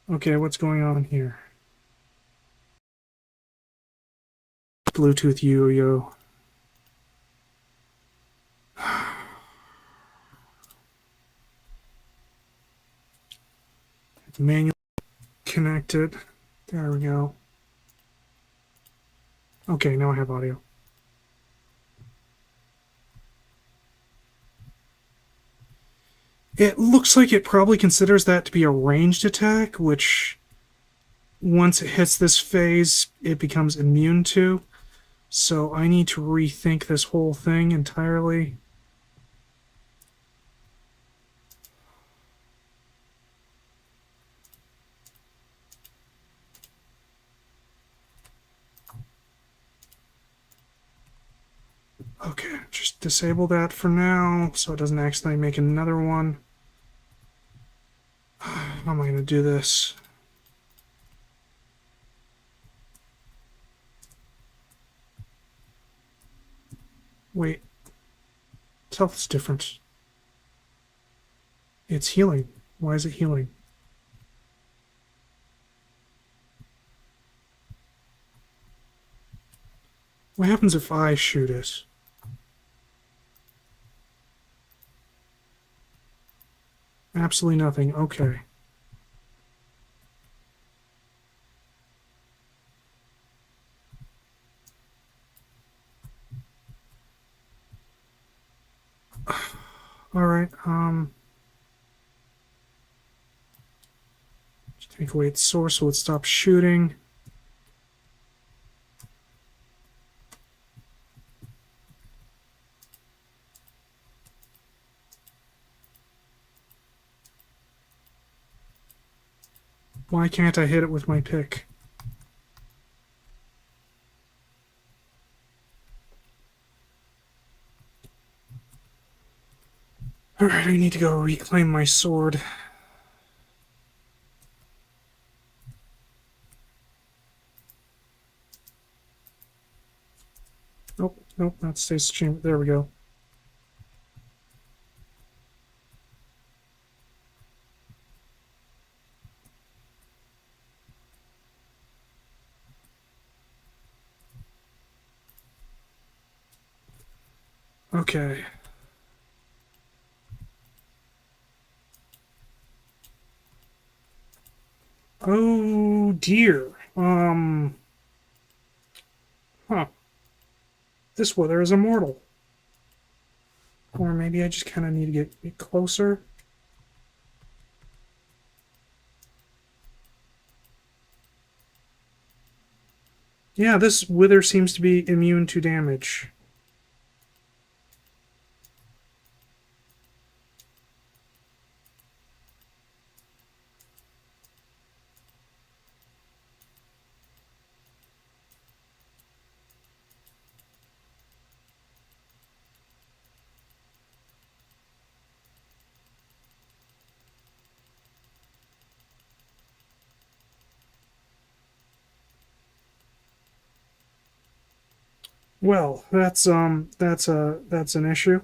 Okay, what's going on here? Bluetooth yo-yo. Manual connected. There we go. Okay, now I have audio. It looks like it probably considers that to be a ranged attack, which once it hits this phase, it becomes immune to. So I need to rethink this whole thing entirely. Okay, just disable that for now so it doesn't accidentally make another one. How am I going to do this? Wait. Health is different. It's healing. Why is it healing? What happens if I shoot it? Absolutely nothing. Okay. Alright, take away its source so it stops shooting. Why can't I hit it with my pick? Alright, I need to go reclaim my sword. Nope, nope, not stasis chamber. There we go. Okay. Oh dear. Huh. This wither is immortal. Or maybe I just kind of need to get closer. Yeah, this wither seems to be immune to damage. Well, that's an issue.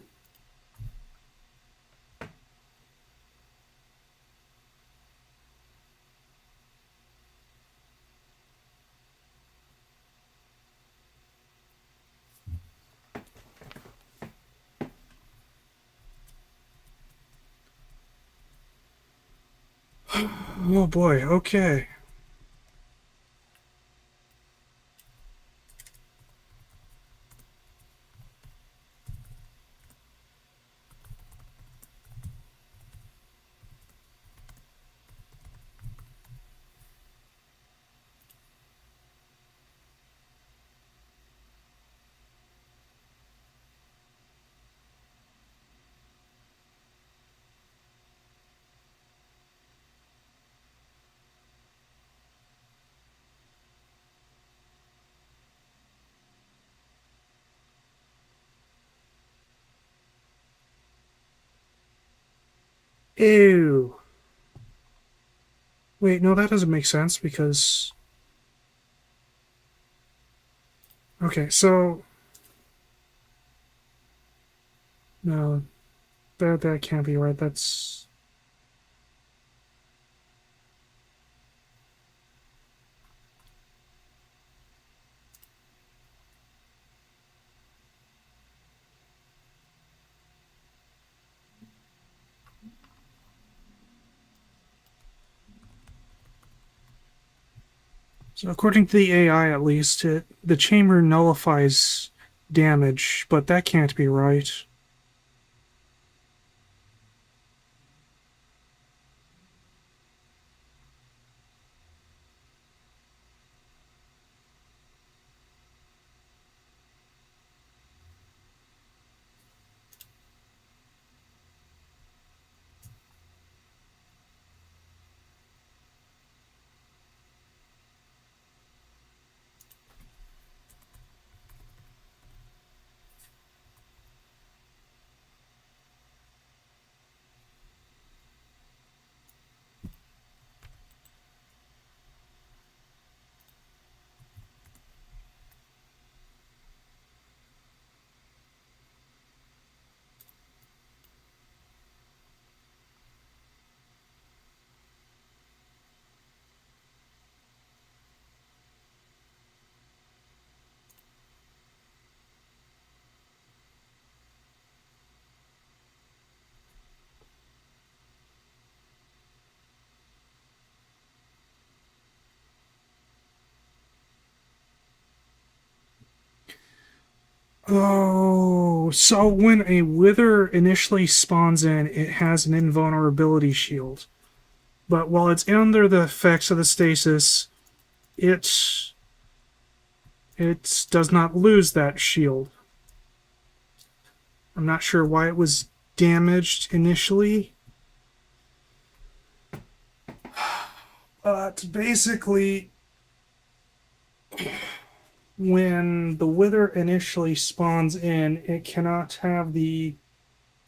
Oh boy, okay. Ew. Wait, no, that doesn't make sense because... Okay, so... No, that can't be right. That's... So according to the AI, at least, the chamber nullifies damage, but that can't be right. Oh, so when a wither initially spawns in, it has an invulnerability shield. But while it's under the effects of the stasis, it it does not lose that shield. I'm not sure why it was damaged initially. But basically, when the wither initially spawns in, it cannot have the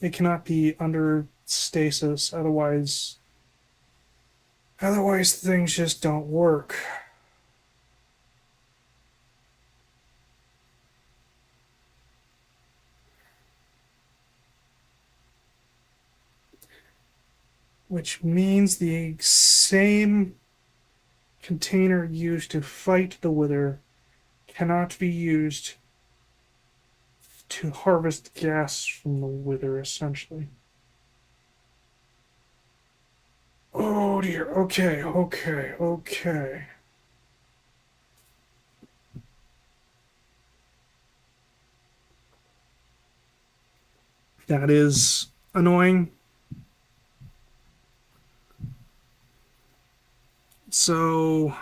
It cannot be under stasis, otherwise things just don't work. Which means the same container used to fight the wither cannot be used to harvest gas from the wither, essentially. Oh dear. Okay, okay, okay. That is annoying. So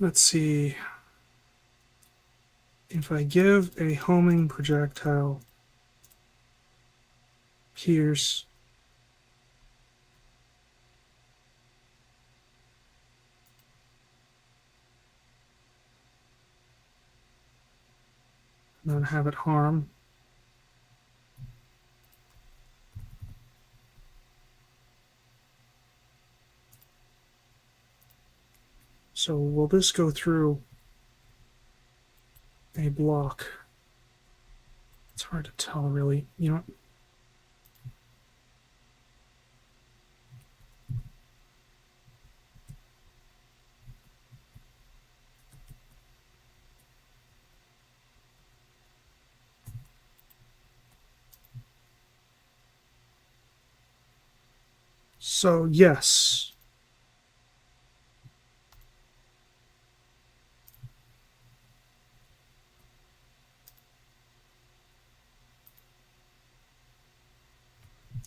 let's see. If I give a homing projectile pierce, not have it harm. So will this go through a block? It's hard to tell, really. You know, so yes.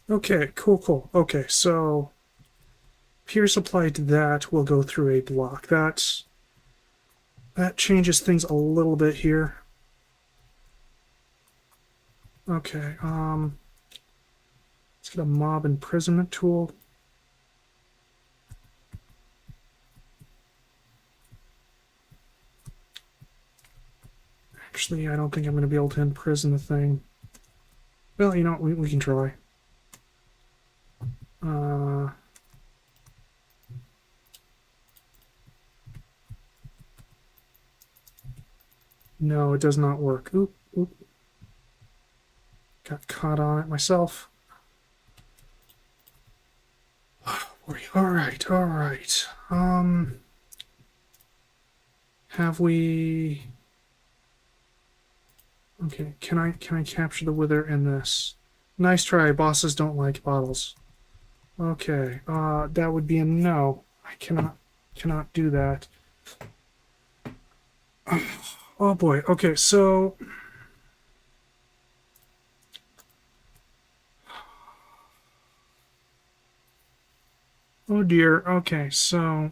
Okay, cool, cool. Okay, so pierce applied to that will go through a block. That changes things a little bit here. Okay, let's get a mob imprisonment tool. Actually, I don't think I'm going to be able to imprison the thing. Well, you know, we can try. No, it does not work. Oop, oop. Got caught on it myself. All right, all right. Have we? Okay, can I capture the wither in this? Nice try. Bosses don't like bottles. Okay, that would be a no. I cannot do that. Oh boy. Okay, so oh dear. Okay, so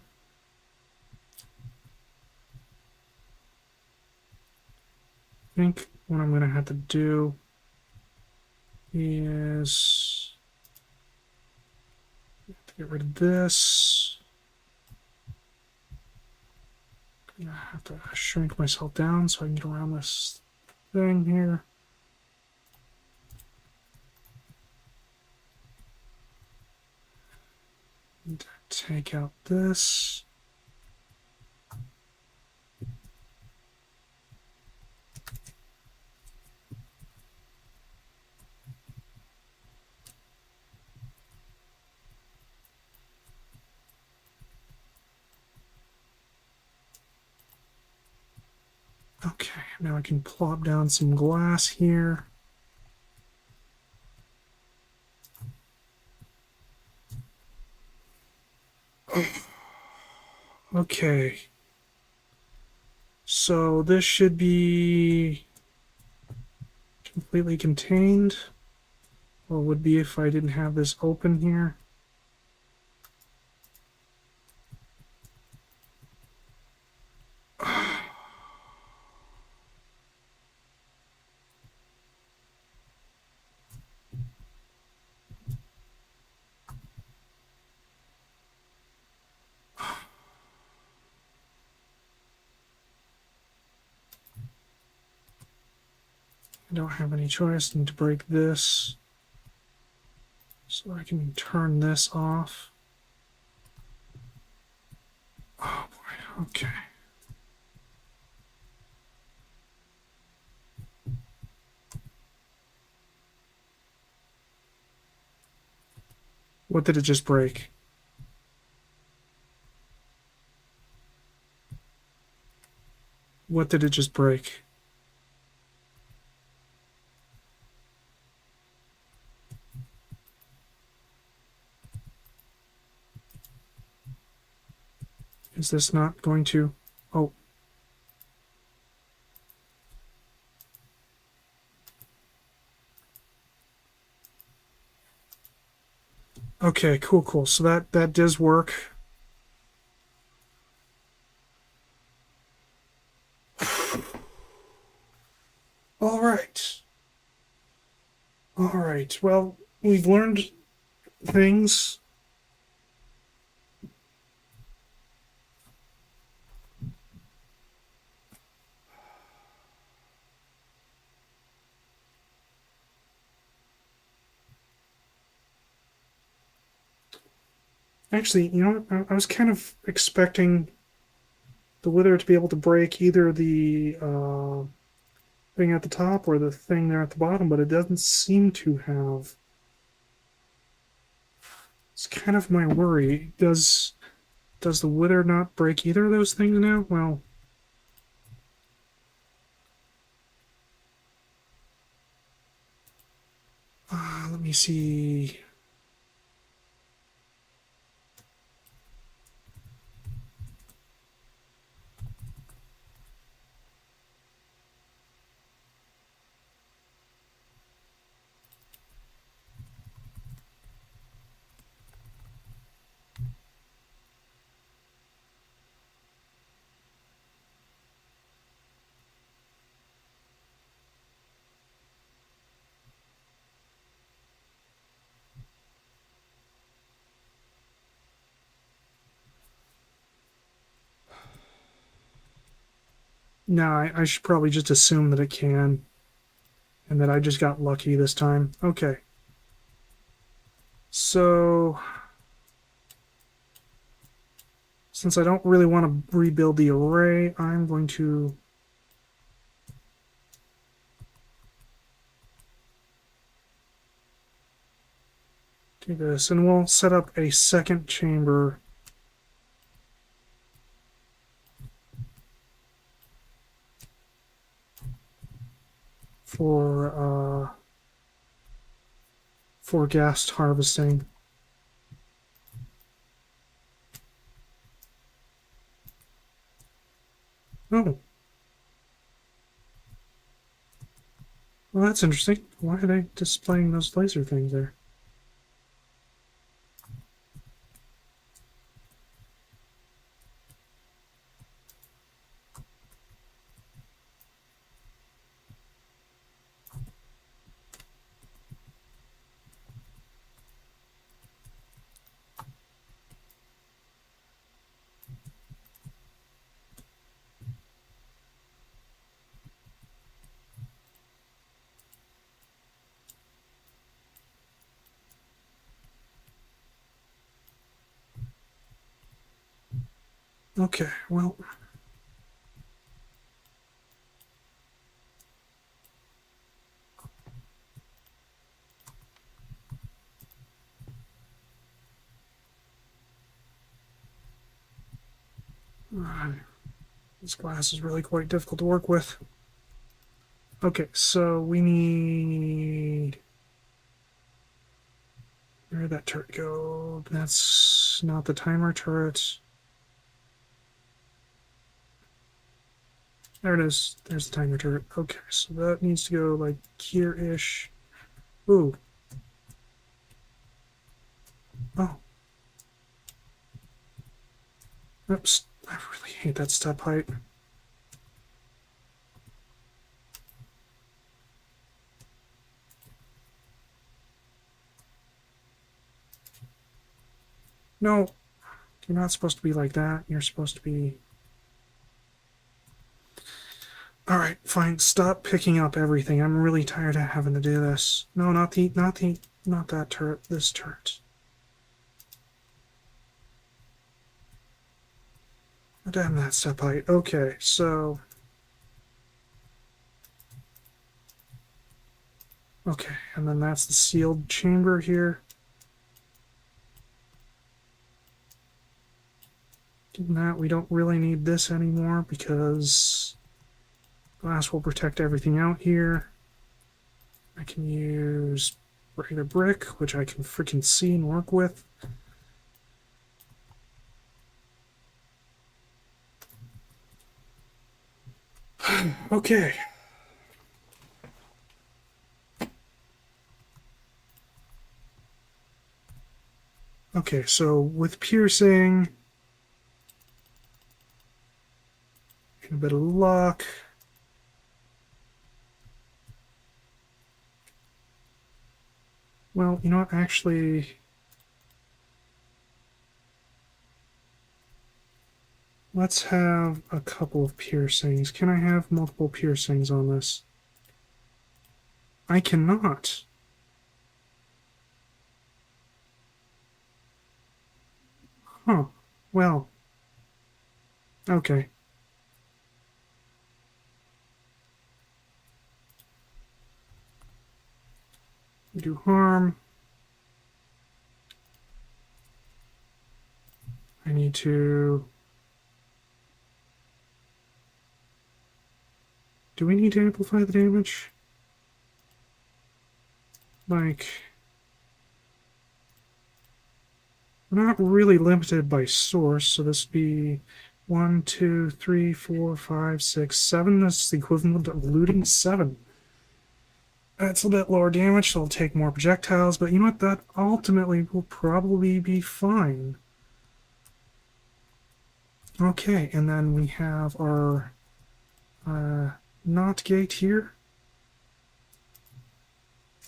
I think what I'm gonna have to do is get rid of this. I'm gonna have to shrink myself down so I can get around this thing here. And take out this. Okay, now I can plop down some glass here. Okay. So this should be completely contained, or would be if I didn't have this open here. I don't have any choice. I need to break this so I can turn this off. Oh boy, okay. What did it just break? What did it just break? Is this not going to... Oh. Okay, cool. So that does work. All right. All right. Well, we've learned things. Actually, you know what? I was kind of expecting the wither to be able to break either the thing at the top or the thing there at the bottom, but it doesn't seem to have. It's kind of my worry. Does the wither not break either of those things now? Well, let me see. No, I should probably just assume that it can, and that I just got lucky this time. Okay. So, since I don't really want to rebuild the array, I'm going to do this, and we'll set up a second chamber for gas harvesting. Oh. Well, that's interesting. Why are they displaying those laser things there? Okay, well... this glass is really quite difficult to work with. Okay, so we need... Where did that turret go? That's not the timer turret. There it is. There's the timer turret. Okay, so that needs to go like here-ish. Ooh. Oh. Oops. I really hate that step height. No. You're not supposed to be like that. You're supposed to be... Alright, fine. Stop picking up everything. I'm really tired of having to do this. No, not that turret. This turret. Oh, damn that step height. Okay, so... Okay, and then that's the sealed chamber here. Given that, we don't really need this anymore because glass will protect everything out here. I can use regular brick, which I can freaking see and work with. Okay. Okay, so with piercing, and a bit of luck. Well, you know what, actually... Let's have a couple of piercings. Can I have multiple piercings on this? I cannot. Huh. Well. Okay. Do harm. I need to... Do we need to amplify the damage? Like... We're not really limited by source, so this would be 1, 2, 3, 4, 5, 6, 7. That's the equivalent of looting 7. That's a bit lower damage, so I'll take more projectiles, but you know what? That ultimately will probably be fine. Okay, and then we have our not gate here.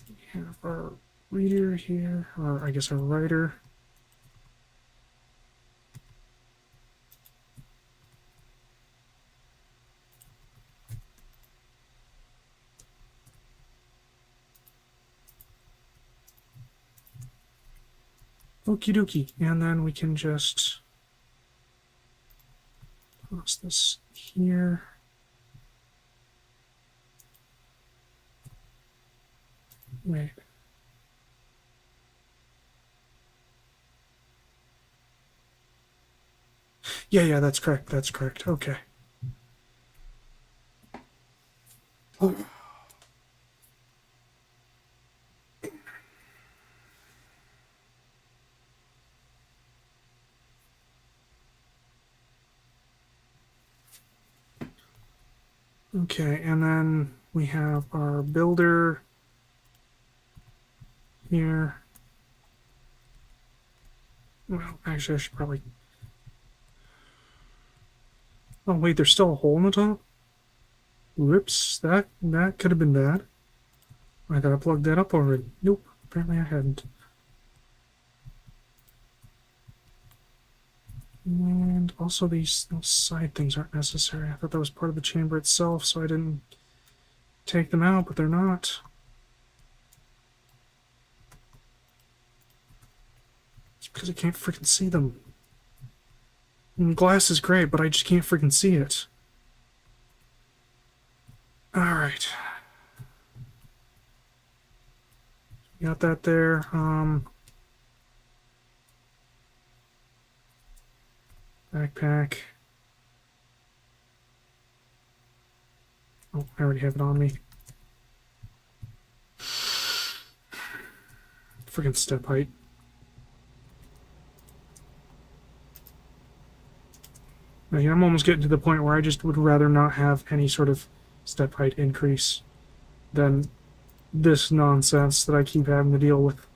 We have our reader here, or I guess our writer. Okie dokie. And then we can just toss this here. Wait. Yeah, that's correct. That's correct. Okay. Okay, and then we have our builder here. Well, actually, I should probably... Oh, wait, there's still a hole in the top? Whoops, that could have been bad. I thought I plugged that up already. Nope, apparently I hadn't. And also those side things aren't necessary. I thought that was part of the chamber itself, so I didn't take them out, but they're not. It's because I can't freaking see them. And glass is great, but I just can't freaking see it. Alright. Got that there. Backpack. Oh, I already have it on me. Freaking step height. I mean, I'm almost getting to the point where I just would rather not have any sort of step height increase than this nonsense that I keep having to deal with.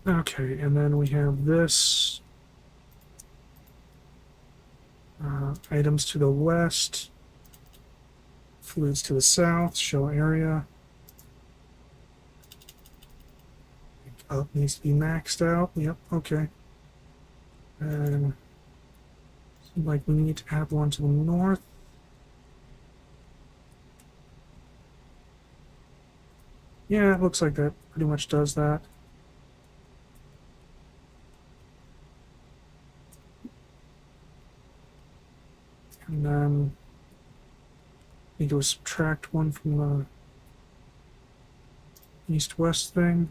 Okay, and then we have this. Items to the west. Fluids to the south. Show area. Up needs to be maxed out. Yep, okay. And seems like we need to add one to the north. Yeah, it looks like that pretty much does that. And then we go subtract one from the east-west thing.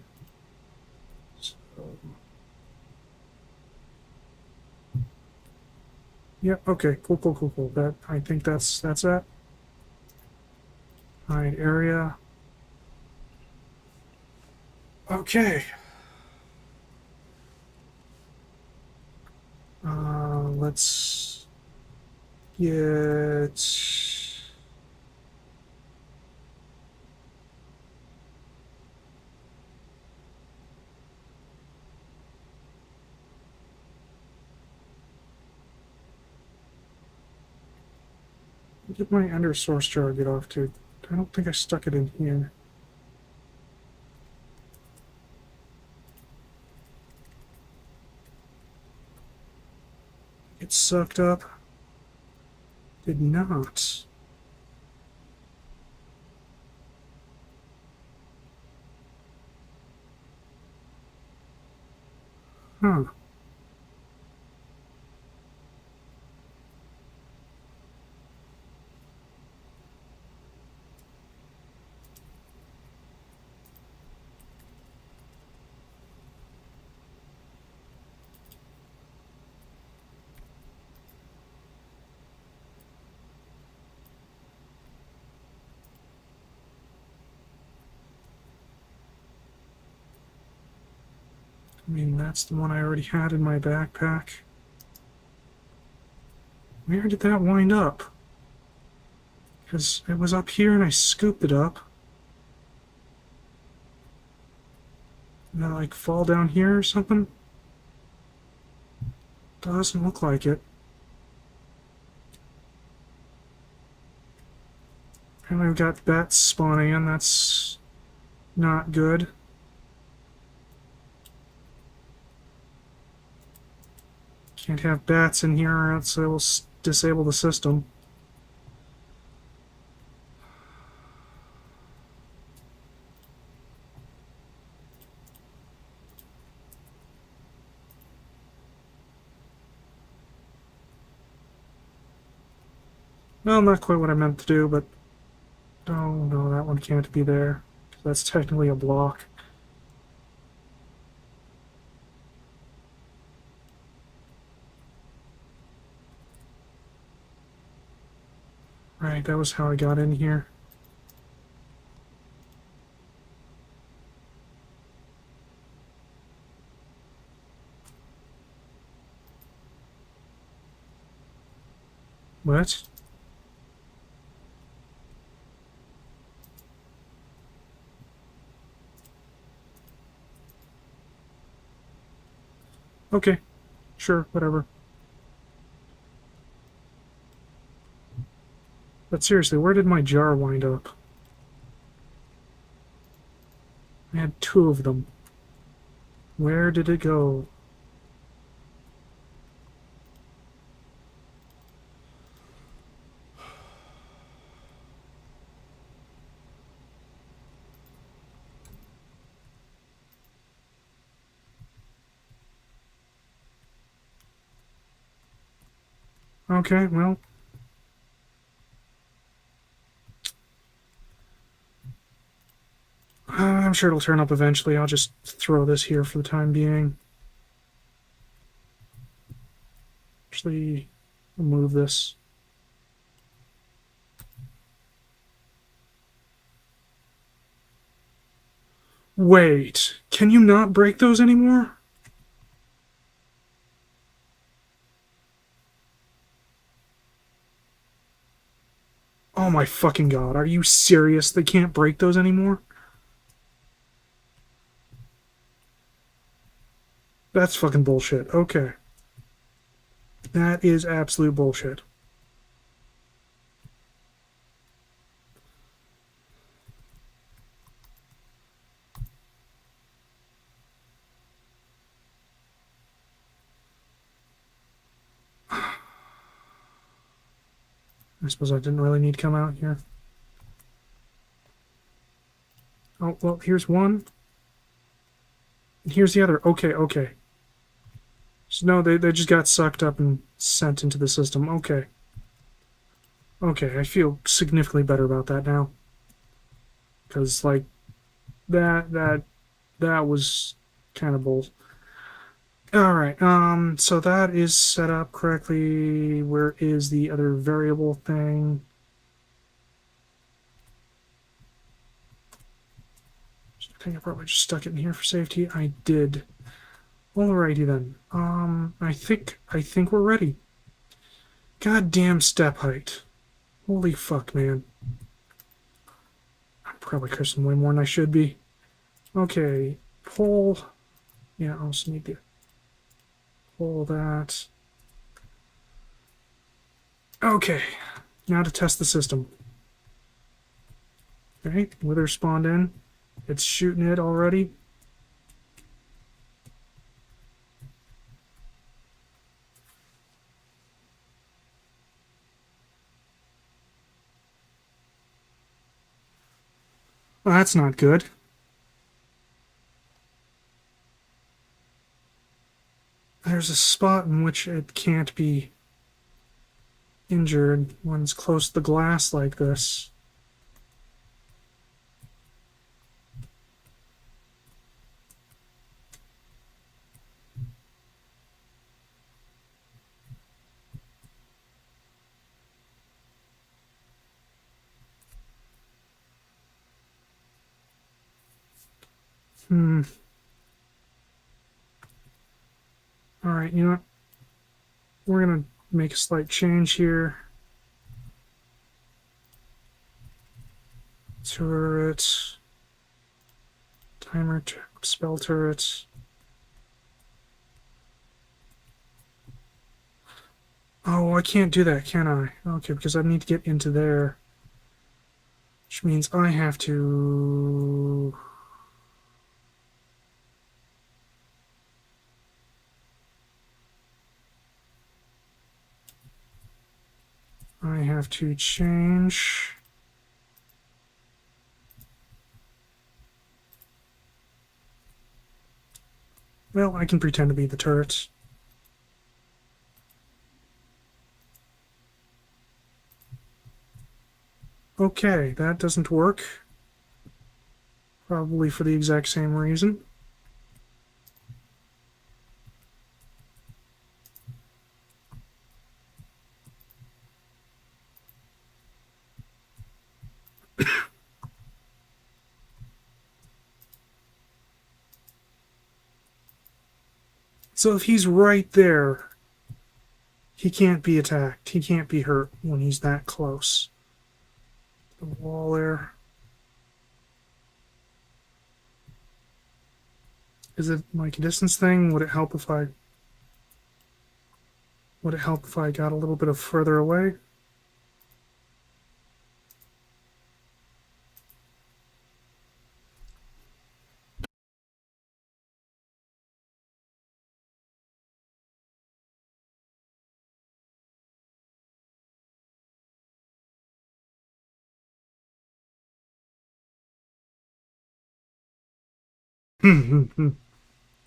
So, yeah, okay, cool. That I think that's it. Hide area. Okay. Let's get. Where did my ender source jar get off to? I don't think I stuck it in here. It sucked up. Did not. Huh. I mean, that's the one I already had in my backpack. Where did that wind up? Because it was up here and I scooped it up. Did that like fall down here or something? Doesn't look like it. Apparently we've got bats spawning in. That's not good. Can't have bats in here or else it will disable the system. Well, not quite what I meant to do, but... Oh, no, that one can't be there. That's technically a block. Right, that was how I got in here. What? Okay, sure, whatever. But seriously, where did my jar wind up? I had two of them. Where did it go? Okay, well... I'm sure it'll turn up eventually. I'll just throw this here for the time being. Actually, move this. Wait, can you not break those anymore? Oh my fucking god, are you serious? They can't break those anymore? That's fucking bullshit. Okay. That is absolute bullshit. I suppose I didn't really need to come out here. Oh, well, here's one. And here's the other. Okay, okay. So no, they just got sucked up and sent into the system. Okay. Okay, I feel significantly better about that now. Because, like, that was kind of bull. Alright, so that is set up correctly. Where is the other variable thing? I think I probably just stuck it in here for safety. I did. Alrighty then. I think we're ready. Goddamn step height. Holy fuck, man. I'm probably cursing way more than I should be. Okay, pull. Yeah, I also need to pull that. Okay, now to test the system. Okay, wither spawned in. It's shooting it already. Well, that's not good. There's a spot in which it can't be injured when it's close to the glass like this. Alright, you know what? We're gonna make a slight change here. Turret. Timer, spell turret. Oh, I can't do that, can I? Okay, because I need to get into there. Which means I have to... I have to change... Well, I can pretend to be the turrets. Okay, that doesn't work. Probably for the exact same reason. So if he's right there, he can't be attacked. He can't be hurt when he's that close. The wall there. Is it like a distance thing? Would it help if I got a little bit of further away?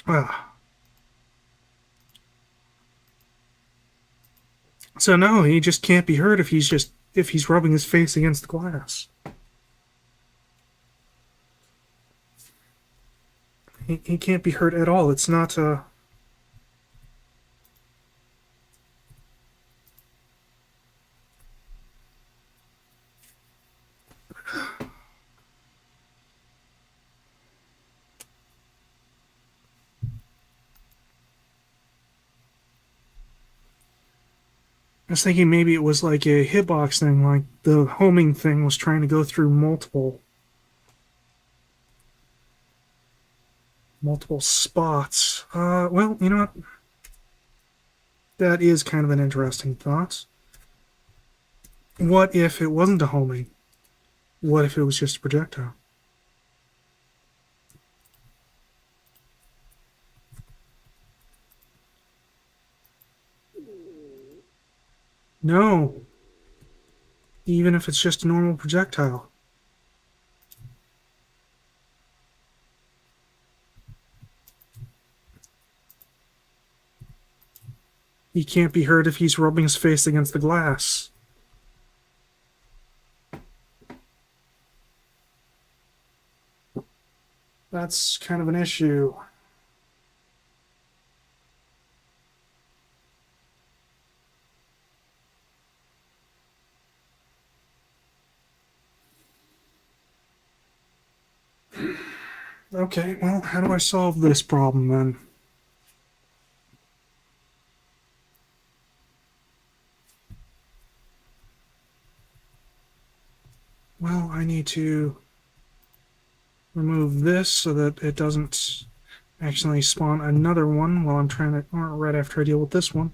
Ah. So no, he just can't be hurt if he's rubbing his face against the glass. He can't be hurt at all. It's not a... I was thinking maybe it was like a hitbox thing, like the homing thing was trying to go through multiple. Multiple spots. Well, you know what? That is kind of an interesting thought. What if it wasn't a homing? What if it was just a projectile? No, even if it's just a normal projectile. He can't be hurt if he's rubbing his face against the glass. That's kind of an issue. Okay, well, how do I solve this problem then? Well, I need to remove this so that it doesn't accidentally spawn another one while I'm trying to, or right after I deal with this one.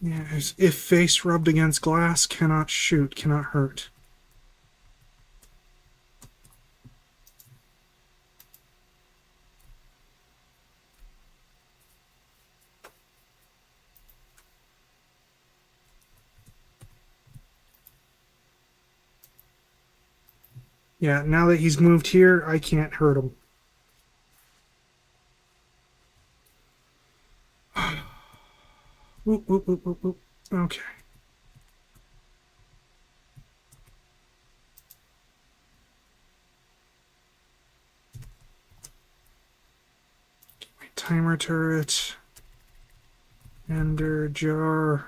Yeah, if face rubbed against glass, cannot shoot, cannot hurt. Yeah, now that he's moved here, I can't hurt him. Whoop, whoop, whoop, whoop, whoop. Okay. Timer turret. Ender jar.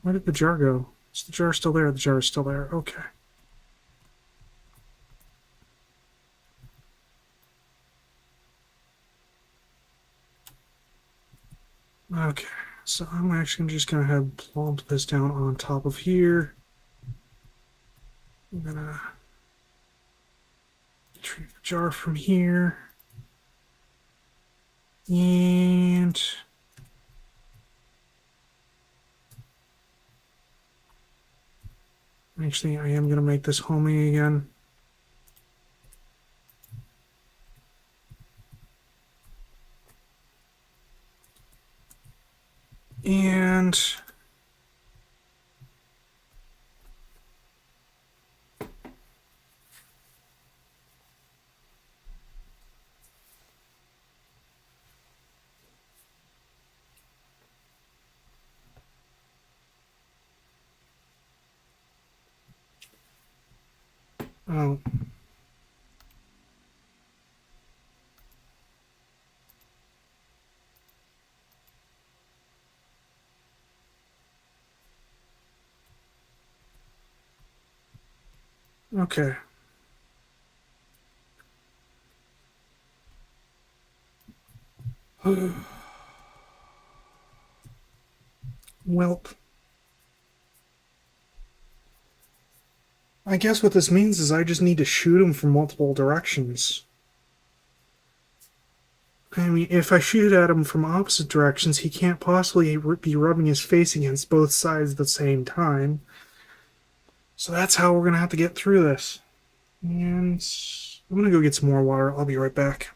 Where did the jar go? Is the jar still there? The jar is still there. Okay. Okay. So I'm actually just going to have plump this down on top of here. I'm going to retrieve the jar from here. And actually, I am going to make this homing again. And oh, okay. Welp. I guess what this means is I just need to shoot him from multiple directions. I mean, if I shoot at him from opposite directions, he can't possibly be rubbing his face against both sides at the same time. So that's how we're going to have to get through this. And I'm going to go get some more water. I'll be right back.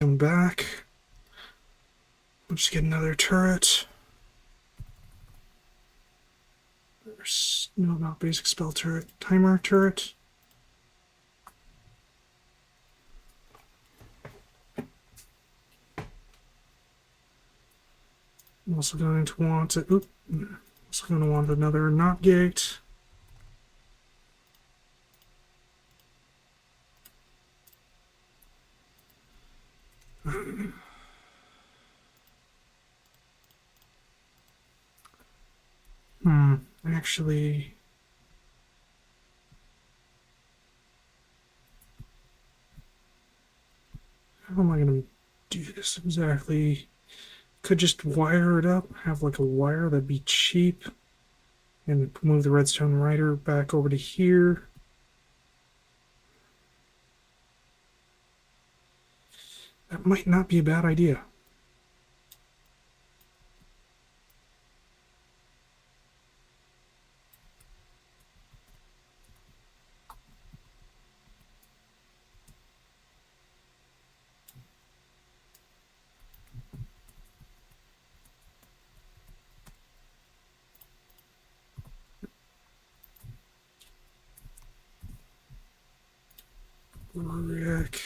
Come back. We'll just get another turret. No, not basic spell turret. Timer turret. I'm also going to want it. Oop. Also going to want another knot gate. Actually, how am I going to do this exactly? Could just wire it up, have like a wire, that'd be cheap, and move the redstone rider back over to here. That might not be a bad idea. Brick.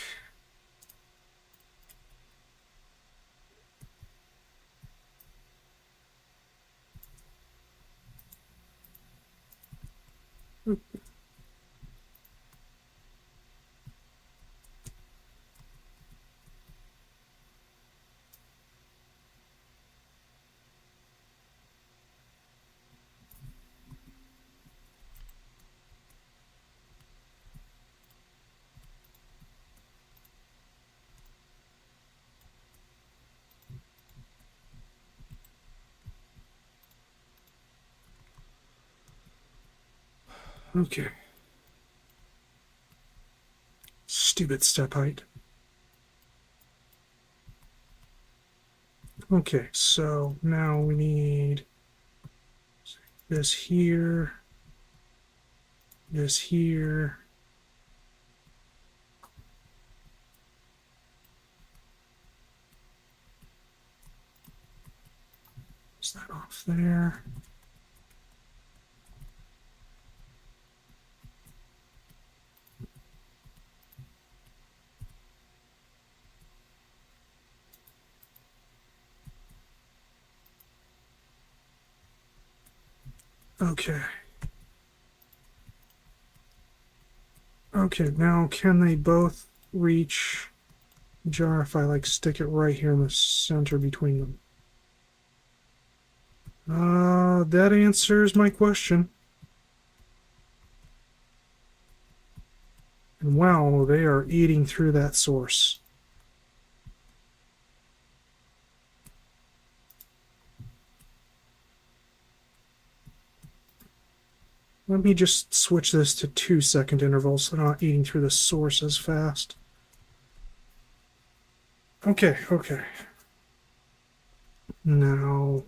Okay. Stupid step height. Okay, so now we need this here, this here. Is that off there? Okay. Okay, now can they both reach the jar if I like stick it right here in the center between them? That answers my question. And wow, they are eating through that source. Let me just switch this to 2-second intervals so they're not eating through the source as fast. Okay, okay. Now,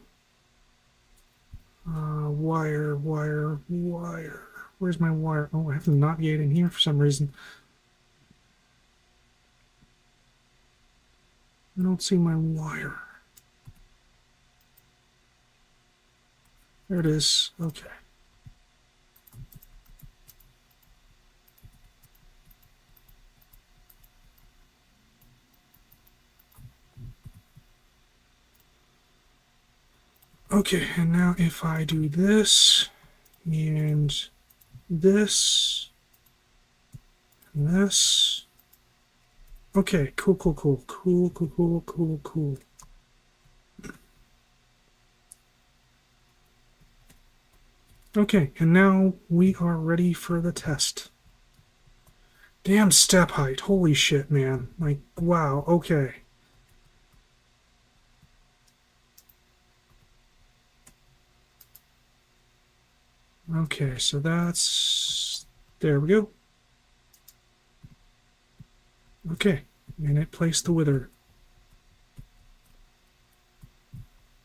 wire. Where's my wire? Oh, I have the knot gate in here for some reason. I don't see my wire. There it is. Okay. Okay, and now if I do this, and this, and this. Okay, cool. Okay, and now we are ready for the test. Damn step height. Holy shit, man. Like, wow, okay. Okay, so that's... There we go. Okay, and it placed the wither.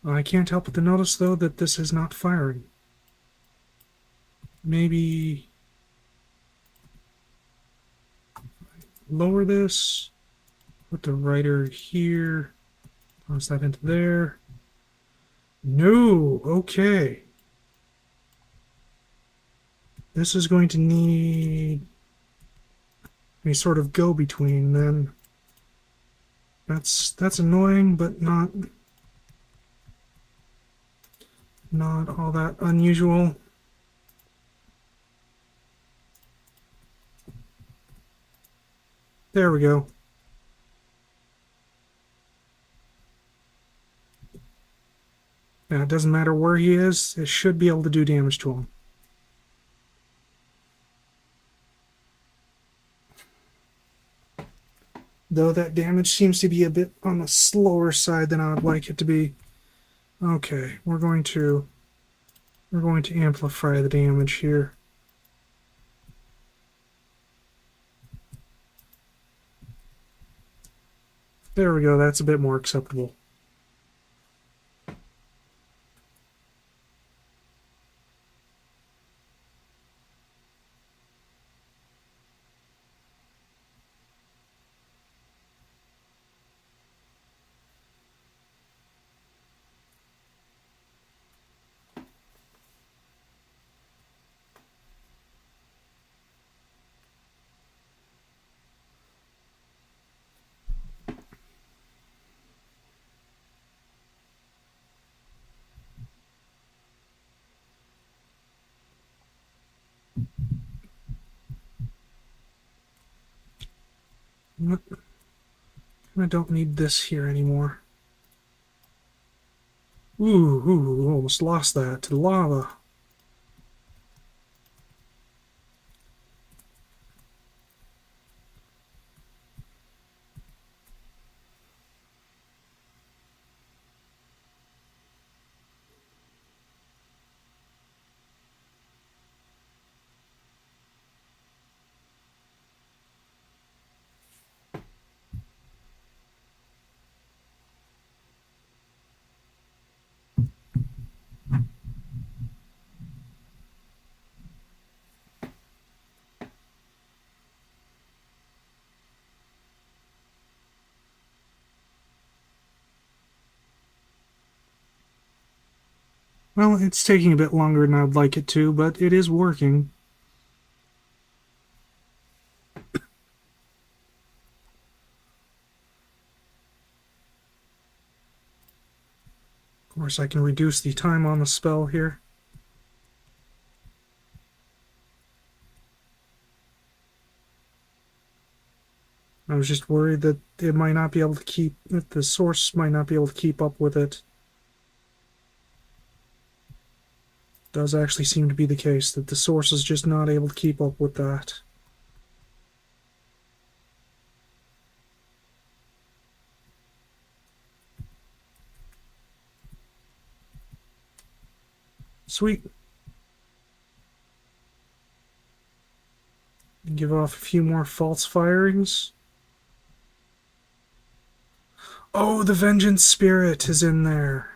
I can't help but to notice, though, that this is not firing. Maybe... lower this. Put the writer here. Toss that into there. No, okay. This is going to need a sort of go-between then. That's annoying, but not all that unusual. There we go. Now, it doesn't matter where he is, it should be able to do damage to him. Though that damage seems to be a bit on the slower side than I would like it to be. Okay, we're going to amplify the damage here. There we go, that's a bit more acceptable. I don't need this here anymore. Ooh, almost lost that to lava. Well, it's taking a bit longer than I'd like it to, but it is working. Of course, I can reduce the time on the spell here. I was just worried that it might not be able to keep, that the source might not be able to keep up with it. Does actually seem to be the case, that the source is just not able to keep up with that. Sweet. Give off a few more false firings. Oh, the Vengeance Spirit is in there.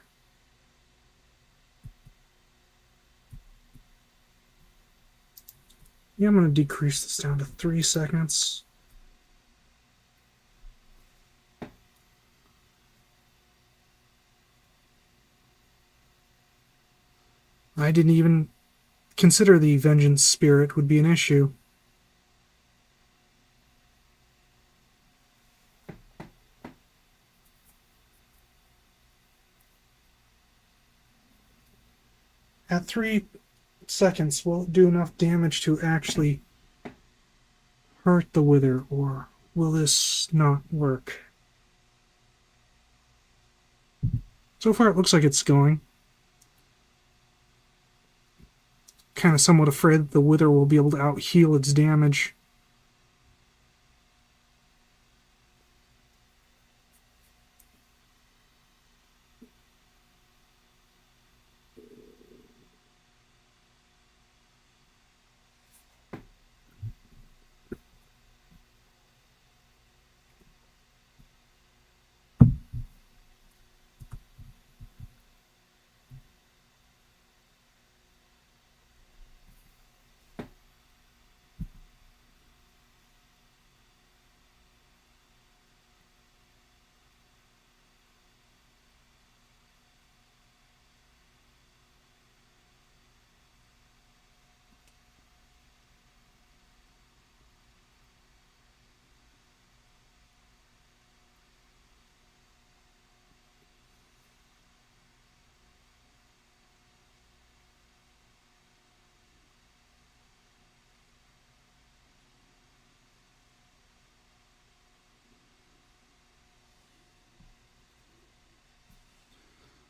Yeah, I'm going to decrease this down to 3 seconds. I didn't even consider the Vengeance Spirit would be an issue. At 3 seconds, will it do enough damage to actually hurt the Wither, or will this not work? So far it looks like it's going. Kind of somewhat afraid that the Wither will be able to out-heal its damage.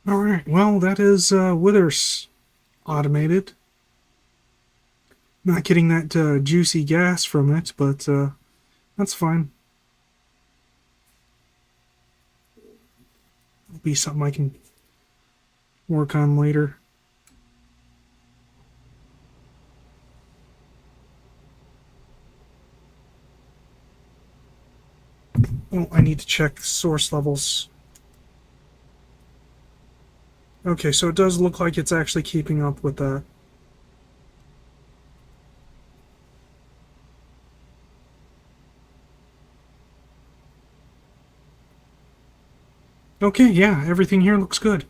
Alright, well, that is Withers automated. Not getting that juicy gas from it, but that's fine. It'll be something I can work on later. Oh, I need to check source levels. Okay, so it does look like it's actually keeping up with that. Okay, yeah, everything here looks good.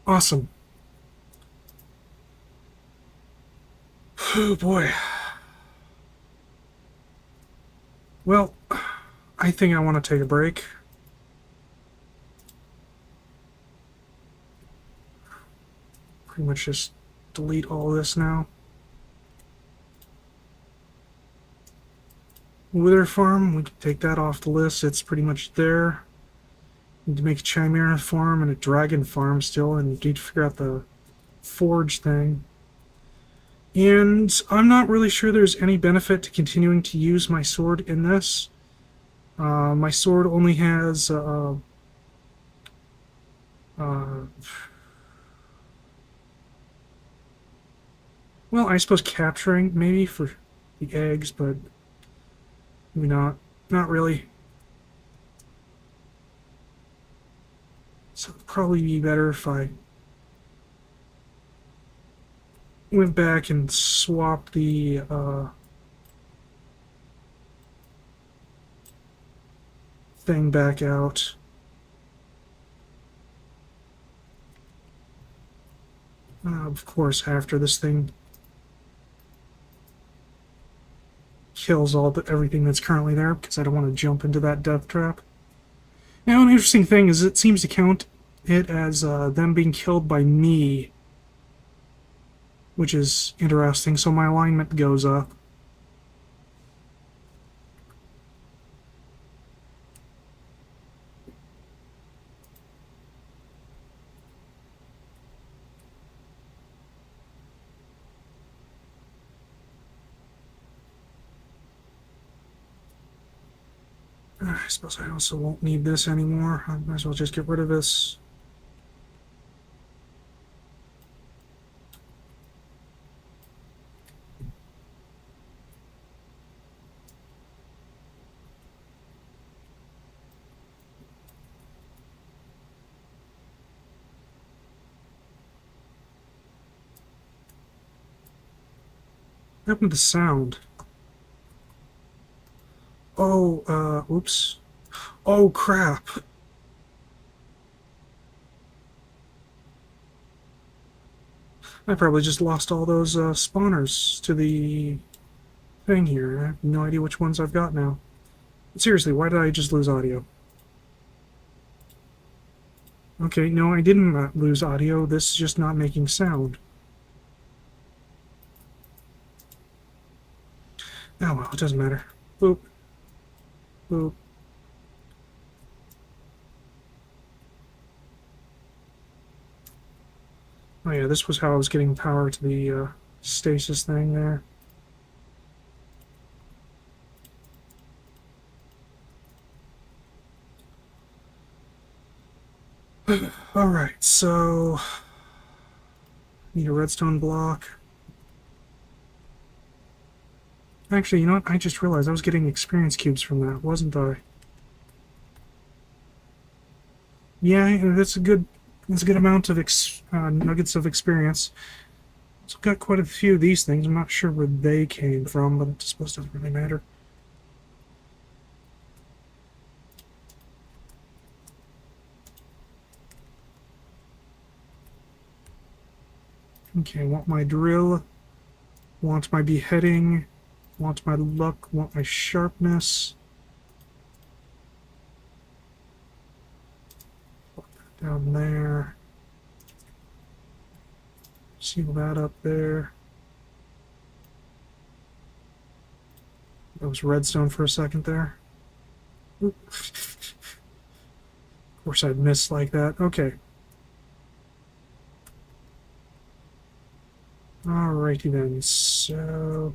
Awesome. Oh boy. Well, I think I want to take a break. Pretty much just delete all this now. Wither farm, we can take that off the list. It's pretty much there. Need to make a chimera farm and a dragon farm still, and need to figure out the forge thing. And I'm not really sure there's any benefit to continuing to use my sword in this. My sword only has well, I suppose capturing maybe for the eggs, but maybe not. Not really. So it'd probably be better if I went back and swapped the thing back out. Of course, after this thing kills everything that's currently there, because I don't want to jump into that death trap. Now, an interesting thing is it seems to count it as them being killed by me, which is interesting, so my alignment goes up. I suppose I also won't need this anymore. I might as well just get rid of this. What happened to the sound? Oh, oops. Oh, crap. I probably just lost all those spawners to the thing here. I have no idea which ones I've got now. But seriously, why did I just lose audio? Okay, no, I didn't lose audio. This is just not making sound. Oh well, it doesn't matter. Boop. Boop. Oh yeah, this was how I was getting power to the stasis thing there. Alright, so... Need a redstone block. Actually, you know what? I just realized I was getting experience cubes from that, wasn't I? Yeah, that's a good amount of nuggets of experience. So I've got quite a few of these things. I'm not sure where they came from, but I suppose it doesn't really matter. Okay, want my drill, want my beheading, want my luck, want my sharpness. Put that down there. Seal that up there. That was redstone for a second there. Of course, I'd miss like that. Okay. Alrighty then. So.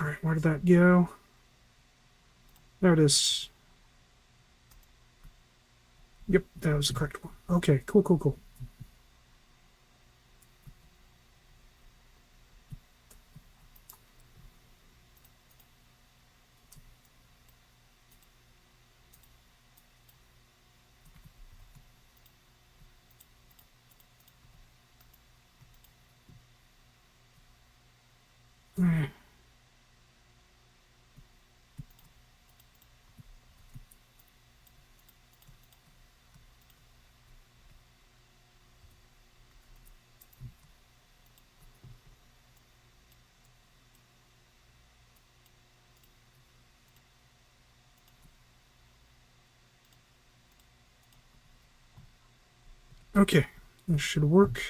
Alright, where did that go? There it is. Yep, that was the correct one. Okay, cool, cool, cool. Okay, this should work.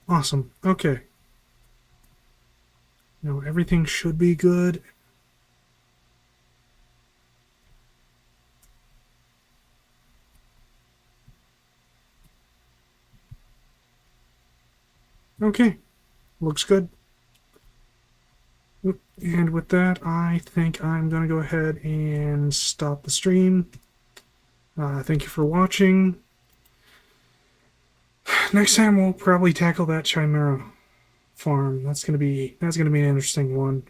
Awesome. Okay. Now everything should be good. Okay, looks good. And with that, I think I'm going to go ahead and stop the stream. Thank you for watching. Next time we'll probably tackle that Chimera farm. That's gonna be an interesting one.